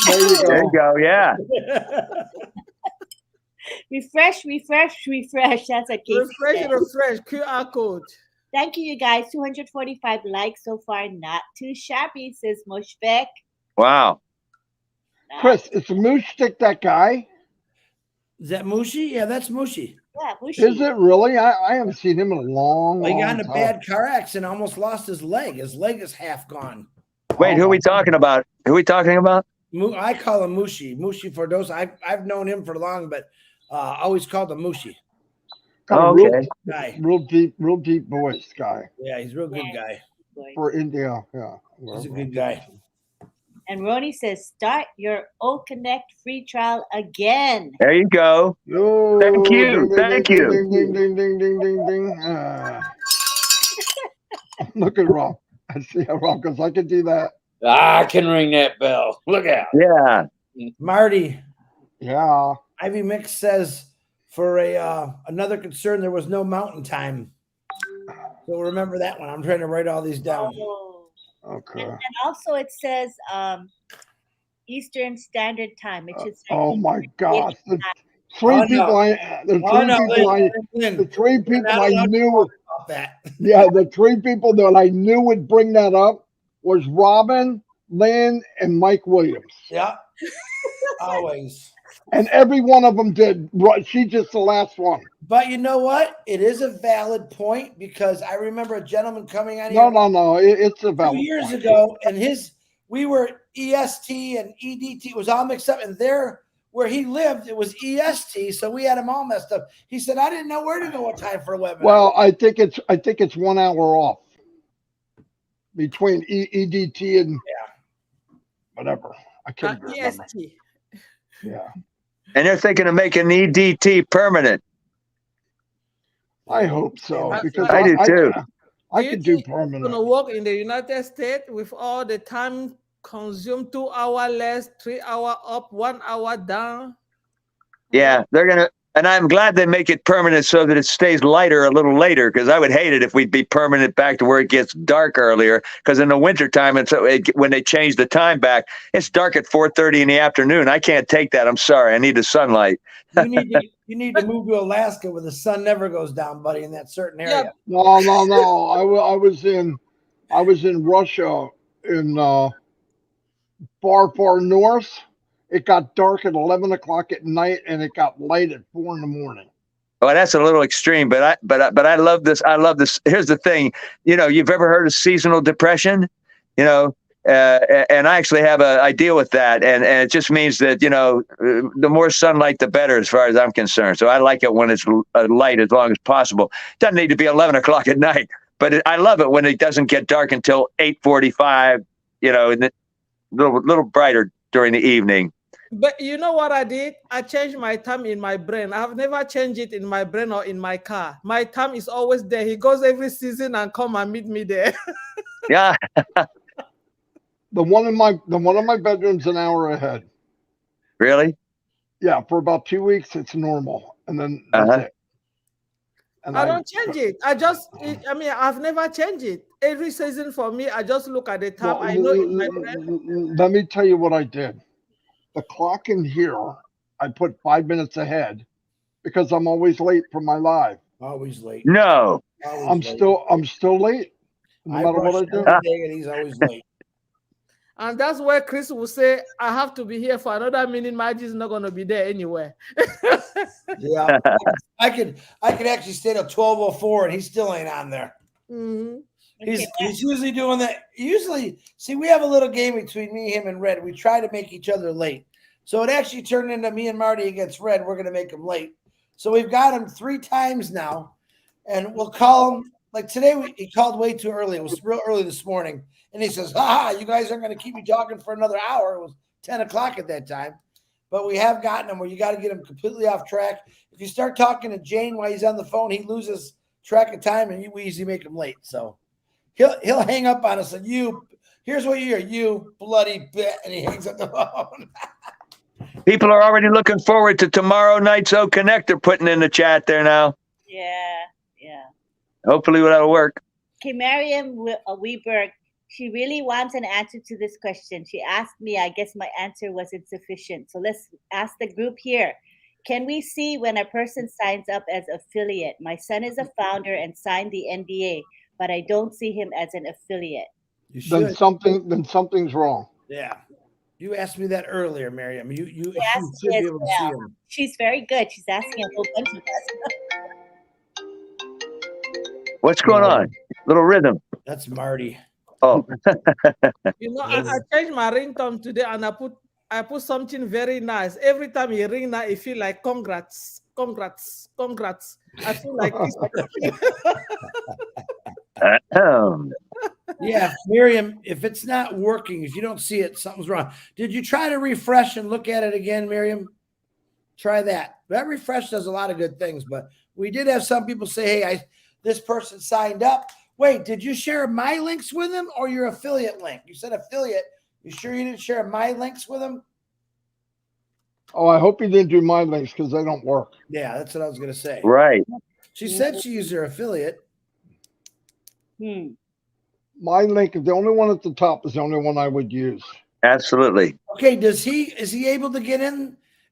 There you go. There you go. Yeah. Refresh. That's a case. Refresh QR code. Thank you, you guys. 245 likes so far. Not too shabby, says Mushbek. Wow. Chris, is Moosh Stick that guy? Is that Mushi? Yeah, that's Mushi. Yeah, Mushi. Is it really? I haven't seen him in a long, Well, he got long in a time. bad car accident, almost lost his leg. His leg is half gone. Wait, who are we talking about? Who are we talking about? I call him Mushi. Mushi Fordosa. I've known him for long, but always called him Mushi. Got a Okay. Guy. real deep voice guy Yeah, he's a real good guy. for India. Yeah, He's a good guy. And Roni says, start your O-connect free trial again. There you go. Yo, Thank you. ding, Thank ding, you. Ding, ding, ding, ding, ding, ding, ding. Look at Rob. I see how Rob goes. I can do that. I can ring that bell. Look out. Yeah. Marty, Yeah. Ivy Mix says for another concern, there was no mountain time. So remember that one. I'm trying to write all these down. Oh. Okay. And also it says Eastern Standard Time. It should say Oh my gosh. The Oh, three no. people the three people I knew. About that. Yeah, the three people that I knew would bring that up was Robin, Lynn, and Mike Williams. Yeah. Always. And every one of them did. She's just the last one. But you know what? It is a valid point because I remember a gentleman coming on here No. It's a 2 valid years point. ago, and we were EST and EDT. It was all mixed up, and there where he lived, it was EST, so we had him all messed up. He said, "I didn't know where to go. What time for a webinar?" Well, I think it's 1 hour off between EDT and whatever. I can't remember. EST. Yeah, And they're thinking of making EDT permanent. I hope so because I do too. I you could do think it's gonna permanent. work in the United States with all the time consumed, 2 hour less, 3 hour up, 1 hour down? Yeah, they're gonna, and I'm glad they make it permanent so that it stays lighter a little later. Because I would hate it if we'd be permanent back to where it gets dark earlier. Because in the wintertime, when they change the time back, it's dark at 4:30 in the afternoon. I can't take that. I'm sorry. I need the sunlight. You need to move to Alaska where the sun never goes down, buddy, in that certain area. No. I was in Russia in far north. It got dark at 11 o'clock at night, and it got light at 4 in the morning. Well, that's a little extreme, but I love this. I love this. Here's the thing. You've ever heard of seasonal depression? And I actually I deal with that, and it just means that the more sunlight, the better, as far as I'm concerned. So I like it when it's light as long as possible. Doesn't need to be 11 o'clock at night, but I love it when it doesn't get dark until 8:45. And a little brighter during the evening. But you know what I did? I changed my time in my brain. I have never changed it in my brain or in my car. My time is always there. He goes every season and come and meet me there. Yeah. The one in my bedroom's an hour ahead. Really? Yeah, for about 2 weeks it's normal, and then that's it. And I don't change it. I've never changed it. every season for me, I just look at the time. I know in my brain. Let me tell you what I did. The clock in here, I put 5 minutes ahead because I'm always late for my live. Always late. No. Always I'm still late, no matter what I do. every day, and he's always late. And that's where Chris will say, I have to be here for another minute. Magic is not going to be there anywhere. Yeah, I could actually stay till 12:04, and he still ain't on there. Mhm. He's usually doing that. Usually, see, we have a little game between me, him, and Red. We try to make each other late. So it actually turned into me and Marty against Red. We're going to make him late. So we've got him 3 times now, and we'll call him. Like today, he called way too early. It was real early this morning. And he says, you guys aren't going to keep me talking for another hour. It was 10 o'clock at that time. But we have gotten him where you got to get him completely off track. If you start talking to Jane while he's on the phone, he loses track of time, and we easily make him late. So he'll hang up on us, and here's what you hear, you bloody bit, and he hangs up the phone. People are already looking forward to tomorrow night's O-connect. They're putting in the chat there now. Yeah. Hopefully that'll work. Okay, Mariam Weberg, she really wants an answer to this question. She asked me, I guess my answer was insufficient. So let's ask the group here. Can we see when a person signs up as affiliate? My son is a founder and signed the NDA, but I don't see him as an affiliate. You should. Then something's wrong. Yeah. You asked me that earlier, Miriam. You should Yes, be able to see him. She's very good. She's asking a whole bunch of us. What's going on? Little rhythm. That's Marty. Oh. You know, I changed my ringtone today, and I put something very nice. Every time he ring now, it feel like congrats. I feel like this. Yeah, Miriam, if it's not working, if you don't see it, something's wrong. Did you try to refresh and look at it again, Miriam? Try that. That refresh does a lot of good things, but we did have some people say, hey, this person signed up. Wait, did you share my links with him or your affiliate link? You said affiliate. You sure you didn't share my links with him? Oh, I hope he didn't do my links because they don't work. Yeah, that's what I was going to say. Right. She said she used her affiliate. My link, the only one at the top is the only one I would use. Absolutely. Okay, is he able to get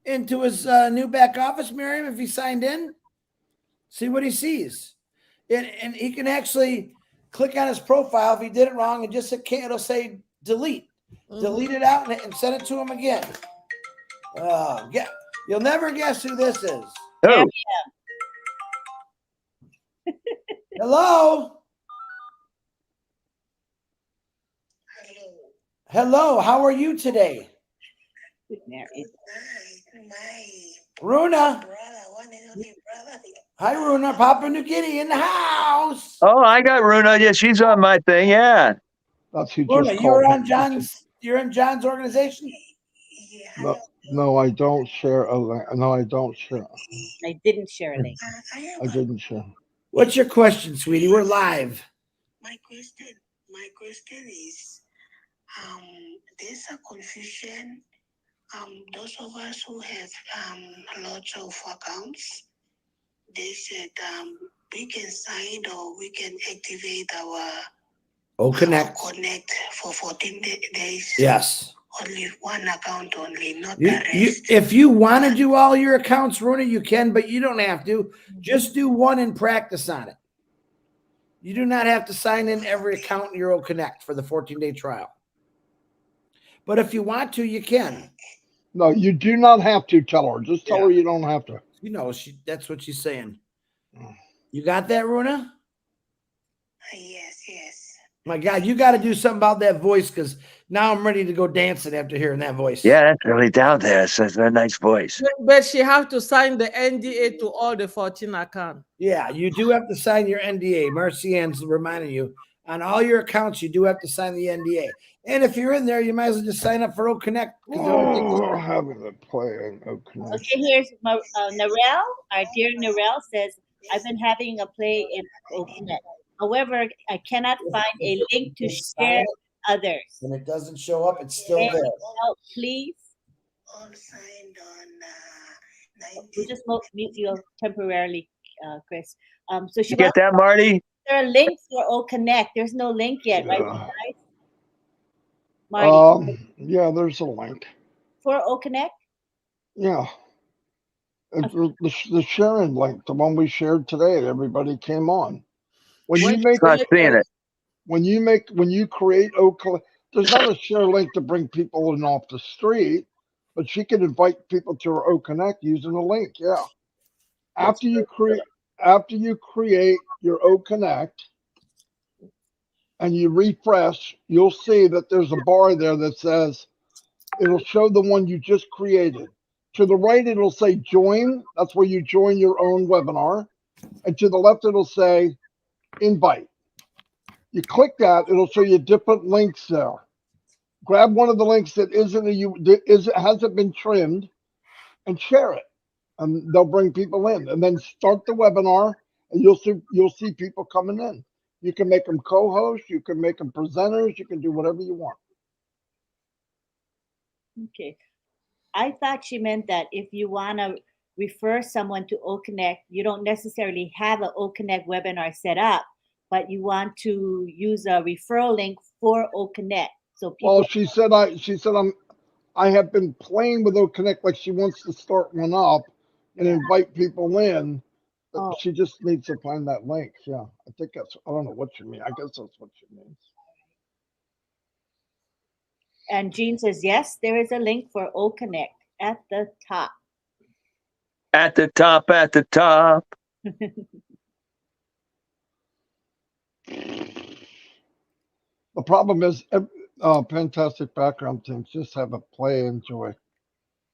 into his new back office, Miriam, if he signed in? See what he sees. And he can actually click on his profile if he did it wrong and just it'll say delete. Delete it out and send it to him again. You'll never guess who this is. Oh. Hello. Hello. How are you today? Runa. Hi, Runa. Papua New Guinea in the house. Oh, I got Runa. Yeah, she's on my thing. Yeah. That's who Runa, just you're called. on John's. You're in John's organization. No, I don't share a link. No, I don't share. I didn't share a link. I didn't share. What's your question, sweetie? We're live. My question is, there's a confusion. Those of us who have lots of accounts, they said we can sign or we can activate our O-connect for 14 days. Yes. Only one account only, not the rest. If you want to do all your accounts, Runa, you can, but you don't have to. Just do one and practice on it. You do not have to sign in every account in your O-connect for the 14-day trial. But if you want to, you can. No, you do not have to. Tell her. Just tell her you don't have to. You know, that's what she's saying. You got that, Runa? Yes. My God, you got to do something about that voice because now I'm ready to go dancing after hearing that voice. Yeah, that's really down there. It's a nice voice. But she have to sign the NDA to all the 14 accounts. Yeah, you do have to sign your NDA. Marcy Ann's reminding you. On all your accounts, you do have to sign the NDA. And if you're in there, you might as well just sign up for O-connect. We're having to play an O-connect. Okay, here's Narelle. Our dear Narelle says, I've been having a play in O-connect. However, I cannot find a link to share others. When it doesn't show up, it's still there. Help, please. All signed on We'll just mute you temporarily, Chris. So she You get that, Marty? there a link for O-connect? There's no link yet, right, Yeah. guys? Marty, Yeah, there's a link. for O-connect? Yeah. The sharing link, the one we shared today, everybody came on. When you make Not seeing it. when you create O-connect, there's not a share link to bring people in off the street, but she can invite people to her O-connect using a link. Yeah. After you create your O-connect and you refresh, you'll see that there's a bar there that says it'll show the one you just created. To the right, it'll say join. That's where you join your own webinar. And to the left, it'll say invite. You click that, it'll show you different links there. Grab one of the links that hasn't been trimmed and share it. And they'll bring people in. And then start the webinar, and you'll see people coming in. You can make them co-hosts, you can make them presenters, you can do whatever you want. Okay. I thought she meant that if you want to refer someone to O-connect, you don't necessarily have an O-connect webinar set up, but you want to use a referral link for O-connect. So people. Well, she said I have been playing with O-connect, like she wants to start one up and invite people in. But she just needs to find that link. Yeah, I think I don't know what you mean. I guess that's what she means. And Jean says, yes, there is a link for O-connect at the top. At the top, at the top. The problem is, fantastic background things. Just have a play, enjoy.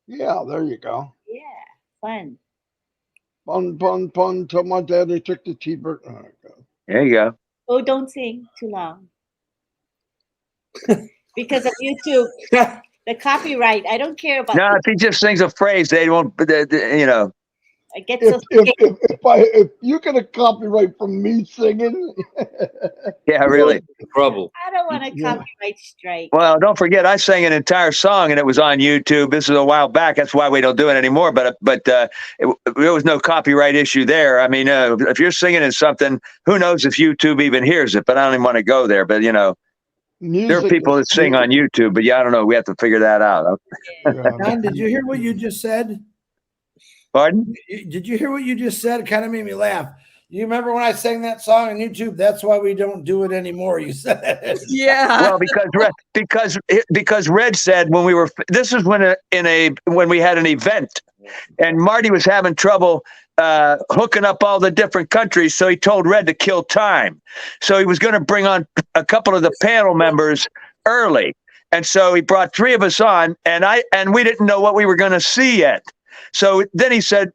Yeah, there you go. Yeah, fun. Fun. Tell my daddy took the T-bird. Oh, God. There you go. Oh, don't sing too long. Because of YouTube, the copyright. I don't care about. No, if he just sings a phrase, they won't. You know. I get so if you get a copyright from me singing. Yeah, really. Trouble. I don't want a copyright strike. Well, don't forget, I sang an entire song and it was on YouTube. This is a while back. That's why we don't do it anymore. But there was no copyright issue there. I mean, if you're singing in something, who knows if YouTube even hears it? But I don't even want to go there. But you know. There are people that sing on YouTube, but I don't know. We have to figure that out. Don, did you hear what you just said? Pardon? Did you hear what you just said? It kind of made me laugh. You remember when I sang that song on YouTube? That's why we don't do it anymore. You said. Yeah. Well, because Red said when we were. This is when we had an event, and Marty was having trouble hooking up all the different countries, so he told Red to kill time. So he was going to bring on a couple of the panel members early, and so he brought 3 of us on, and we didn't know what we were going to see yet. So then he said,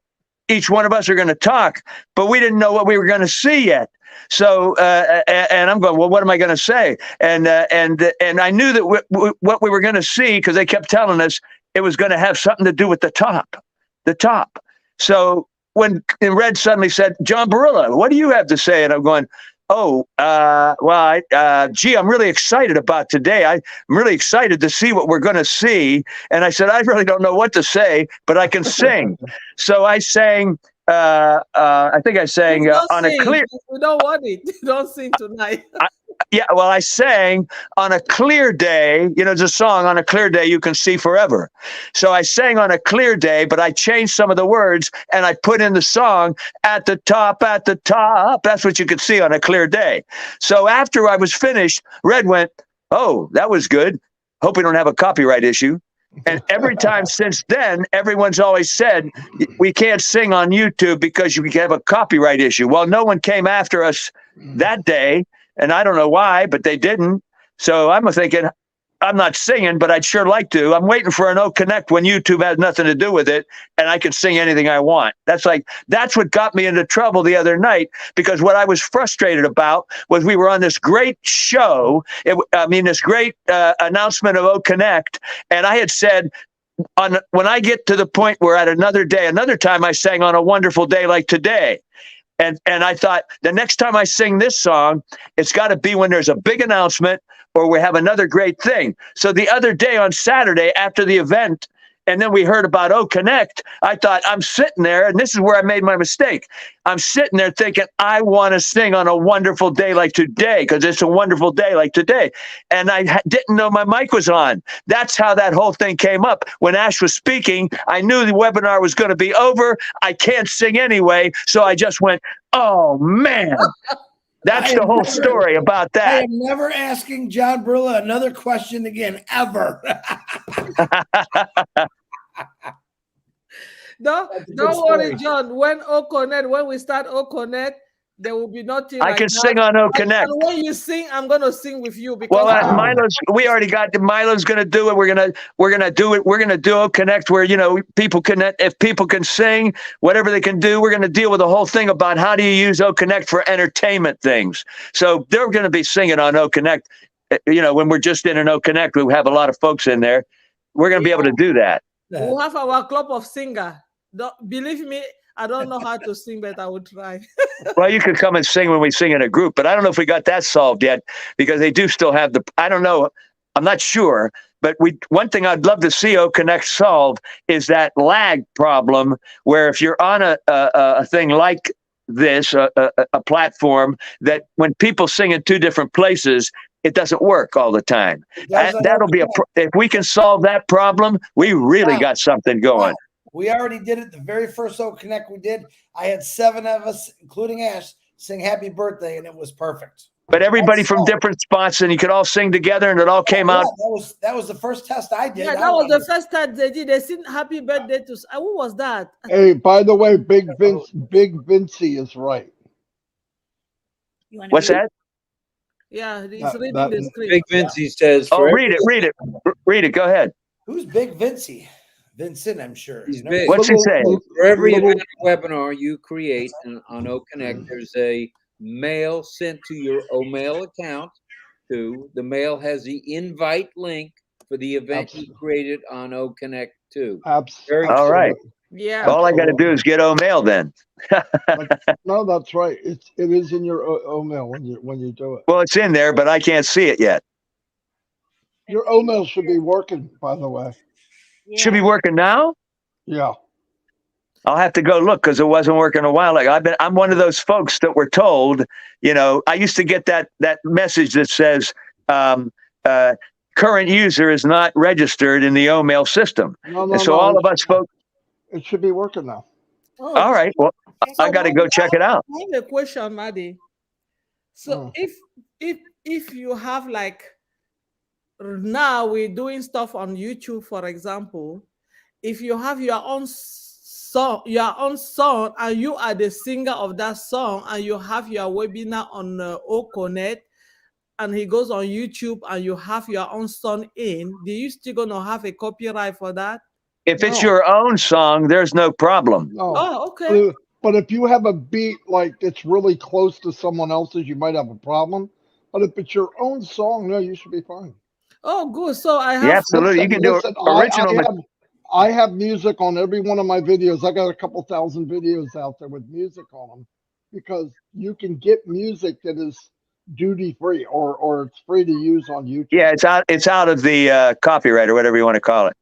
each one of us are going to talk, but we didn't know what we were going to see yet. So and I'm going, well, what am I going to say? And I knew that what we were going to see, because they kept telling us it was going to have something to do with the top. So when Red suddenly said, John Barilla, what do you have to say? And I'm going, gee, I'm really excited about today. I'm really excited to see what we're going to see. And I said, I really don't know what to say, but I can sing. So I sang, I think I sang on a clear. We don't want it. Don't sing tonight. I sang on a clear day. You know, there's a song, on a clear day you can see forever. So I sang on a clear day, but I changed some of the words and I put in the song at the top, at the top. That's what you could see on a clear day. So after I was finished, Red went, oh, that was good. Hope we don't have a copyright issue. And every time since then, everyone's always said, we can't sing on YouTube because you have a copyright issue. Well, no one came after us that day. And I don't know why, but they didn't. So I'm thinking, I'm not singing, but I'd sure like to. I'm waiting for an O-connect when YouTube has nothing to do with it, and I can sing anything I want. That's what got me into trouble the other night, because what I was frustrated about was we were on this great show, this great announcement of O-connect, and I had said, when I get to the point where at another time I sang on a wonderful day like today. And I thought, the next time I sing this song, it's got to be when there's a big announcement or we have another great thing. So the other day on Saturday after the event, And then we heard about O-connect. I thought, I'm sitting there, and this is where I made my mistake. I'm sitting there thinking, I want to sing on a wonderful day like today, because it's a wonderful day like today. And I didn't know my mic was on. That's how that whole thing came up. When Ash was speaking, I knew the webinar was going to be over. I can't sing anyway. So I just went, oh, man. That's the whole story about I that. am never asking John Brilla another question again, ever. Don't worry, John. When we start O-connect, there will be nothing. I like can that. sing on O-connect. And when you sing, I'm gonna sing with you because Well, we already got Milo's going to do it. We're gonna do it. We're gonna do O-connect where people can, if people can sing, whatever they can do. We're going to deal with the whole thing about how do you use O-connect for entertainment things. So they're going to be singing on O-connect. When we're just in an O-connect, we have a lot of folks in there. We're going to be able to do that. we'll have our club of singer. Believe me, I don't know how to sing, but I will try. Well, you could come and sing when we sing in a group, but I don't know if we got that solved yet because they do still have I don't know. I'm not sure, but one thing I'd love to see O-connect solve is that lag problem where if you're on a thing like this, a platform, that when people sing in two different places, it doesn't work all the time. That'll be if we can solve that problem, we really got something going. We already did it. The very first O-connect we did, I had 7 of us, including Ash, sing happy birthday, and it was perfect. But everybody from different spots, and you could all sing together, and it all came out. That was the first test I did. Yeah, that was the first time they did. They sing happy birthday to. Who was that? Hey, by the way, Big Vincey is right. What's that? Yeah, he's reading the script. Big Vincey says. Oh, read it. Go ahead. Who's Big Vincey? Vincent, I'm sure. He's big. What's he saying? For every event webinar you create on O-connect, there's a mail sent to your O-mail account. The mail has the invite link for the event you created on O-connect too. Absolutely. All right. Yeah. All I got to do is get O-mail then. No, that's right. It is in your O-mail when you do it. Well, it's in there, but I can't see it yet. Your O-mail should be working, by the way. Yeah. Should be working now. Yeah. I'll have to go look because it wasn't working a while ago. I'm one of those folks that were told, I used to get that message that says current user is not registered in the O-mail system. No, all of us folks. It should be working now. Oh, All right. Well, I got to go check it out. I have a question, Maddie. So if you have now we're doing stuff on YouTube, for example, if you have your own song, and you are the singer of that song, and you have your webinar on O-connect, and he goes on YouTube, and you have your own song do you still gonna have a copyright for that? If it's your own song, there's no problem. No. Oh, okay. But if you have a beat it's really close to someone else's, you might have a problem. But if it's your own song, no, you should be fine. Oh, good. So I have. Yeah, absolutely. You can do original. I have music on every one of my videos. I got a couple thousand videos out there with music on them because you can get music that is duty free or it's free to use on YouTube. Yeah, it's out of the copyright or whatever you want to call it.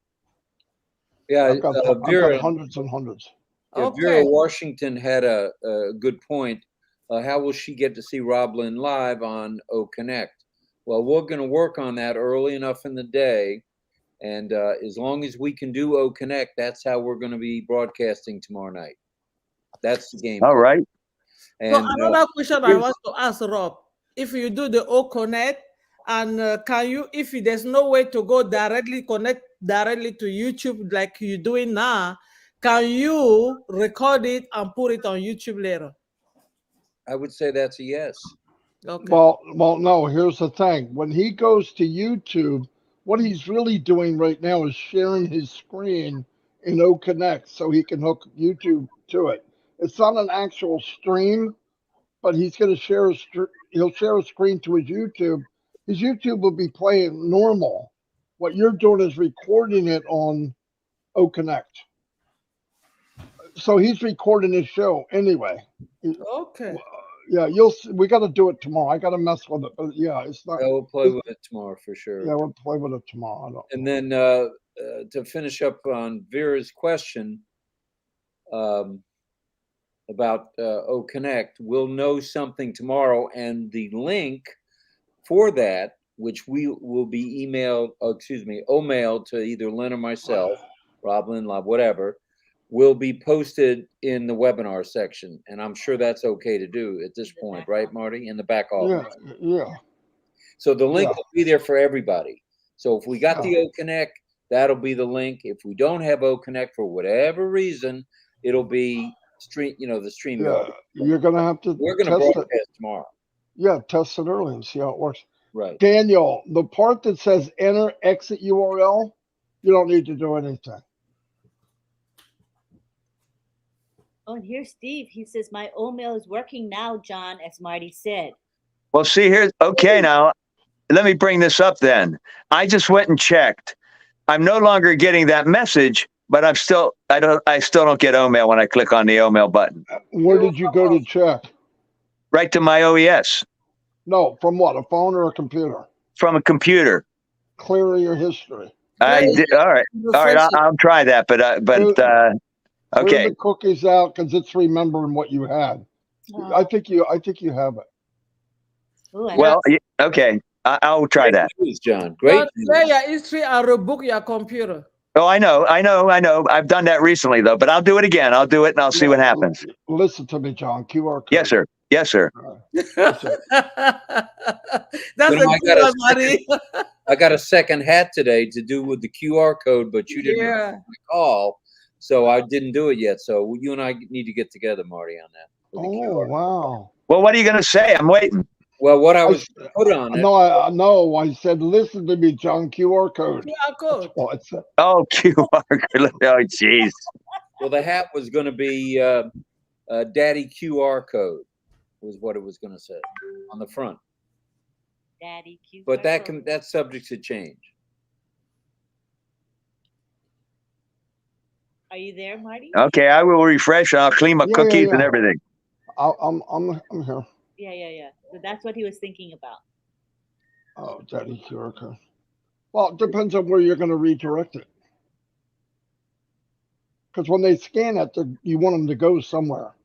Yeah, I've got Vera, hundreds and hundreds. Vera Washington had a good point. How will she get to see RobLynn live on O-connect? Well, we're going to work on that early enough in the day. And as long as we can do O-connect, that's how we're going to be broadcasting tomorrow night. That's the game. All right. And, so another question I want to ask Rob. If you do the O-connect, and can you, if there's no way to go connect directly to YouTube like you're doing now, can you record it and put it on YouTube later? I would say that's a yes. Okay. Well, no, here's the thing. When he goes to YouTube, what he's really doing right now is sharing his screen in O-connect so he can hook YouTube to it. It's not an actual stream, but he's going to he'll share a screen to his YouTube. His YouTube will be playing normal. What you're doing is recording it on O-connect. So he's recording his show anyway. Okay. Yeah, we got to do it tomorrow. I got to mess with it, but yeah, it's not. We'll play with it tomorrow for sure. Yeah, we'll play with it tomorrow. I don't. And then to finish up on Vera's question about O-connect, we'll know something tomorrow, and the link for that, which we will be mailed to either Lynn or myself, RobLynn Live, whatever, will be posted in the webinar section. And I'm sure that's okay to do at this point, right, Marty? In the back office. Yeah. So the link will be there for everybody. So if we got the O-connect, that'll be the link. If we don't have O-connect for whatever reason, it'll be the stream. Yeah, you're gonna have to. We're gonna broadcast tomorrow. Yeah, test it early and see how it works. Right. Daniel, the part that says enter exit URL, you don't need to do anything. Oh, and here's Steve. He says, my O-mail is working now, John, as Marty said. Well, see here. Okay, now let me bring this up then. I just went and checked. I'm no longer getting that message, but I still don't get O-mail when I click on the O-mail button. Where did you go to check? Right to my OES. No, from what? A phone or a computer? From a computer. Clear your history. I did. All right. I'll try that. But okay. Clear the cookies out because it's remembering what you had. I think you have it. Ooh, Well, okay. I'll try that. News, John. Great. Play your history and rebook your computer. Oh, I know. I've done that recently, though, but I'll do it again. I'll do it, and I'll see what happens. Listen to me, John. QR code. Yes, sir. Yes, sir. That's You know, a good one, Marty. I got a second hat today to do with the QR code, but you didn't call, so I didn't do it yet. So you and I need to get together, Marty, on that. Oh, wow. Well, what are you going to say? I'm waiting. Well, what I was put on it. No, I said, listen to me, John. QR code. QR code. Oh, QR code. Oh, jeez. Well, the hat was going to be Daddy QR code, was what it was going to say on the front. Daddy QR But code. that's subject to change. Are you there, Marty? Okay, I will refresh. I'll clean my cookies and everything. I'm here. Yeah. So that's what he was thinking about. Oh, Daddy QR code. Well, it depends on where you're going to redirect it. Because when they scan it, you want them to go somewhere.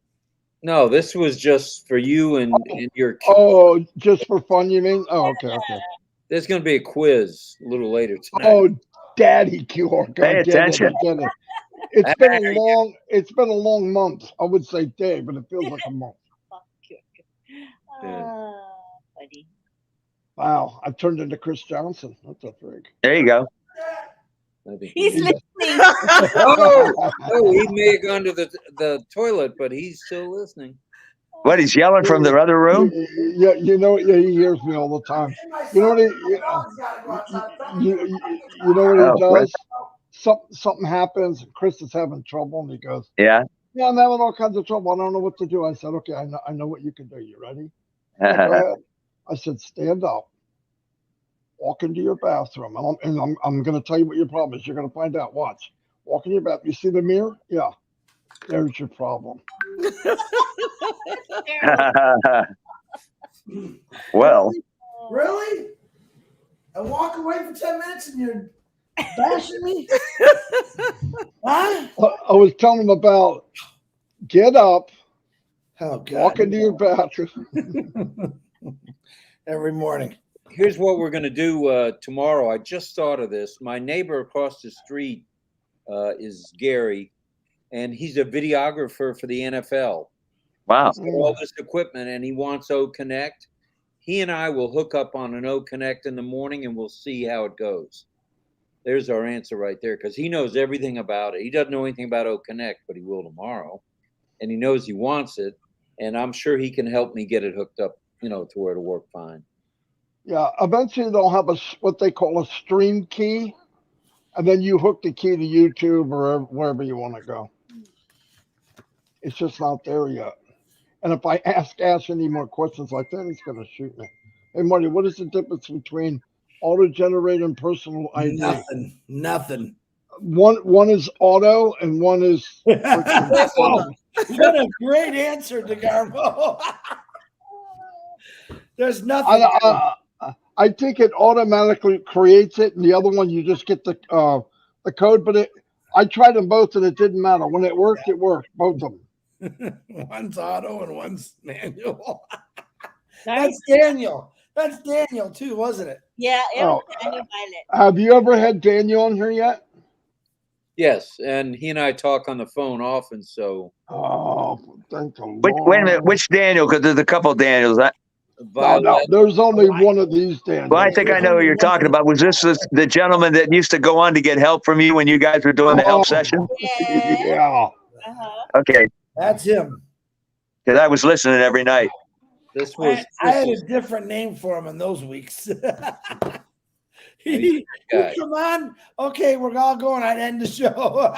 No, this was just for you and your. Oh, just for fun, you mean? Oh, okay. There's going to be a quiz a little later tonight. Oh, Daddy QR code. Pay attention. Get it. It's been a long month. I would say day, but it feels like a month. Buddy. Wow, I turned into Chris Johnson. What the frig? There you go. He's listening. Oh, he may have gone to the toilet, but he's still listening. What, he's yelling from the other room? Yeah, he hears me all the time. You know what you know what he does? Something happens. Chris is having trouble, and he goes, Yeah, I'm having all kinds of trouble. I don't know what to do. I said, okay, I know what you can do. You ready? Go ahead. I said, stand up, walk into your bathroom, and I'm going to tell you what your problem is. You're going to find out. Watch. Walk in your bathroom. You see the mirror? Yeah. There's your problem. Well. Really? I walk away for 10 minutes and you're bashing me? Huh? I was telling him about get up, walk into your bathroom. Every morning. Here's what we're going to do tomorrow. I just thought of this. My neighbor across the street is Gary, and he's a videographer for the NFL. Wow. He's got all this equipment, and he wants O-connect. He and I will hook up on an O-connect in the morning, and we'll see how it goes. There's our answer right there, because he knows everything about it. He doesn't know anything about O-connect, but he will tomorrow. And he knows he wants it, and I'm sure he can help me get it hooked up, to where it'll work fine. Yeah, eventually they'll have what they call a stream key, and then you hook the key to YouTube or wherever you want to go. It's just not there yet. And if I ask Ash any more questions like that, he's going to shoot me. Hey, Marty, what is the difference between auto-generated and personal ID? Nothing. One is auto and one is. What a great answer, DeGarbo. There's nothing. I think it automatically creates it, and the other one you just get the code. But I tried them both, and it didn't matter. When it worked, it worked. Both of them. One's auto and one's manual. Sorry. That's Daniel. That's Daniel too, wasn't it? Yeah, it Oh, was Daniel Violet. Have you ever had Daniel on here yet? Yes, and he and I talk on the phone often, so. Oh, thank the Lord. Wait a minute, which Daniel? Because there's a couple Daniels. No, there's only one of these Daniels. Well, I think I know who you're talking about. Was this the gentleman that used to go on to get help from you when you guys were doing the help session? Yeah. Okay, That's him. because I was listening every night. This was. I had a different name for him in those weeks. He'd come on. Okay, we're all going. I'd end the show.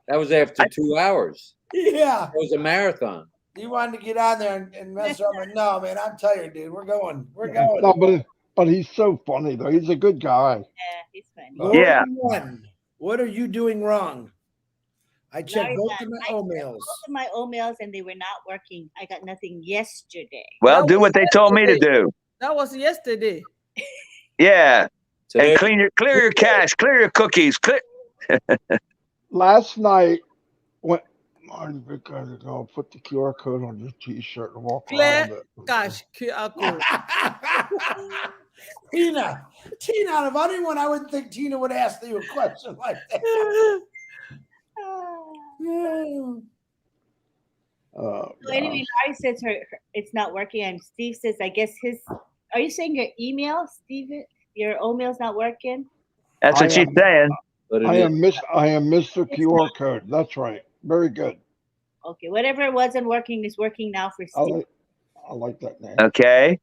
That was after 2 hours. Yeah. It was a marathon. You wanted to get on there and mess up. No, man, I'm tired, dude. We're going. We're going. No, but he's so funny though. He's a good guy. Yeah, he's funny. Lord Yeah. one, what are you doing wrong? I checked Larry, both I of my checked emails. both of my emails and they were not working. I got nothing yesterday. Well, do what they told me to do. That was yesterday. Yeah, Today, and clear your cache, clear your cookies, clear. Last night, when Marty, we gotta go put the QR code on your T-shirt and walk around Clear it. cache QR code. Tina, out of anyone, I wouldn't think Tina would ask you a question like that. Oh, So anyway, Larry says it's not working, and Steve says, I guess his. Are you saying your email, Steve? Your email's not working? That's what she's saying. but it I is. am Mr. QR code. That's right. Very good. Okay, whatever wasn't working is working now for Steve. I like that name. Okay.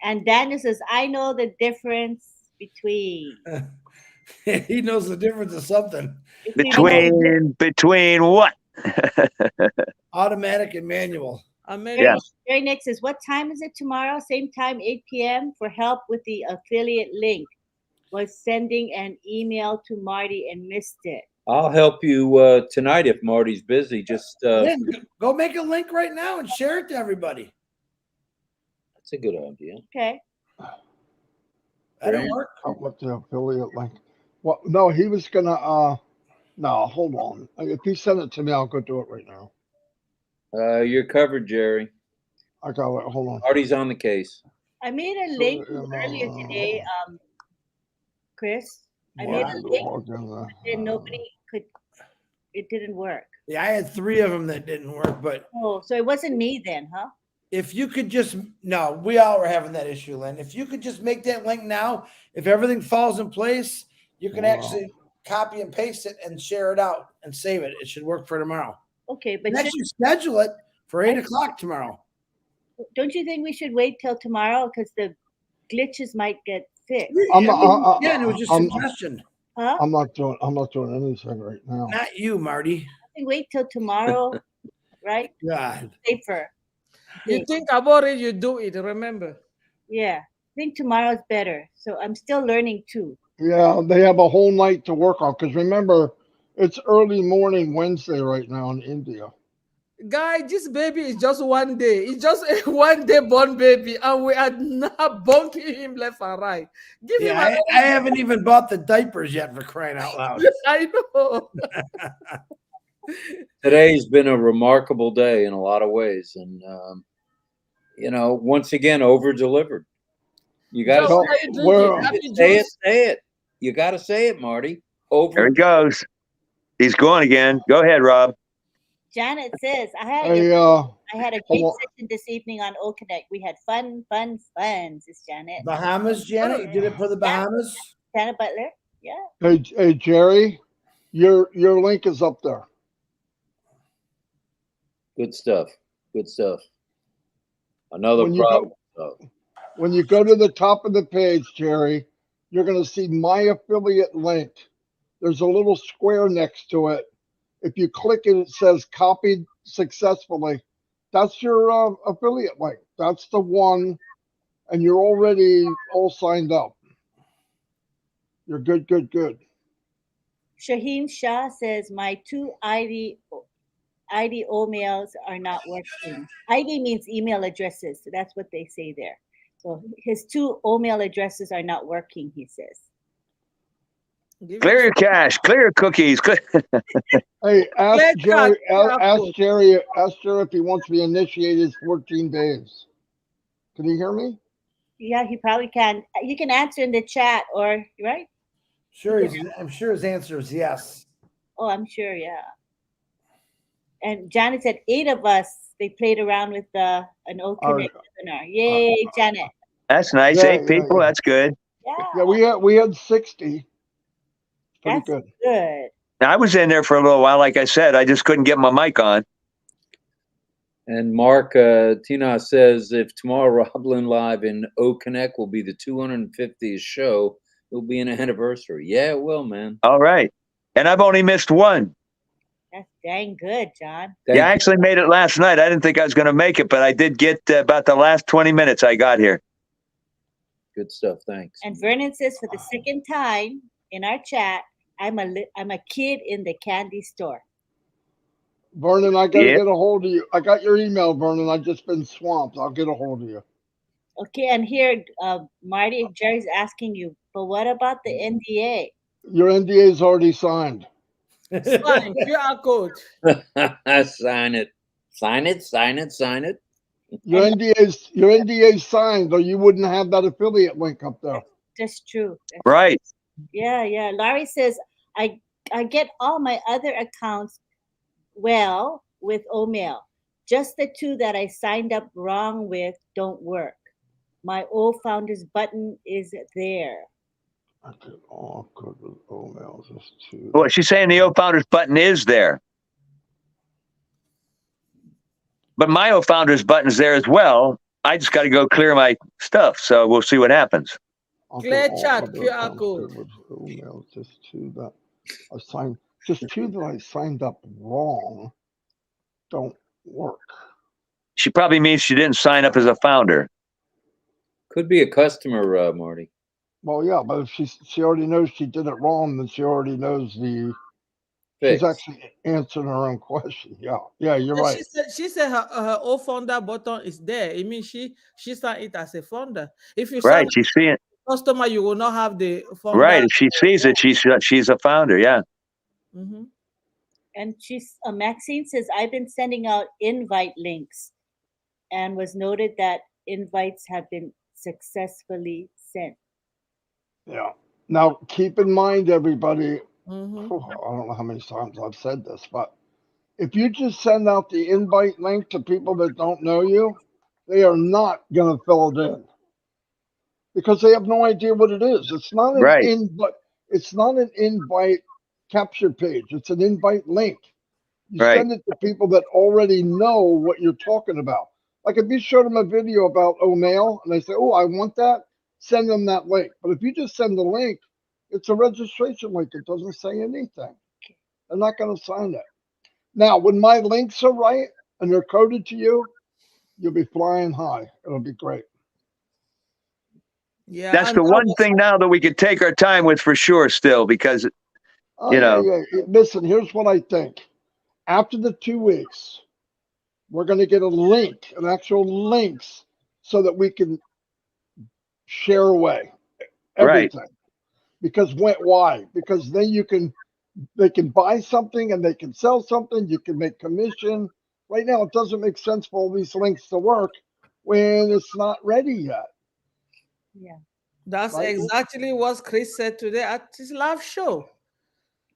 And Daniel says, I know the difference between. He knows the difference of something. Between what? Automatic and manual. Yeah. Jerry Nick says, what time is it tomorrow? Same time, 8 p.m. for help with the affiliate link. Was sending an email to Marty and missed it. I'll help you tonight if Marty's busy. Just Lynn, go make a link right now and share it to everybody. that's a good idea. Okay. That'll work. I'll put the affiliate link. Well, no, he was gonna. No, hold on. If he sent it to me, I'll go do it right now. You're covered, Jerry. I got it. Hold on. Marty's on the case. I made a link earlier today, Chris. I made a link, but then nobody could. It didn't work. Yeah, I had 3 of them that didn't work, but Oh, so it wasn't me then, huh? if you could just, no, we all were having that issue, Lynn. If you could just make that link now, if everything falls in place, you can actually copy and paste it and share it out and save it. It should work for tomorrow. Okay, but And actually schedule it for 8 o'clock tomorrow. don't you think we should wait till tomorrow because the glitches might get fixed? Yeah, and it was just a suggestion. Huh? I'm not doing anything right now. Not you, Marty. I think wait till tomorrow, right? God. Safer. You think about it, you do it, remember. Yeah, I think tomorrow's better. So I'm still learning too. Yeah, they have a whole night to work on because remember, it's early morning Wednesday right now in India. Guy, this baby is just 1 day. It's just a 1 day born baby, and we are not bonking him left and right. Give him Yeah, I haven't even bought the diapers yet, for crying out loud. I know. Today's been a remarkable day in a lot of ways, and once again, over delivered. You got So, to how you drinking? Happy say it. juice? Say it. You got to say it, Marty. Over. There he goes. He's going again. Go ahead, Rob. Janet says, I had Hey, a great hold on. session this evening on O-connect. We had fun, says Janet. Bahamas, Janet? You did it for the Bahamas? Janet Butler? Yeah. Hey, Jerry, your link is up there. Good stuff. Good stuff. Another When you problem. When you go to the top of the page, Jerry, you're going to see my affiliate link. There's a little square next to it. If you click it, it says copied successfully. That's your affiliate link. That's the one. And you're already all signed up. You're good. Shaheen Shah says, my two ID ID mails are not working. ID means email addresses. So that's what they say there. So his 2 mail addresses are not working, he says. Clear your cache, clear your cookies. Hey, ask Clear Jerry. cut, QR Ask code. Jerry. Ask Jerry if he wants to be initiated 14 days. Can you hear me? Yeah, he probably can. You can answer in the chat or right? Sure, I'm sure his answer is yes. Oh, I'm sure, yeah. And Janet said 8 of us, they played around with an O-connect webinar. Yay, Janet. That's nice. Yeah, 8 people. That's good. Yeah, we had 60. Pretty That's good. good. I was in there for a little while. Like I said, I just couldn't get my mic on. And Mark Tina says if tomorrow RobLynn Live and O-connect will be the 250th show, it'll be an anniversary. Yeah, it will, man. All right. And I've only missed one. That's dang good, John. Thank I you. actually made it last night. I didn't think I was going to make it, but I did get about the last 20 minutes I got here. Good stuff. Thanks. And Vernon says for the second time in our chat, I'm a kid in the candy store. Vernon, I got to Yeah. get a hold of you. I got your email, Vernon. I've just been swamped. I'll get a hold of you. Okay, and here, Marty, Jerry's asking you, but what about the NDA? Your NDA is already signed. Sign, QR code. Sign it. Sign it. Sign it. Sign it. Your NDA signed, or you wouldn't have that affiliate link up there. That's true. That's Right. Yeah, yeah. Larry says, I get all my other accounts well with OMail. Just the 2 that I signed up wrong with don't work. My O founders button is there. I did all good with OMail. Just 2. Well, she's saying the O Founders button is there. But my O Founders button's there as well. I just got to go clear my stuff. So we'll see what happens. Clear chat, QR code. OMail, just 2 that I signed. Just 2 that I signed up wrong don't work. She probably means she didn't sign up as a founder. Could be a customer, Marty. Well, yeah, but if she already knows she did it wrong, then she already knows she's Fix. actually answering her own question. Yeah, you're right. She said her O founder button is there. It means she signed it as a founder. If you Right. sign She's seeing it. customer, you will not have the founder. Right. If she sees it, she's a founder. Yeah. Mm-hmm. And Maxine says, I've been sending out invite links and was noted that invites have been successfully sent. Yeah. Now, keep in mind, everybody, Mm-hmm. I don't know how many times I've said this, but if you just send out the invite link to people that don't know you, they are not going to fill it in because they have no idea what it is. It's not an Right. invite. It's not an invite capture page. It's an invite link. You Right. send it to people that already know what you're talking about. Like if you showed them a video about OMail and they say, oh, I want that, send them that link. But if you just send the link, it's a registration link. It doesn't say anything. They're not going to sign it. Now, when my links are right and they're coded to you, you'll be flying high. It'll be great. Yeah. That's the one thing now that we could take our time with for sure still, because, you know. Yeah. Listen, here's what I think. After the 2 weeks, we're going to get a link, an actual links, so that we can share away everything. Right. Because why? Because then they can buy something and they can sell something. You can make commission. Right now, it doesn't make sense for all these links to work when it's not ready yet. Yeah. That's Right. exactly what Chris said today at his live show.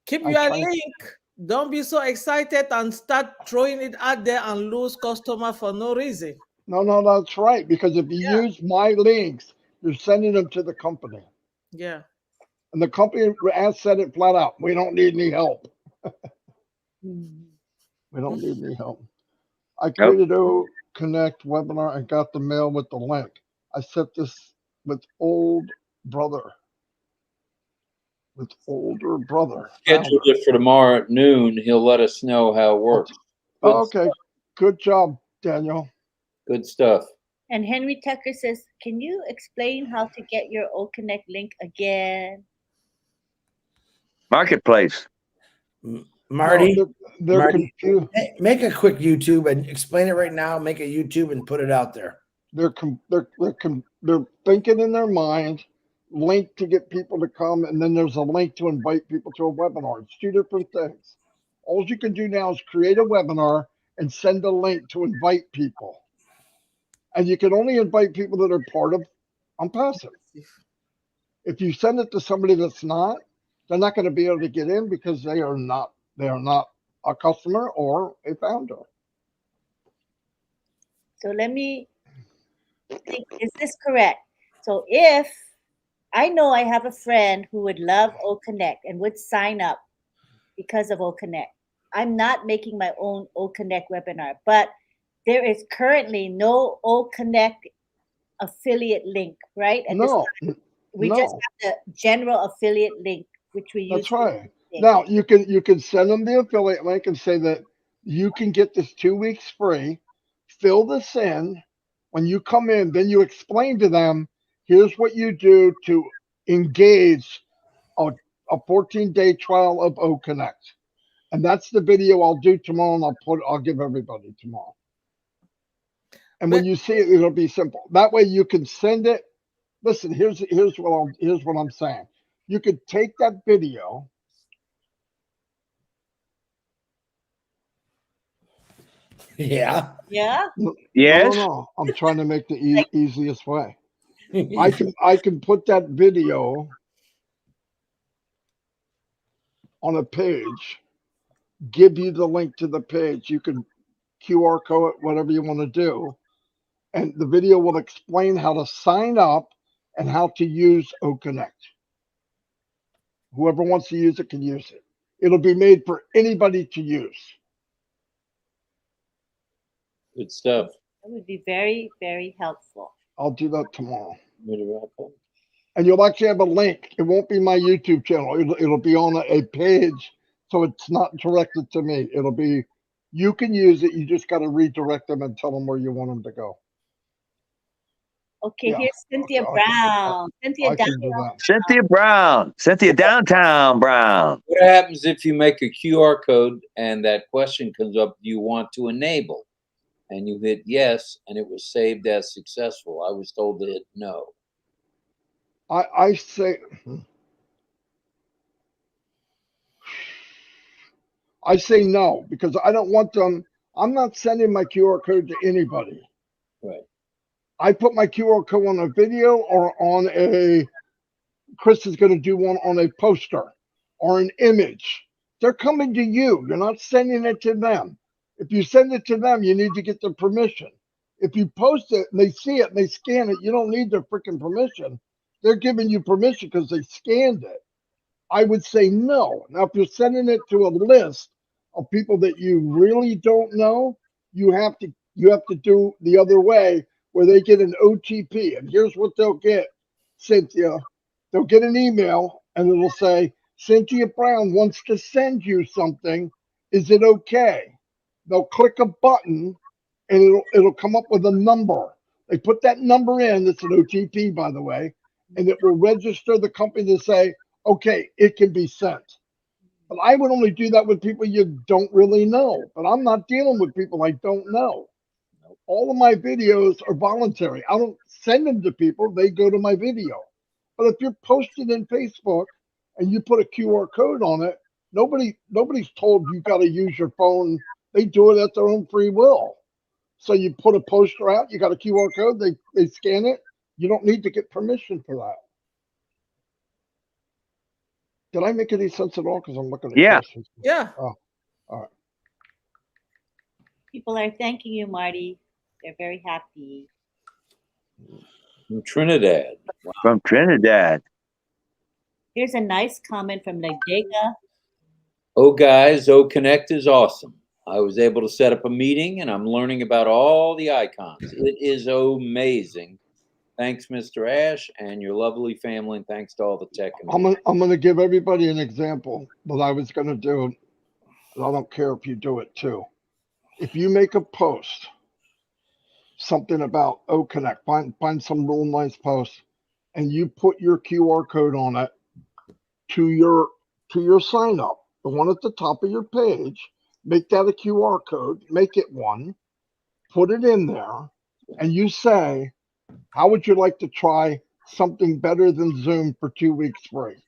Keep your link. Don't be so excited and start throwing it out there and lose customer for no reason. No, that's right. Because if you use my links, you're sending them to the company. Yeah. And the company has said it flat out. We don't need any help. We don't need any help. I created O-connect webinar and got the mail with the link. I set this with older brother. Scheduled it for tomorrow at noon. He'll let us know how it works. Okay. Good job, Daniel. Good stuff. And Henry Tucker says, can you explain how to get your O-connect link again? Marketplace. Marty, No, they're Marty, confused. make a quick YouTube and explain it right now. Make a YouTube and put it out there. They're thinking in their mind, link to get people to come, and then there's a link to invite people to a webinar. It's two different things. All you can do now is create a webinar and send a link to invite people. And you can only invite people that are part of Onpassive. If you send it to somebody that's not, they're not going to be able to get in because they are not a customer or a founder. So let me think, is this correct? So if I know I have a friend who would love O-connect and would sign up because of O-connect, I'm not making my own O-connect webinar, but there is currently no O-connect affiliate link, right? At No, this time, we no. just have the general affiliate link, which we use. That's right. Now you can send them the affiliate link and say that you can get this 2 weeks free. Fill this in. When you come in, then you explain to them, here's what you do to engage a 14-day trial of O-connect. And that's the video I'll do tomorrow, and I'll give everybody tomorrow. And when you see it, it'll be simple. That way you can send it. Listen, here's what I'm saying. You could take that video. Yeah. Yeah. Yes. No. I'm trying to make the easiest way. I can put that video on a page, give you the link to the page. You can QR code it, whatever you want to do. And the video will explain how to sign up and how to use O-connect. Whoever wants to use it can use it. It'll be made for anybody to use. Good stuff. That would be very, very helpful. I'll do that tomorrow. Really welcome. And you'll actually have a link. It won't be my YouTube channel. It'll be on a page, so it's not directed to me. It'll be, you can use it. You just got to redirect them and tell them where you want them to go. Okay, Yeah. here's Cynthia Okay, Brown. Cynthia I can do Brown. that. Cynthia Brown. Cynthia Downtown Brown. What happens if you make a QR code and that question comes up, do you want to enable? And you hit yes, and it was saved as successful. I was told to hit no. I say no, because I don't want them. I'm not sending my QR code to anybody. Right. I put my QR code on a video or on Chris is going to do one on a poster or an image. They're coming to you. You're not sending it to them. If you send it to them, you need to get their permission. If you post it and they see it and they scan it, you don't need their freaking permission. They're giving you permission because they scanned it. I would say no. Now, if you're sending it to a list of people that you really don't know, you have to do the other way where they get an OTP. And here's what they'll get, Cynthia. They'll get an email and it'll say, Cynthia Brown wants to send you something. Is it okay? They'll click a button and it'll come up with a number. They put that number in. It's an OTP, by the way, and it will register the company to say, okay, it can be sent. But I would only do that with people you don't really know. But I'm not dealing with people I don't know. All of my videos are voluntary. I don't send them to people. They go to my video. But if you're posted in Facebook and you put a QR code on it, nobody's told you got to use your phone. They do it at their own free will. So you put a poster out, you got a QR code, they scan it. You don't need to get permission for that. Did I make any sense at all? Because I'm looking at questions. Yeah. Oh, all right. People are thanking you, Marty. They're very happy. From Trinidad. Wow. From Trinidad. Here's a nice comment from Ladega. Oh, guys, O-connect is awesome. I was able to set up a meeting, and I'm learning about all the icons. It is amazing. Thanks, Mr. Ash, and your lovely family, and thanks to all the tech. I'm gonna give everybody an example that I was gonna do, and I don't care if you do it too. If you make a post, something about O-connect, find some real nice post, and you put your QR code on it to your sign up. the one at the top of your page, make that a QR code, make it one, put it in there, and you say, how would you like to try something better than Zoom for 2 weeks free?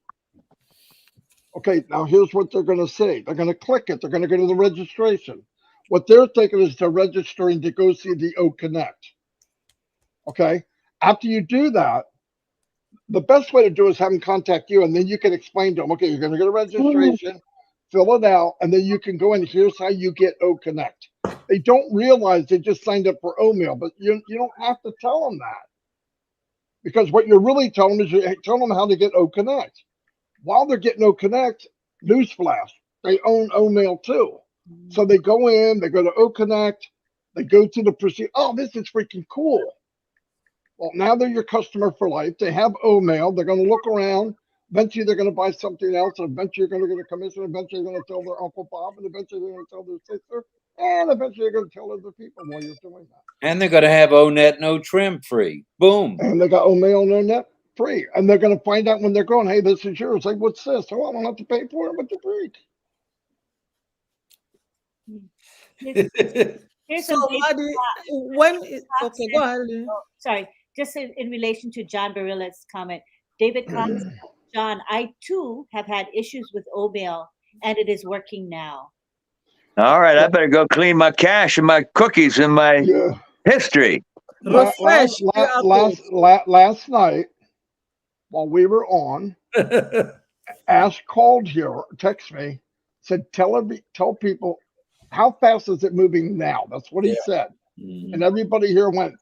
Okay, now here's what they're going to say. They're going to click it. They're going to go to the registration. What they're thinking is they're registering to go see the O-connect. Okay, after you do that, the best way to do is have them contact you, and then you can explain to them, okay, you're going to get a registration, fill it out, and then you can go in. Here's how you get O-connect. They don't realize they just signed up for O-mail, but you don't have to tell them that. Because what you're really telling them is you're telling them how to get O-connect. While they're getting O-connect, newsflash, they own O-mail too. So they go in, they go to O-connect, they go to the procedure. Oh, this is freaking cool. Well, now they're your customer for life. They have O-mail. They're going to look around. Eventually, they're going to buy something else. And eventually, you're going to get a commission. Eventually, they're going to tell their Uncle Bob. And eventually, they're going to tell their sister. And eventually, they're going to tell other people while you're doing that. And they're going to have O-net no trim free. Boom. And they got O-mail no net free. And they're going to find out when they're going, hey, this is yours. Like, what's this? Oh, I don't have to pay for it, but the break. Here's So, some Adi, okay, go ahead. Lynn. sorry, just in relation to John Barilla's comment. David Cox, John, I too have had issues with O-mail, and it is working now. All right, I better go clean my cache and my cookies and my history. Refresh. Last night, while we were on, Ash called here, text me, said, tell people, how fast is it moving now? That's what he said. Mhm. And everybody here went,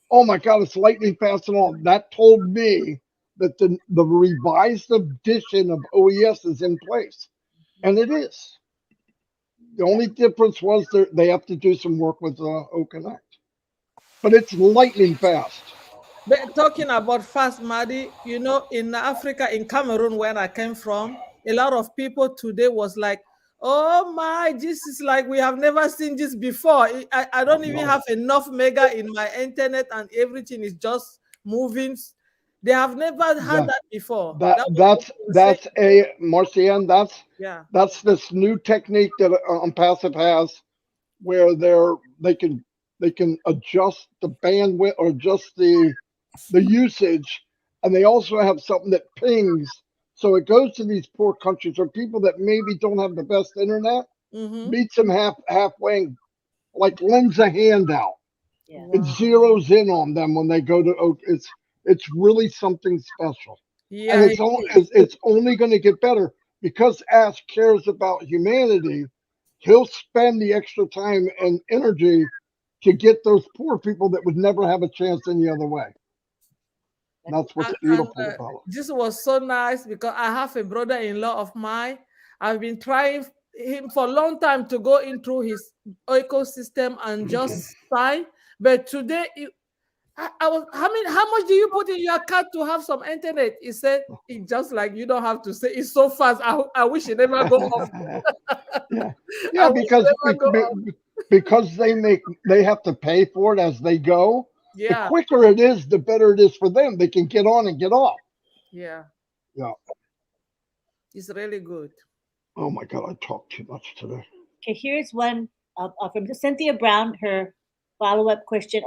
oh my God, it's lightning fast and all. That told me that the revised edition of OES is in place. And it is. The only difference was they have to do some work with O-connect. But it's lightning fast. But talking about fast, Madi, you know, in Africa, in Cameroon, where I came from, a lot of people today was like, oh my, this is like, we have never seen this before. I don't even have enough mega in my internet and everything is just moving. They have never had that before. That's Marcian, that's this new technique that Onpassive has where they can adjust the bandwidth or adjust the usage, and they also have something that pings. So it goes to these poor countries or people that maybe don't have the best internet, meets them halfway, and, like lends a hand out. Yeah. It zeroes in on them when they go to it's really something special. Yeah, and it's only going to get better because Ash cares about humanity. He'll spend the extra time and energy to get those poor people that would never have a chance any other way. And that's what's beautiful about it. This was so nice because I have a brother-in-law of mine. I've been trying him for a long time to go into his ecosystem and just sign. But today, I was, how much do you put in your card to have some internet? He said, it's just like, you don't have to say, it's so fast. I wish it never go off. Yeah, because they have to pay for it as they go. Yeah. The quicker it is, the better it is for them. They can get on and get off. Yeah. Yeah. It's really good. Oh my God, I talked too much today. Okay, here's one from Cynthia Brown, her follow-up question.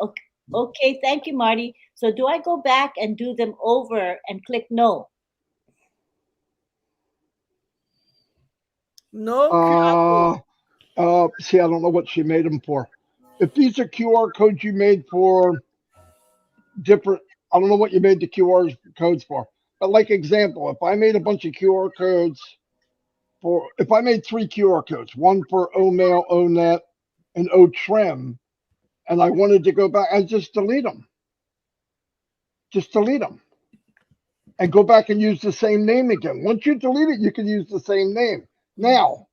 Okay, thank you, Marty. So do I go back and do them over and click no? No. See, I don't know what she made them for. If these are QR codes you made for different, I don't know what you made the QR codes for. But like example, if I made a bunch of QR codes if I made 3 QR codes, one for O-mail, O-net, and O-trim, and I wanted to go back, I just delete them. Just delete them. And go back and use the same name again. Once you delete it, you can use the same name. Now,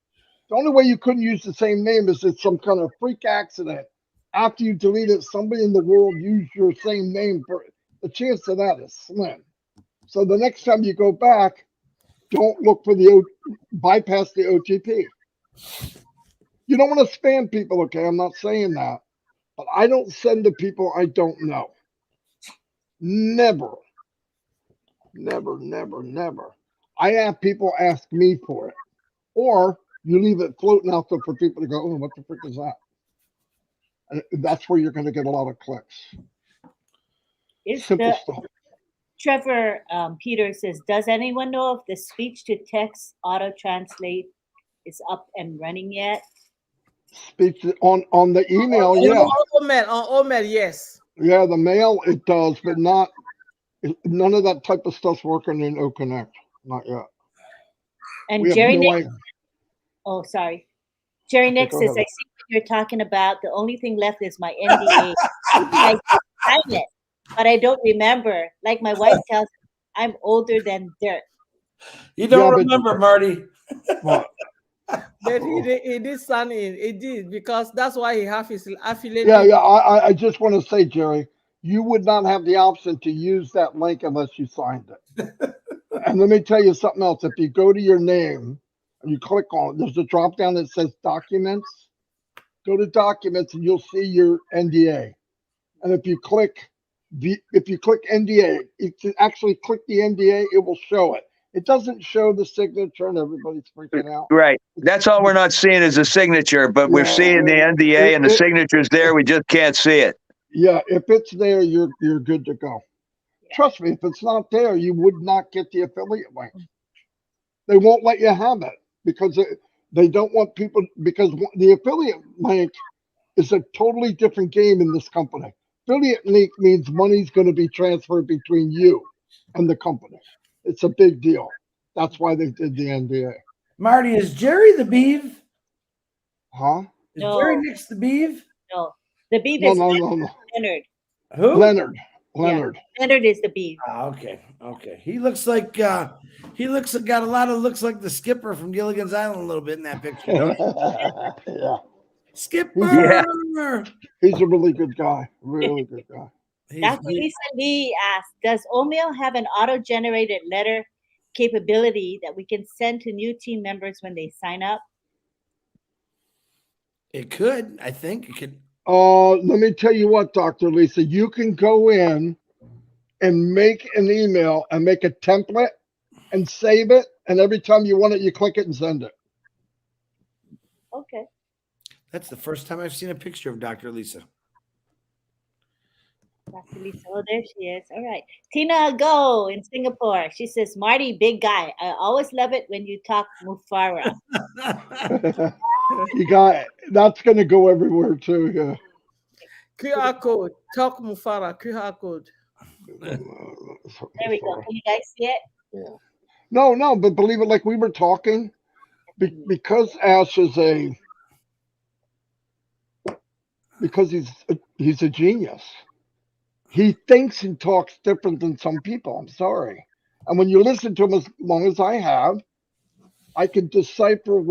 the only way you couldn't use the same name is it's some kind of freak accident. After you delete it, somebody in the world used your same name. The chance of that is slim. So the next time you go back, don't look for bypass the OTP. You don't want to spam people, okay? I'm not saying that. But I don't send to people I don't know. Never. Never, never, never. I have people ask me for it. Or You leave it floating out there for people to go, oh, what the frick is that? And that's where you're going to get a lot of clicks. Is Simple the stuff. Trevor Peter says, does anyone know if the speech to text auto translate is up and running yet? Speech on the email, yeah. On Omer, yes. Yeah, the mail it does, but not none of that type of stuff's working in O-connect. Not yet. And We have Jerry no Nick, idea. oh sorry. Jerry Okay, Nick go says, ahead. I see what you're talking about. The only thing left is my NDA. I did sign it, but I don't remember. Like my wife tells me, I'm older than dirt. You don't Yeah, but- remember, Marty. What? But he did sign in. He did, because that's why he have his affiliate. Yeah. I just want to say, Jerry, you would not have the option to use that link unless you signed it. And let me tell you something else. If you go to your name and you click on it, there's a drop down that says Documents. Go to Documents and you'll see your NDA. And if you click NDA, if you actually click the NDA, it will show it. It doesn't show the signature, and everybody's freaking out. Right. That's all we're not seeing is a signature, but we're seeing the NDA and the signature's there. We just can't see it. Yeah, if it's there, you're good to go. Trust me, if it's not there, you would not get the affiliate link. They won't let you have it because they don't want people, because the affiliate link is a totally different game in this company. Affiliate link means money's going to be transferred between you and the company. It's a big deal. That's why they did the NDA. Marty, is Jerry the Beeve? Huh? Is No. Jerry Nick's the Beeve? No, the beef No, is no. Leonard. Who? Leonard. Leonard is the beef. Ah, okay. He looks like got a lot of looks like the skipper from Gilligan's Island a little bit in that picture. Don't he? Yeah. Skipper. Yeah. He's a really good guy. Really good guy. Dr. Lisa Lee asked, does Omeo have an auto-generated letter capability that we can send to new team members when they sign up? It could. I think it could. Let me tell you what, Dr. Lisa, you can go in and make an email and make a template and save it. And every time you want it, you click it and send it. Okay. That's the first time I've seen a picture of Dr. Lisa. Dr. Lisa, oh, there she is. All right. Tina Go in Singapore. She says, Marty, big guy. I always love it when you talk Mufara. You got it. That's going to go everywhere too. Yeah. QR code. Talk Mufara. QR code. There we go. Can you guys see it? Yeah. No, but believe it, like we were talking, because Ash is because he's a genius. He thinks and talks different than some people. I'm sorry. And when you listen to him as long as I have, I can decipher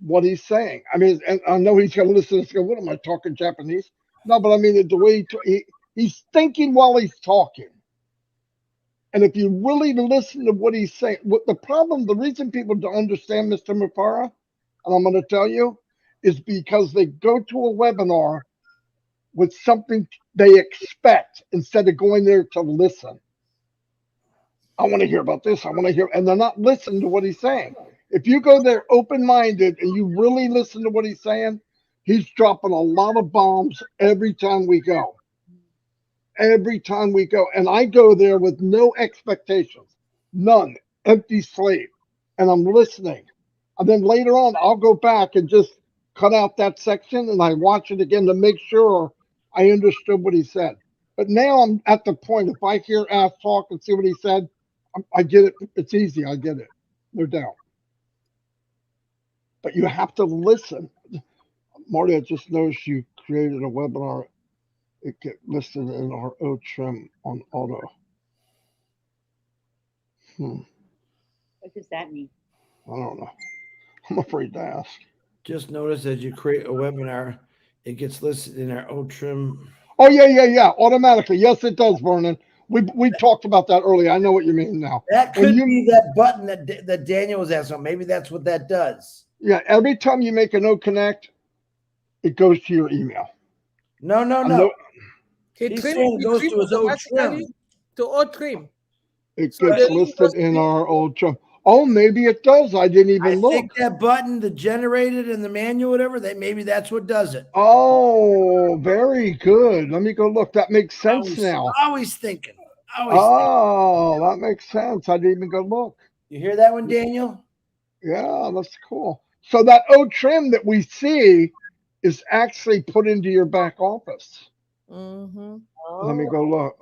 what he's saying. I mean, and I know he's going to listen and go, what am I talking Japanese? No, but I mean, the way he's thinking while he's talking. And if you really listen to what he's saying, the reason people don't understand Mr. Mufara, and I'm going to tell you, is because they go to a webinar with something they expect instead of going there to listen. I want to hear about this. I want to hear, and they're not listening to what he's saying. If you go there open-minded and you really listen to what he's saying, he's dropping a lot of bombs every time we go. Every time we go. And I go there with no expectations. None. Empty slate. And I'm listening. And then later on, I'll go back and just cut out that section and I watch it again to make sure I understood what he said. But now I'm at the point, if I hear Ash talk and see what he said, I get it. It's easy. I get it. No doubt. But you have to listen. Marty, I just noticed you created a webinar. It get listed in our O-trim on auto. What does that mean? I don't know. I'm afraid to ask. Just notice as you create a webinar, it gets listed in our O-trim. Oh, yeah. Automatically. Yes, it does, Vernon. We talked about that earlier. I know what you mean now. That could be that button that Daniel was asking. Maybe that's what that does. Yeah, every time you make an O-connect, it goes to your email. No. He goes to his O-trim. To O-trim. It gets listed in our O-trim. Oh, maybe it does. I didn't even I look. think that button, the generated and the manual, whatever, that maybe that's what does it. Oh, very good. Let me go look. That makes sense now. Always thinking. Oh, that makes sense. I didn't even go look. You hear that one, Daniel? Yeah, that's cool. So that O trim that we see is actually put into your back office. Mm-hmm. Oh, Let me go look.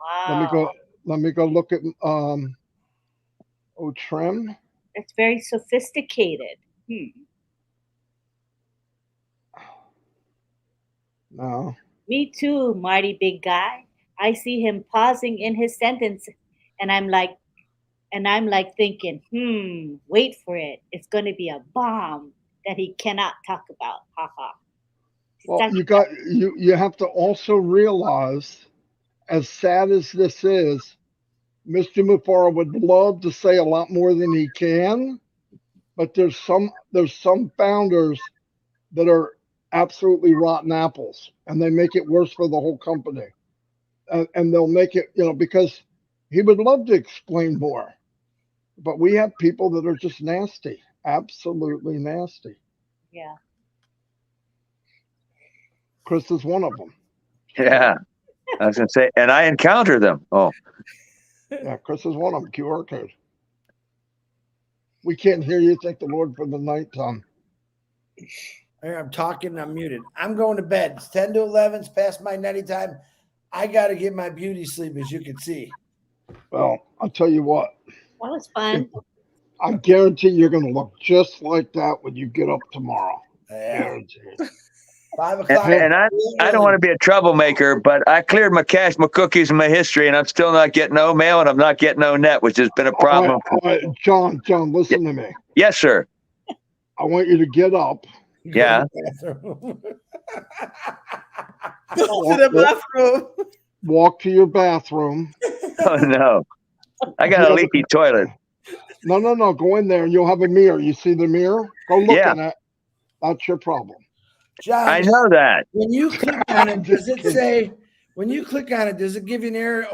wow. Let me go look at O trim. It's very sophisticated. No. Me too, Marty, big guy. I see him pausing in his sentence, and I'm like thinking, wait for it. It's going to be a bomb that he cannot talk about. Ha ha. Well, you have to also realize, as sad as this is, Mr. Mufara would love to say a lot more than he can, but there's some founders that are absolutely rotten apples, and they make it worse for the whole company. And they'll make it, because he would love to explain more, but we have people that are just nasty, absolutely nasty. Yeah. Chris is one of them. Yeah. I was going to say, and I encounter them. Oh. Yeah, Chris is one of them. QR code. We can't hear you. Thank the Lord for the night, Tom. I'm talking. I'm muted. I'm going to bed. It's 10 to 11. It's past my nutty time. I got to get my beauty sleep, as you can see. Well, I'll tell you what. That was fun. I guarantee you're going to look just like that when you get up tomorrow. Yeah. Guaranteed. 5 o'clock. And I don't want to be a troublemaker, but I cleared my cache, my cookies, and my history, and I'm still not getting no mail, and I'm not getting no net, which has been a problem. All right, John, listen to me. Yes, sir. I want you to get up. Yeah. Go to the bathroom. Walk to your bathroom. Oh, no. I got a leaky toilet. No. Go in there and you'll have a mirror. You see the mirror? Go look in it. That's your problem. John, I know that. When you click on it, does it say, when you click on it, does it give you an error?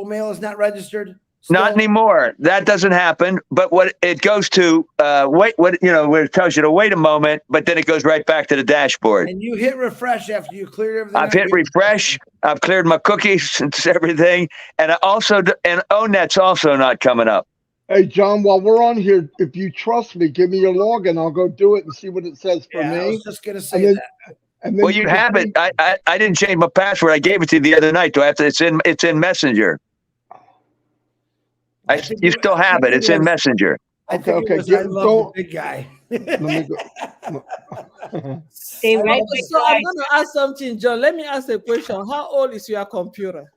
Mail is not registered? Not anymore. That doesn't happen. But what it goes to, where it tells you to wait a moment, but then it goes right back to the dashboard. And you hit refresh after you cleared everything. I've hit refresh. I've cleared my cookies and everything. And ONet's also not coming up. Hey, John, while we're on here, if you trust me, give me your login. I'll go do it and see what it says for me. I was just going to say that. And then well, you have it. I didn't change my password. I gave it to you the other night. Do I have to? It's in Messenger. You still have it. It's in Messenger. Okay. I love the big guy. Let me go. Stay right So I'm going to ask something, John. Let me ask a question. How old is your computer?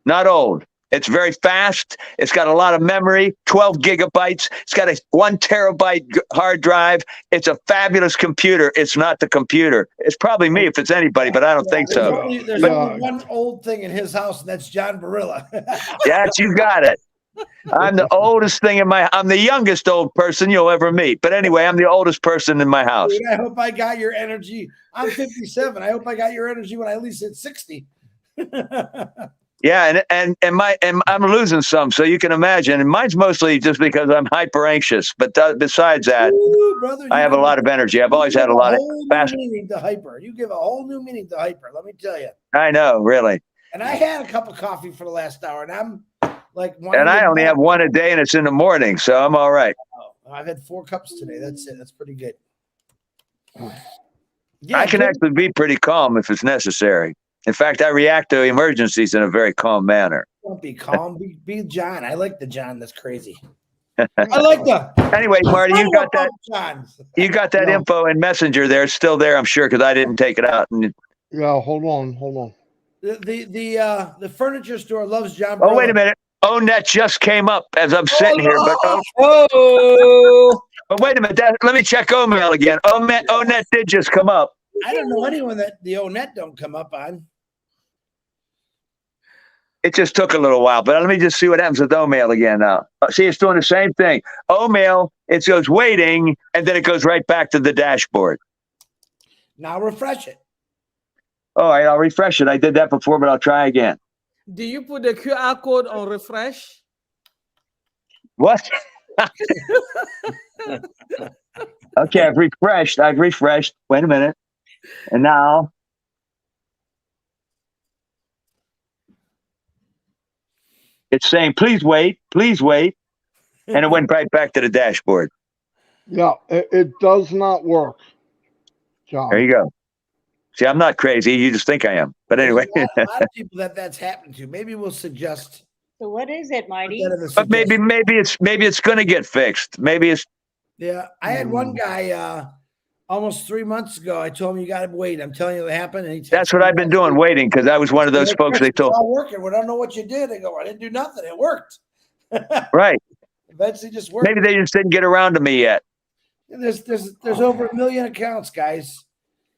Not old. It's very fast. It's got a lot of memory, 12 gigabytes. It's got a 1 terabyte hard drive. It's a fabulous computer. It's not the computer. It's probably me if it's anybody, but I don't think so. There's only one old thing in his house, and that's John Barilla. Yes, you got it. I'm the oldest thing I'm the youngest old person you'll ever meet. But anyway, I'm the oldest person in my house. Dude, I hope I got your energy. I'm 57. I hope I got your energy when I at least hit 60. Yeah, and I'm losing some, so you can imagine. And mine's mostly just because I'm hyper anxious. But besides that, brother, I have a lot of energy. I've always had a lot of fast meaning to hyper. You give a whole new meaning to hyper. Let me tell you. I know, really. And I had a cup of coffee for the last hour, and I'm like, and I only have one a day, and it's in the morning, so I'm all right. Oh, I've had 4 cups today. That's it. That's pretty good. Yeah, I can actually be pretty calm if it's necessary. In fact, I react to emergencies in a very calm manner. Don't be calm. Be John. I like the John that's crazy. I like the. Anyway, Marty, you got that. Johns. You got that info in Messenger there. It's still there, I'm sure, because I didn't take it out. Yeah, hold on. The furniture store loves John. Oh, wait a minute. ONet just came up as I'm sitting here, but but wait a minute. Let me check OMail again. ONet did just come up. I don't know anyone that the ONet don't come up on. It just took a little while, but let me just see what happens with OMail again now. See, it's doing the same thing. OMail, it goes waiting, and then it goes right back to the dashboard. Now refresh it. All right, I'll refresh it. I did that before, but I'll try again. Do you put the QR code on refresh? What? Okay, I've refreshed. Wait a minute. And now it's saying, please wait. And it went right back to the dashboard. Yeah, it does not work, John. There you go. See, I'm not crazy. You just think I am. But anyway. There's a lot of people that's happened to. Maybe we'll suggest. So what is it, Marty? But maybe it's going to get fixed. Maybe it's. Yeah, I had one guy almost 3 months ago. I told him you got to wait. I'm telling you what happened. And That's what I've been doing, waiting, because I was one of those folks they told. It's all working. We don't know what you did. I go, I didn't do nothing. It worked. Right. Eventually, just worked. Maybe they just didn't get around to me yet. There's over 1 million accounts, guys.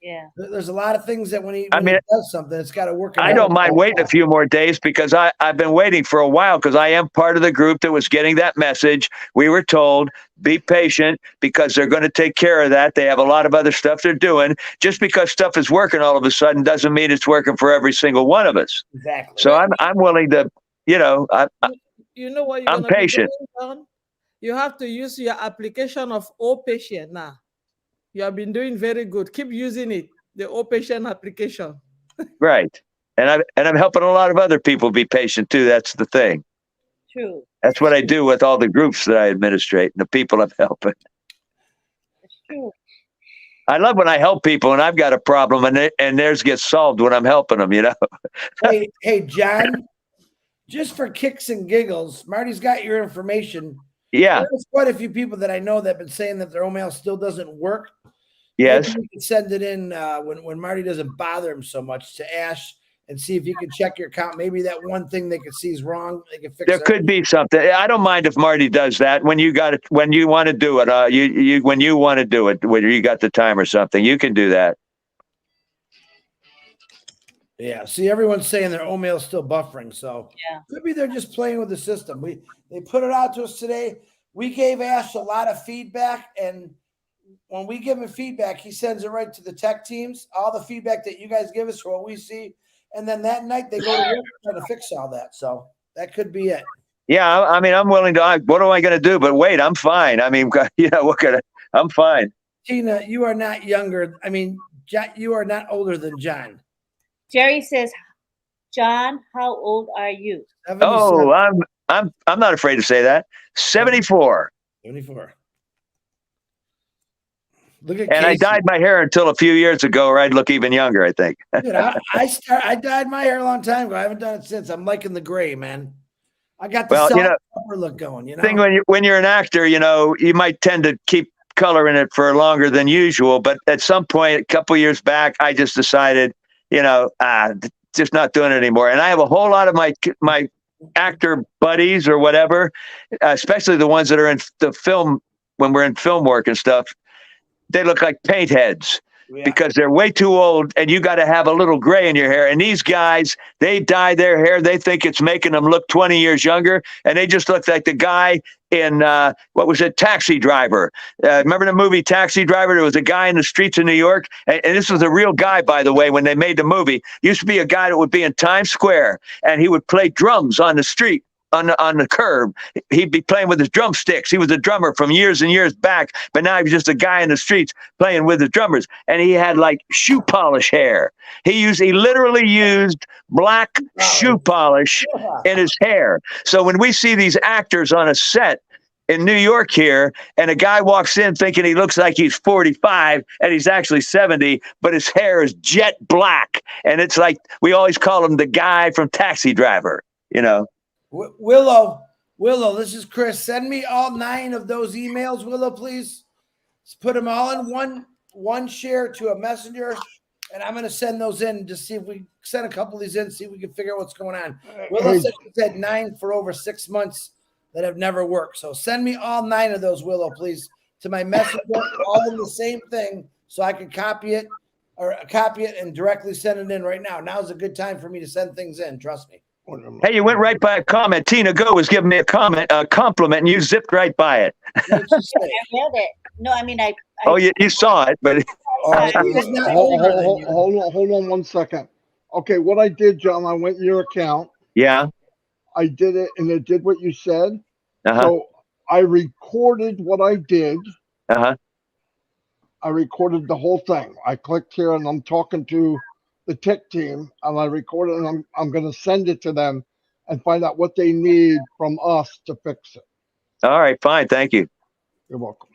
Yeah. There's a lot of things that when he I mean, does something, it's got to work. I don't mind waiting a few more days because I've been waiting for a while because I am part of the group that was getting that message. We were told, be patient because they're going to take care of that. They have a lot of other stuff they're doing. Just because stuff is working all of a sudden doesn't mean it's working for every single one of us. Exactly. So I'm willing to, you know what I'm patient. You have to use your application of O-Patient now. You have been doing very good. Keep using it, the O-Patient application. Right. And I'm helping a lot of other people be patient too. That's the thing. True. That's what I do with all the groups that I administrate and the people I'm helping. That's true. I love when I help people and I've got a problem and theirs gets solved when I'm helping them, Hey, John, just for kicks and giggles, Marty's got your information. Yeah. There's quite a few people that I know that have been saying that their email still doesn't work. Yes. Maybe we can send it in when Marty doesn't bother him so much to Ash and see if you can check your account. Maybe that one thing they can see is wrong. They can fix There could be something. I don't mind if Marty does that when you want to do it. When you want to do it, whether you got the time or something, you can do that. Yeah. See, everyone's saying their email is still buffering. So yeah, maybe they're just playing with the system. They put it out to us today. We gave Ash a lot of feedback, and when we give him feedback, he sends it right to the tech teams. All the feedback that you guys give us for what we see, and then that night they go to work trying to fix all that. So that could be it. Yeah, I mean, I'm willing to. What am I going to do? But wait, I'm fine. I mean, I'm fine. Tina, you are not younger. I mean, you are not older than John. Jerry says, John, how old are you? 77. Oh, I'm not afraid to say that. 74. 74. Look at and Casey. I dyed my hair until a few years ago, or I'd look even younger, I think. Dude, I dyed my hair a long time ago. I haven't done it since. I'm liking the gray, man. I got the look going. Thing when you're an actor, you might tend to keep color in it for longer than usual. But at some point, a couple years back, I just decided, just not doing it anymore. And I have a whole lot of my actor buddies or whatever, especially the ones that are in the film when we're in film work and stuff. They look like paint heads because they're way too old and you got to have a little gray in your hair. And these guys, they dye their hair. They think it's making them look 20 years younger. And they just look like the guy in, Taxi Driver. Remember the movie Taxi Driver? There was a guy in the streets of New York. And this was a real guy, by the way, when they made the movie. Used to be a guy that would be in Times Square and he would play drums on the street. On the curb, he'd be playing with his drumsticks. He was a drummer from years and years back, but now he's just a guy in the streets playing with his drummers. And he had like shoe polish hair. He literally used black shoe polish in his hair. So when we see these actors on a set in New York here, and a guy walks in thinking he looks like he's 45 and he's actually 70, but his hair is jet black. And it's like, we always call him the guy from Taxi Driver, Willow, this is Chris. Send me all 9 of those emails, Willow, please. Let's put them all in one share to a messenger, and I'm going to send those in to see if we send a couple of these in, see if we can figure out what's going on. Willow said 9 for over 6 months that have never worked. So send me all 9 of those, Willow, please, to my messenger, all in the same thing, so I can copy it and directly send it in right now. Now's a good time for me to send things in. Trust me. Hey, you went right by a comment. Tina Go was giving me a compliment, and you zipped right by it. I read it. No, I mean, oh, you saw it, but hold on 1 second. Okay, what I did, John, I went to your account. Yeah. I did it, and it did what you said. Uh-huh. So I recorded what I did. Uh-huh. I recorded the whole thing. I clicked here and I'm talking to the tech team and I recorded and I'm going to send it to them and find out what they need from us to fix it. All right, fine. Thank you. You're welcome.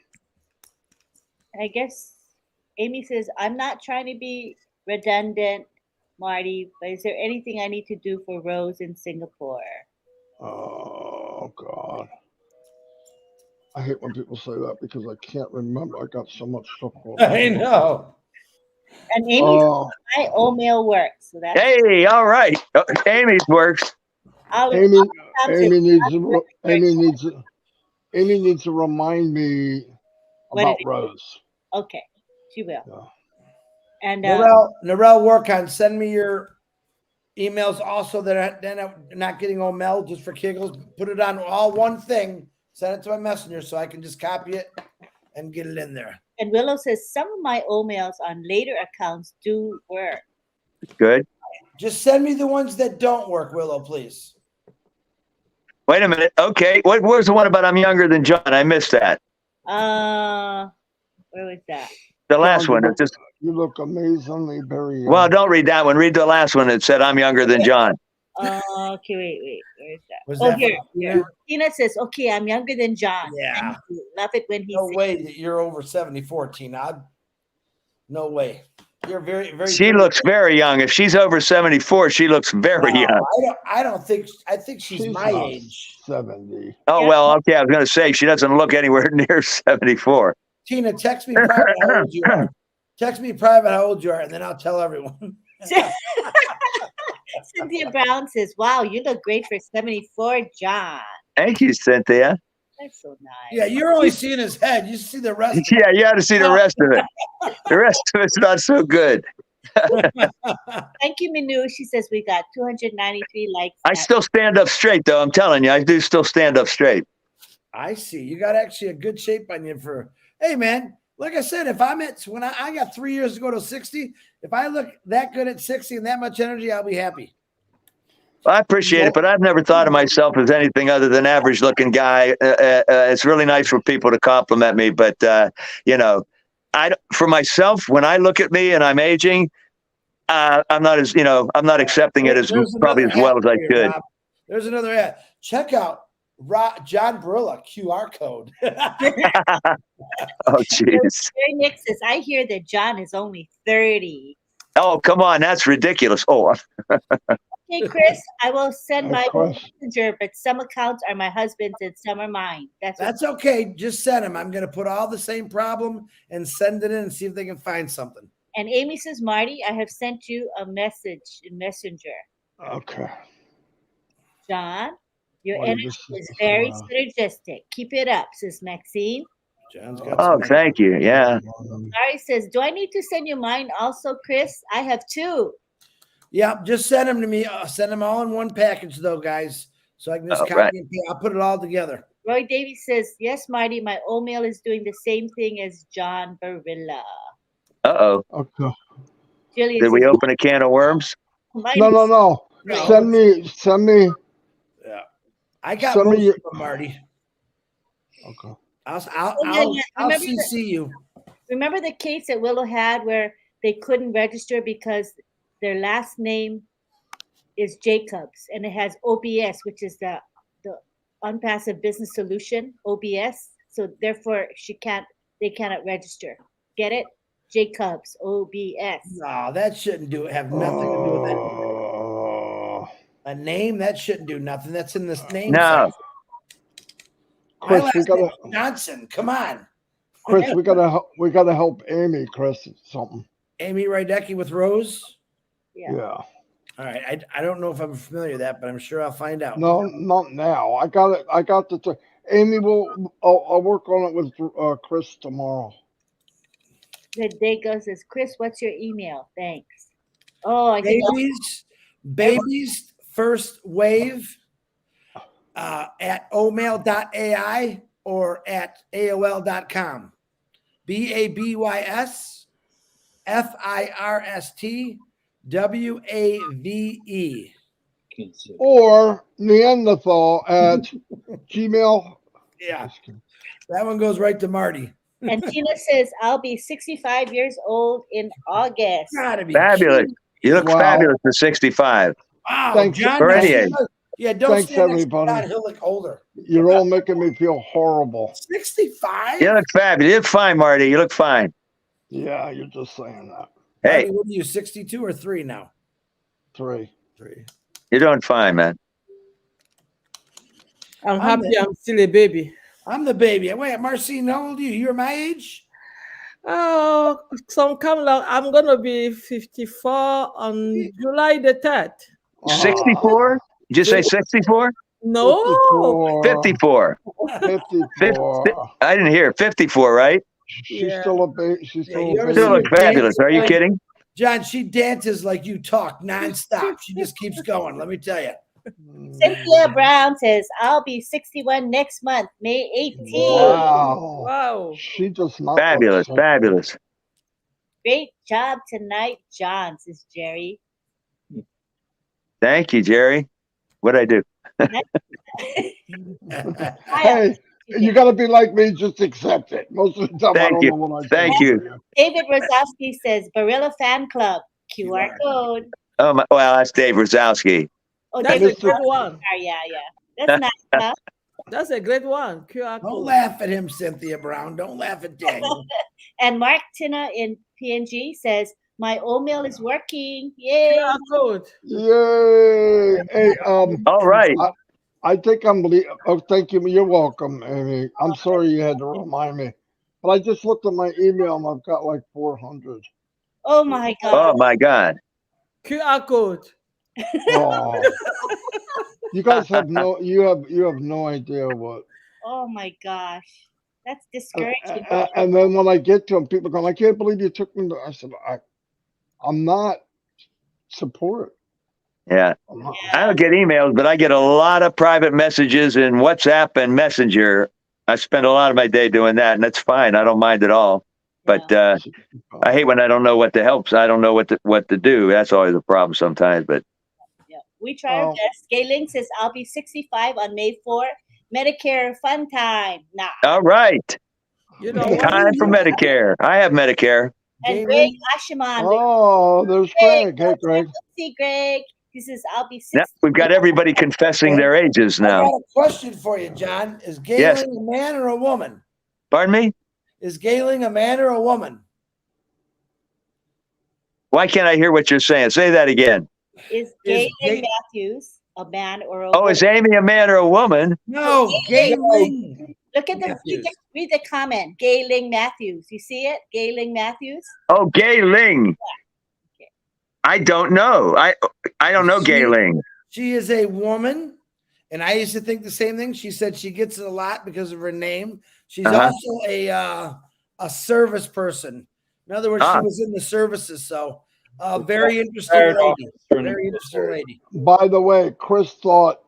I guess Amy says, I'm not trying to be redundant, Marty, but is there anything I need to do for Rose in Singapore? Oh, God. I hate when people say that because I can't remember. I got so much stuff going on. I know. And Amy's my old mail works. So that's Hey, all right. Oh, Amy's works. Amy needs to remind me about Rose. Okay, she will. Yeah. And Narelle, work on. Send me your emails also that are not getting all mail just for giggles. Put it on all one thing. Send it to my messenger so I can just copy it and get it in there. And Willow says some of my old mails on later accounts do work. Good. Just send me the ones that don't work, Willow, please. Wait a minute. Okay. What was the one about I'm younger than John? I missed that. Where was that? The last one. You look amazingly very young. Well, don't read that one. Read the last one. It said I'm younger than John. Okay, wait. Where is that? Was that here. Tina says, okay, I'm younger than John. Yeah. Love it when he No says, way that you're over 74, Tina. No way. You're very, very. She looks very young. If she's over 74, she looks very young. I don't think. I think she's my age. 70. Oh, well, okay. I was going to say she doesn't look anywhere near 74. Tina, text me private how old you are. Text me private how old you are, and then I'll tell everyone. Cynthia Brown says, wow, you look great for 74, John. Thank you, Cynthia. That's so nice. Yeah, you're only seeing his head. You see the rest. Yeah, you had to see the rest of it. The rest of it's not so good. Thank you, Minu. She says we got 293 likes. I still stand up straight, though. I'm telling you, I do still stand up straight. I see. You got actually a good shape on you for, hey, man, like I said, if I'm at, when I got 3 years to go to 60, if I look that good at 60 and that much energy, I'll be happy. I appreciate it, but I've never thought of myself as anything other than average-looking guy. It's really nice for people to compliment me, but for myself, when I look at me and I'm aging, I'm not accepting it as probably as well as I should. Rob. There's another ad. Check out John Barilla QR code. Oh, jeez. Nick says, I hear that John is only 30. Oh, come on, that's ridiculous. Oh. Hey, Chris, I will send my messenger, but some accounts are my husband's and some are mine. That's okay. Just send them. I'm going to put all the same problem and send it in and see if they can find something. And Amy says, Marty, I have sent you a message in Messenger. Okay. John, your energy is very synergistic. Keep it up, says Maxine. John's got thank you. Yeah. Larry says, do I need to send you mine also, Chris? I have 2. Yeah, just send them to me. I'll send them all in one package, though, guys. So I can just copy and paste. I'll put it all together. Roy Davies says, yes, Marty, my old mail is doing the same thing as John Barilla. Uh-oh. Okay. Julian Did we open a can of worms? No. Send me. Yeah. I got most of them, Marty. Okay. I'll CC you. Remember the case that Willow had where they couldn't register because their last name is Jacobs and it has OBS, which is the Onpassive Business Solution, OBS. So therefore they cannot register. Get it? Jacobs, OBS. No, that shouldn't have nothing to do with that. A name that shouldn't do nothing. That's in this name. No. Chris, we gotta Johnson. Come on. Chris, we gotta help Amy, Chris, something. Amy Rydecki with Rose? Yeah. All right. I don't know if I'm familiar with that, but I'm sure I'll find out. No, not now. I got it. I got the Amy I'll work on it with Chris tomorrow. The day goes says, Chris, what's your email? Thanks. Oh, babies first wave at omail.ai or at AOL.com. BABYSFIRSTWAVE. Or Neanderthal at Gmail. Yeah. That one goes right to Marty. And Tina says, I'll be 65 years old in August. Gotta be Fabulous. kidding. You look Wow. fabulous for 65. Wow, Thanks. John. For now any she age. does- Yeah, don't Thanks, stand next to everybody. John. He'll look older. You're all making me feel horrible. 65? You look fabulous. You look fine, Marty. You look fine. Yeah, you're just saying that. Hey, Marty, what are you, 62 or 3 now? 3. 3. you're doing fine, man. I'm happy I'm still a baby. I'm the baby. Wait, Marcine, how old are you? You're my age? Oh, some come along. I'm gonna be 54 on July the 3rd. 64? Did you say 64? No, 54. 54. I didn't hear 54, right? She's Yeah. still a baby. She's Yeah, still you a ever Still baby. look fabulous. Are you kidding? John, she dances like you talk nonstop. She just keeps going, let me tell you. Cynthia Brown says, I'll be 61 next month, May 18th. Wow. wow. She does not. Fabulous, look so- fabulous. Great job tonight, John, says Jerry. Thank you, Jerry. What'd I do? Hey, you got to be like me. Just accept it. Most of the time, I Thank don't you. know what I Thank say. you. David Rosowski says, Barilla Fan Club, QR code. Oh, my, well, that's Dave Rosowski. Oh, That's David a good Rosowski. one. Yeah. That's nice, huh? That's a great one. QR Don't code. laugh at him, Cynthia Brown. Don't laugh at Daniel. And Mark Tina in PNG says, my oatmeal is working. Yay. QR code. Yay! Hey, All right. I think I'm. Oh, thank you. You're welcome, Amy. I'm sorry you had to remind me, but I just looked at my email and I've got like 400. Oh my Oh, God. my God. QR code. Oh, you guys have no. You have no idea what. Oh my gosh. That's discouraging. And then when I get to them, people go, "I can't believe you took me." I said, I'm not support. Yeah. I don't get emails, but I get a lot of private messages in WhatsApp and Messenger. I spend a lot of my day doing that, and that's fine. I don't mind at all. But I hate when I don't know what to help. So I don't know what to do. That's always a problem sometimes. But Yeah. We try our best. Gayling says, I'll be 65 on May 4th. Medicare fun time. Nah. all right, You know what? time for Medicare. I have Medicare. And Greg Ashiman. Oh, there's Greg. Hey, Greg. See, Greg. He says, I'll be 60. Yeah, we've got everybody confessing their ages I got now. a question for you, John. Is Gayling Yes. a man or a woman? Pardon me? Is Gayling a man or a woman? Why can't I hear what you're saying? Say that again. Is Is Gaylen Gay- Matthews a man or a Oh, woman? is Amy a man or a woman? No, Gayling. Look at the Matthews. read the comment. Gayling Matthews. You see it? Gayling Matthews. Oh, Gay Ling. I don't know. I don't know Gay Ling. She is a woman, and I used to think the same thing. She said she gets it a lot because of her name. She's also a service person. In other words, she was in the services. So, very interesting lady. Very interesting lady. By the way, Chris thought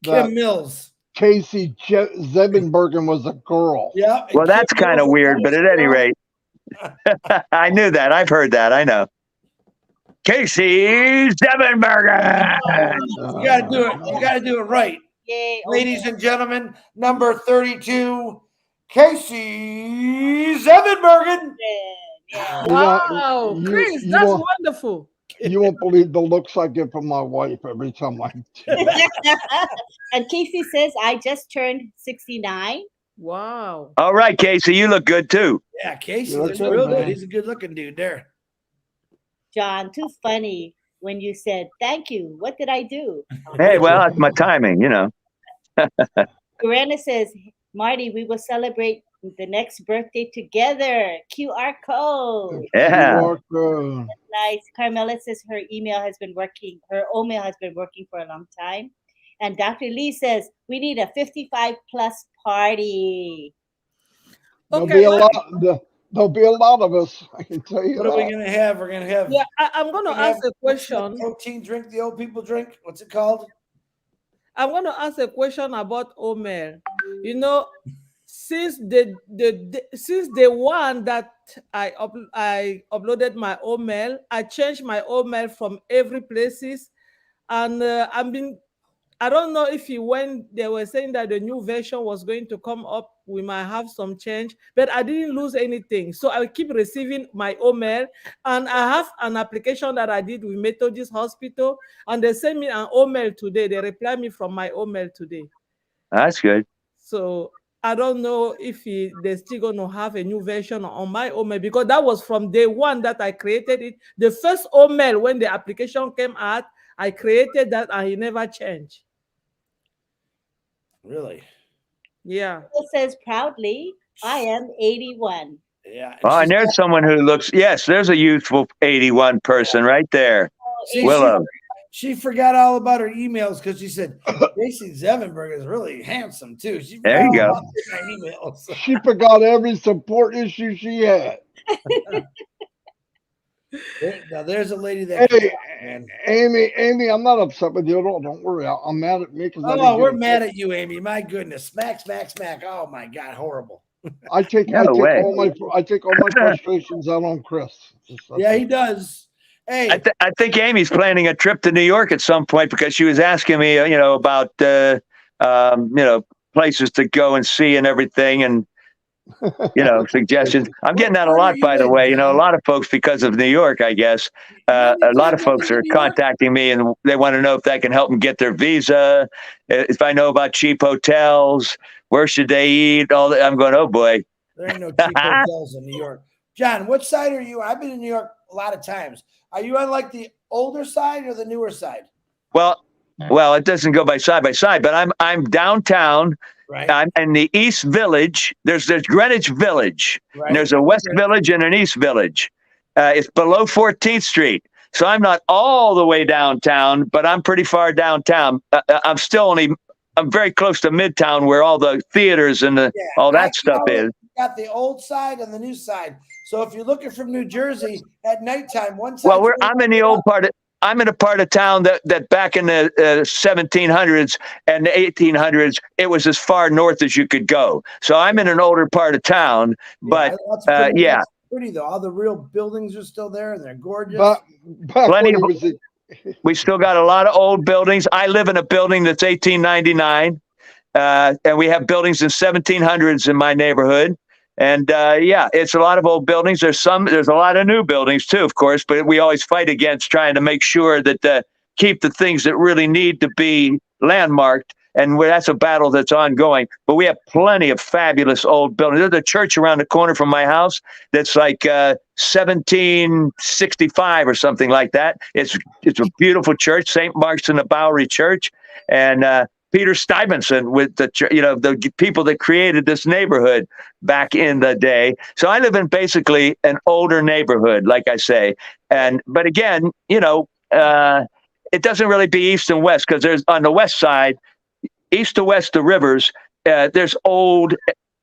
that Kim Mills. Casey Zevenbergen was a girl. Yeah. Well, that's kind of weird, but at any rate, I knew that. I've heard that. I know. Casey Zevenbergen. You got to do it. You got to do it right. Yay. Ladies and gentlemen, number 32, Casey Zevenbergen. Yeah. Wow, you- Chris, you that's won't- wonderful. You won't believe the looks I get from my wife every time I. And Casey says, I just turned 69. Wow. All right, Casey, you look good too. Yeah, Casey You looks look good, real good. man. He's a good looking dude there. John, too funny when you said, thank you. What did I do? Hey, well, that's my timing, you know. Lorena says, Marty, we will celebrate the next birthday together. QR code. Yeah. You are good. Nice. Carmela says her email has been working. Her email has been working for a long time. And Dr. Lee says, we need a 55 plus party. There'll Okay, be a lot. There'll be a lot of us. I can tell you What are we that. going to have? We're going to have Yeah, I'm going to we're gonna ask have- a question. protein drink the old people drink. What's it called? I'm going to ask a question about Omer. You know, since the one that I uploaded my email, I changed my email from every places, and I've been I don't know if when they were saying that the new version was going to come up, we might have some change, but I didn't lose anything. So I keep receiving my email, and I have an application that I did with Methodist Hospital, and they sent me an email today. They reply me from my email today. That's good. So I don't know if they're still going to have a new version on my email, because that was from day one that I created it. The first email when the application came out, I created that and it never changed. Really? Yeah. It says proudly, I am 81. Yeah. Oh, and there's someone who looks, yes, there's a youthful 81 person right there. See, Willow. She forgot all about her emails because she said Tracy Zevenberg is really handsome too. She There you go. my emails. She forgot every support issue she had. Now there's a lady that. Hey, Amy, I'm not upset with you at all. Don't worry. I'm mad at me because. Oh, we're mad at you, Amy. My goodness, smack. Oh my God, horrible. I take all my frustrations out on Chris. Yeah, he does. Hey, I think Amy's planning a trip to New York at some point, because she was asking me, about places to go and see and everything, and suggestions. I'm getting that a lot, by the way. A lot of folks, because of New York, I guess, a lot of folks are contacting me, and they want to know if I can help them get their visa, if I know about cheap hotels, where should they eat, all that. I'm going, oh boy. There ain't no cheap hotels in New York. John, what side are you? I've been in New York a lot of times. Are you on like the older side or the newer side? Well, it doesn't go by side, but I'm downtown. Right. I'm in the East Village. There's Greenwich Village. Right. And there's a West Village and an East Village. It's below 14th Street. So I'm not all the way downtown, but I'm pretty far downtown. I'm very close to Midtown, where all the theaters and all that stuff is. You got the old side and the new side. So if you're looking from New Jersey at nighttime, one side. Well, I'm in the old part of. I'm in a part of town that back in the 1700s and the 1800s, it was as far north as you could go. So I'm in an older part of town, but that's pretty though. All the real buildings are still there and they're gorgeous. But plenty of. We still got a lot of old buildings. I live in a building that's 1899, and we have buildings in 1700s in my neighborhood. And it's a lot of old buildings. There's a lot of new buildings too, of course, but we always fight against trying to make sure that keep the things that really need to be landmarked. And that's a battle that's ongoing. But we have plenty of fabulous old buildings. There's a church around the corner from my house that's like 1765 or something like that. It's a beautiful church, St. Mark's in the Bowery Church, and Peter Stuyvesant with the people that created this neighborhood back in the day. So I live in basically an older neighborhood, like I say. But again, it doesn't really be east and west, because there's on the west side, east to west, the rivers, there's old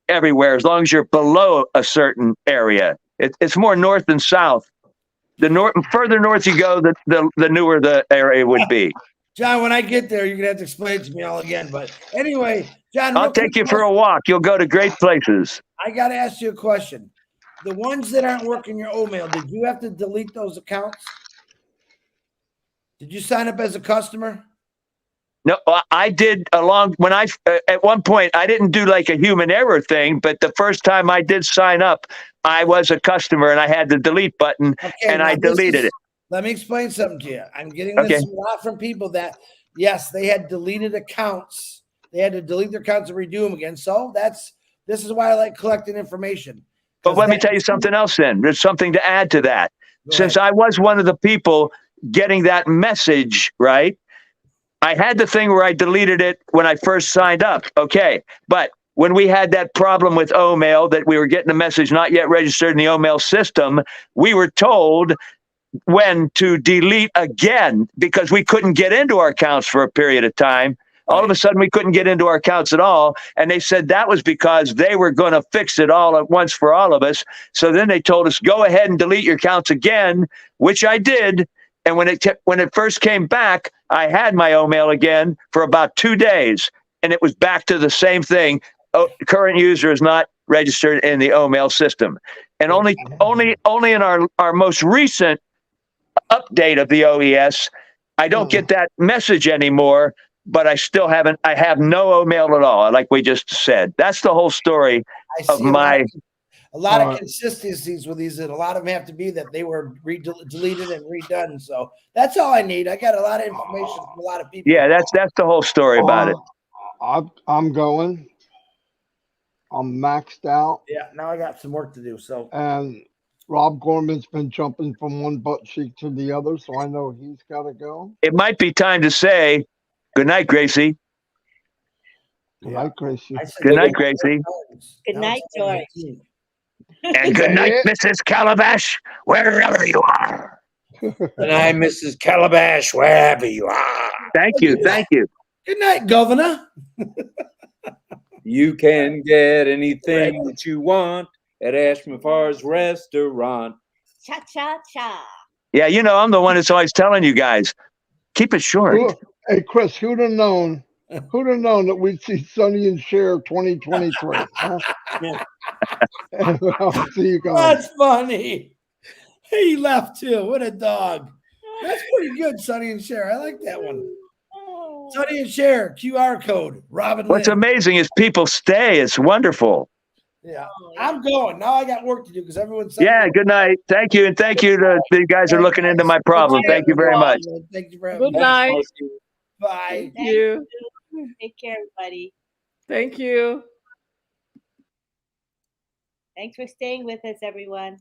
everywhere, as long as you're below a certain area. It's more north and south. Further north you go, the newer the area would be. John, when I get there, you're going to have to explain it to me all again. But anyway, John. I'll take you for a walk. You'll go to great places. I got to ask you a question. The ones that aren't working your email, did you have to delete those accounts? Did you sign up as a customer? No, I did at one point, I didn't do like a human error thing, but the first time I did sign up, I was a customer and I had the delete button and I deleted it. Let me explain something to you. I'm getting this a lot from people that, yes, they had deleted accounts. They had to delete their accounts and redo them again. So this is why I like collecting information. But let me tell you something else then. There's something to add to that. Since I was one of the people getting that message, right? I had the thing where I deleted it when I first signed up. Okay. But when we had that problem with O-mail, that we were getting the message not yet registered in the O-mail system, we were told when to delete again, because we couldn't get into our accounts for a period of time. All of a sudden, we couldn't get into our accounts at all. And they said that was because they were going to fix it all at once for all of us. So then they told us, go ahead and delete your accounts again, which I did. And when it first came back, I had my O-mail again for about 2 days. And it was back to the same thing. Current user is not registered in the O-mail system. And only in our most recent update of the OES, I don't get that message anymore. but I still haven't. I have no mail at all, like we just said. That's the whole story I of see my. a lot of Alright. consistencies with these, and a lot of them have to be that they were deleted and redone. So that's all I need. I got a lot of information from a lot of people. Yeah, that's the whole story about it. I'm going. I'm maxed out, Yeah, now I got some work to do. So and Rob Gorman's been jumping from one butt cheek to the other, so I know he's got to go. It might be time to say good night, Gracie. Good night, Gracie. I said Good night, Gracie. Good Now night, it's George. 7:18. And good night, Mrs. Calabash, wherever you are. Good night, Mrs. Calabash, wherever you are. Thank you. Thank you. Good night, Governor. You can get anything that you want at Ashmafar's restaurant. Cha cha cha. Yeah, you know, I'm the one that's always telling you guys, keep it short. Hey, Chris, who'd have known? Who'd have known that we'd see Sonny and Cher 2023? Huh? I'll see you guys. That's funny. He left too. What a dog. That's pretty good, Sonny and Cher. I like that one. Sonny and Cher, QR code. Robin. What's amazing is people stay. It's wonderful. Yeah, I'm going. Now I got work to do because everyone's Yeah, good night. Thank you. And thank you to the guys who are looking into my problem. Thank you very much. Thank you for having Good me. night. Bye. Thank you. Take care, everybody. Thank you. Thanks for staying with us, everyone.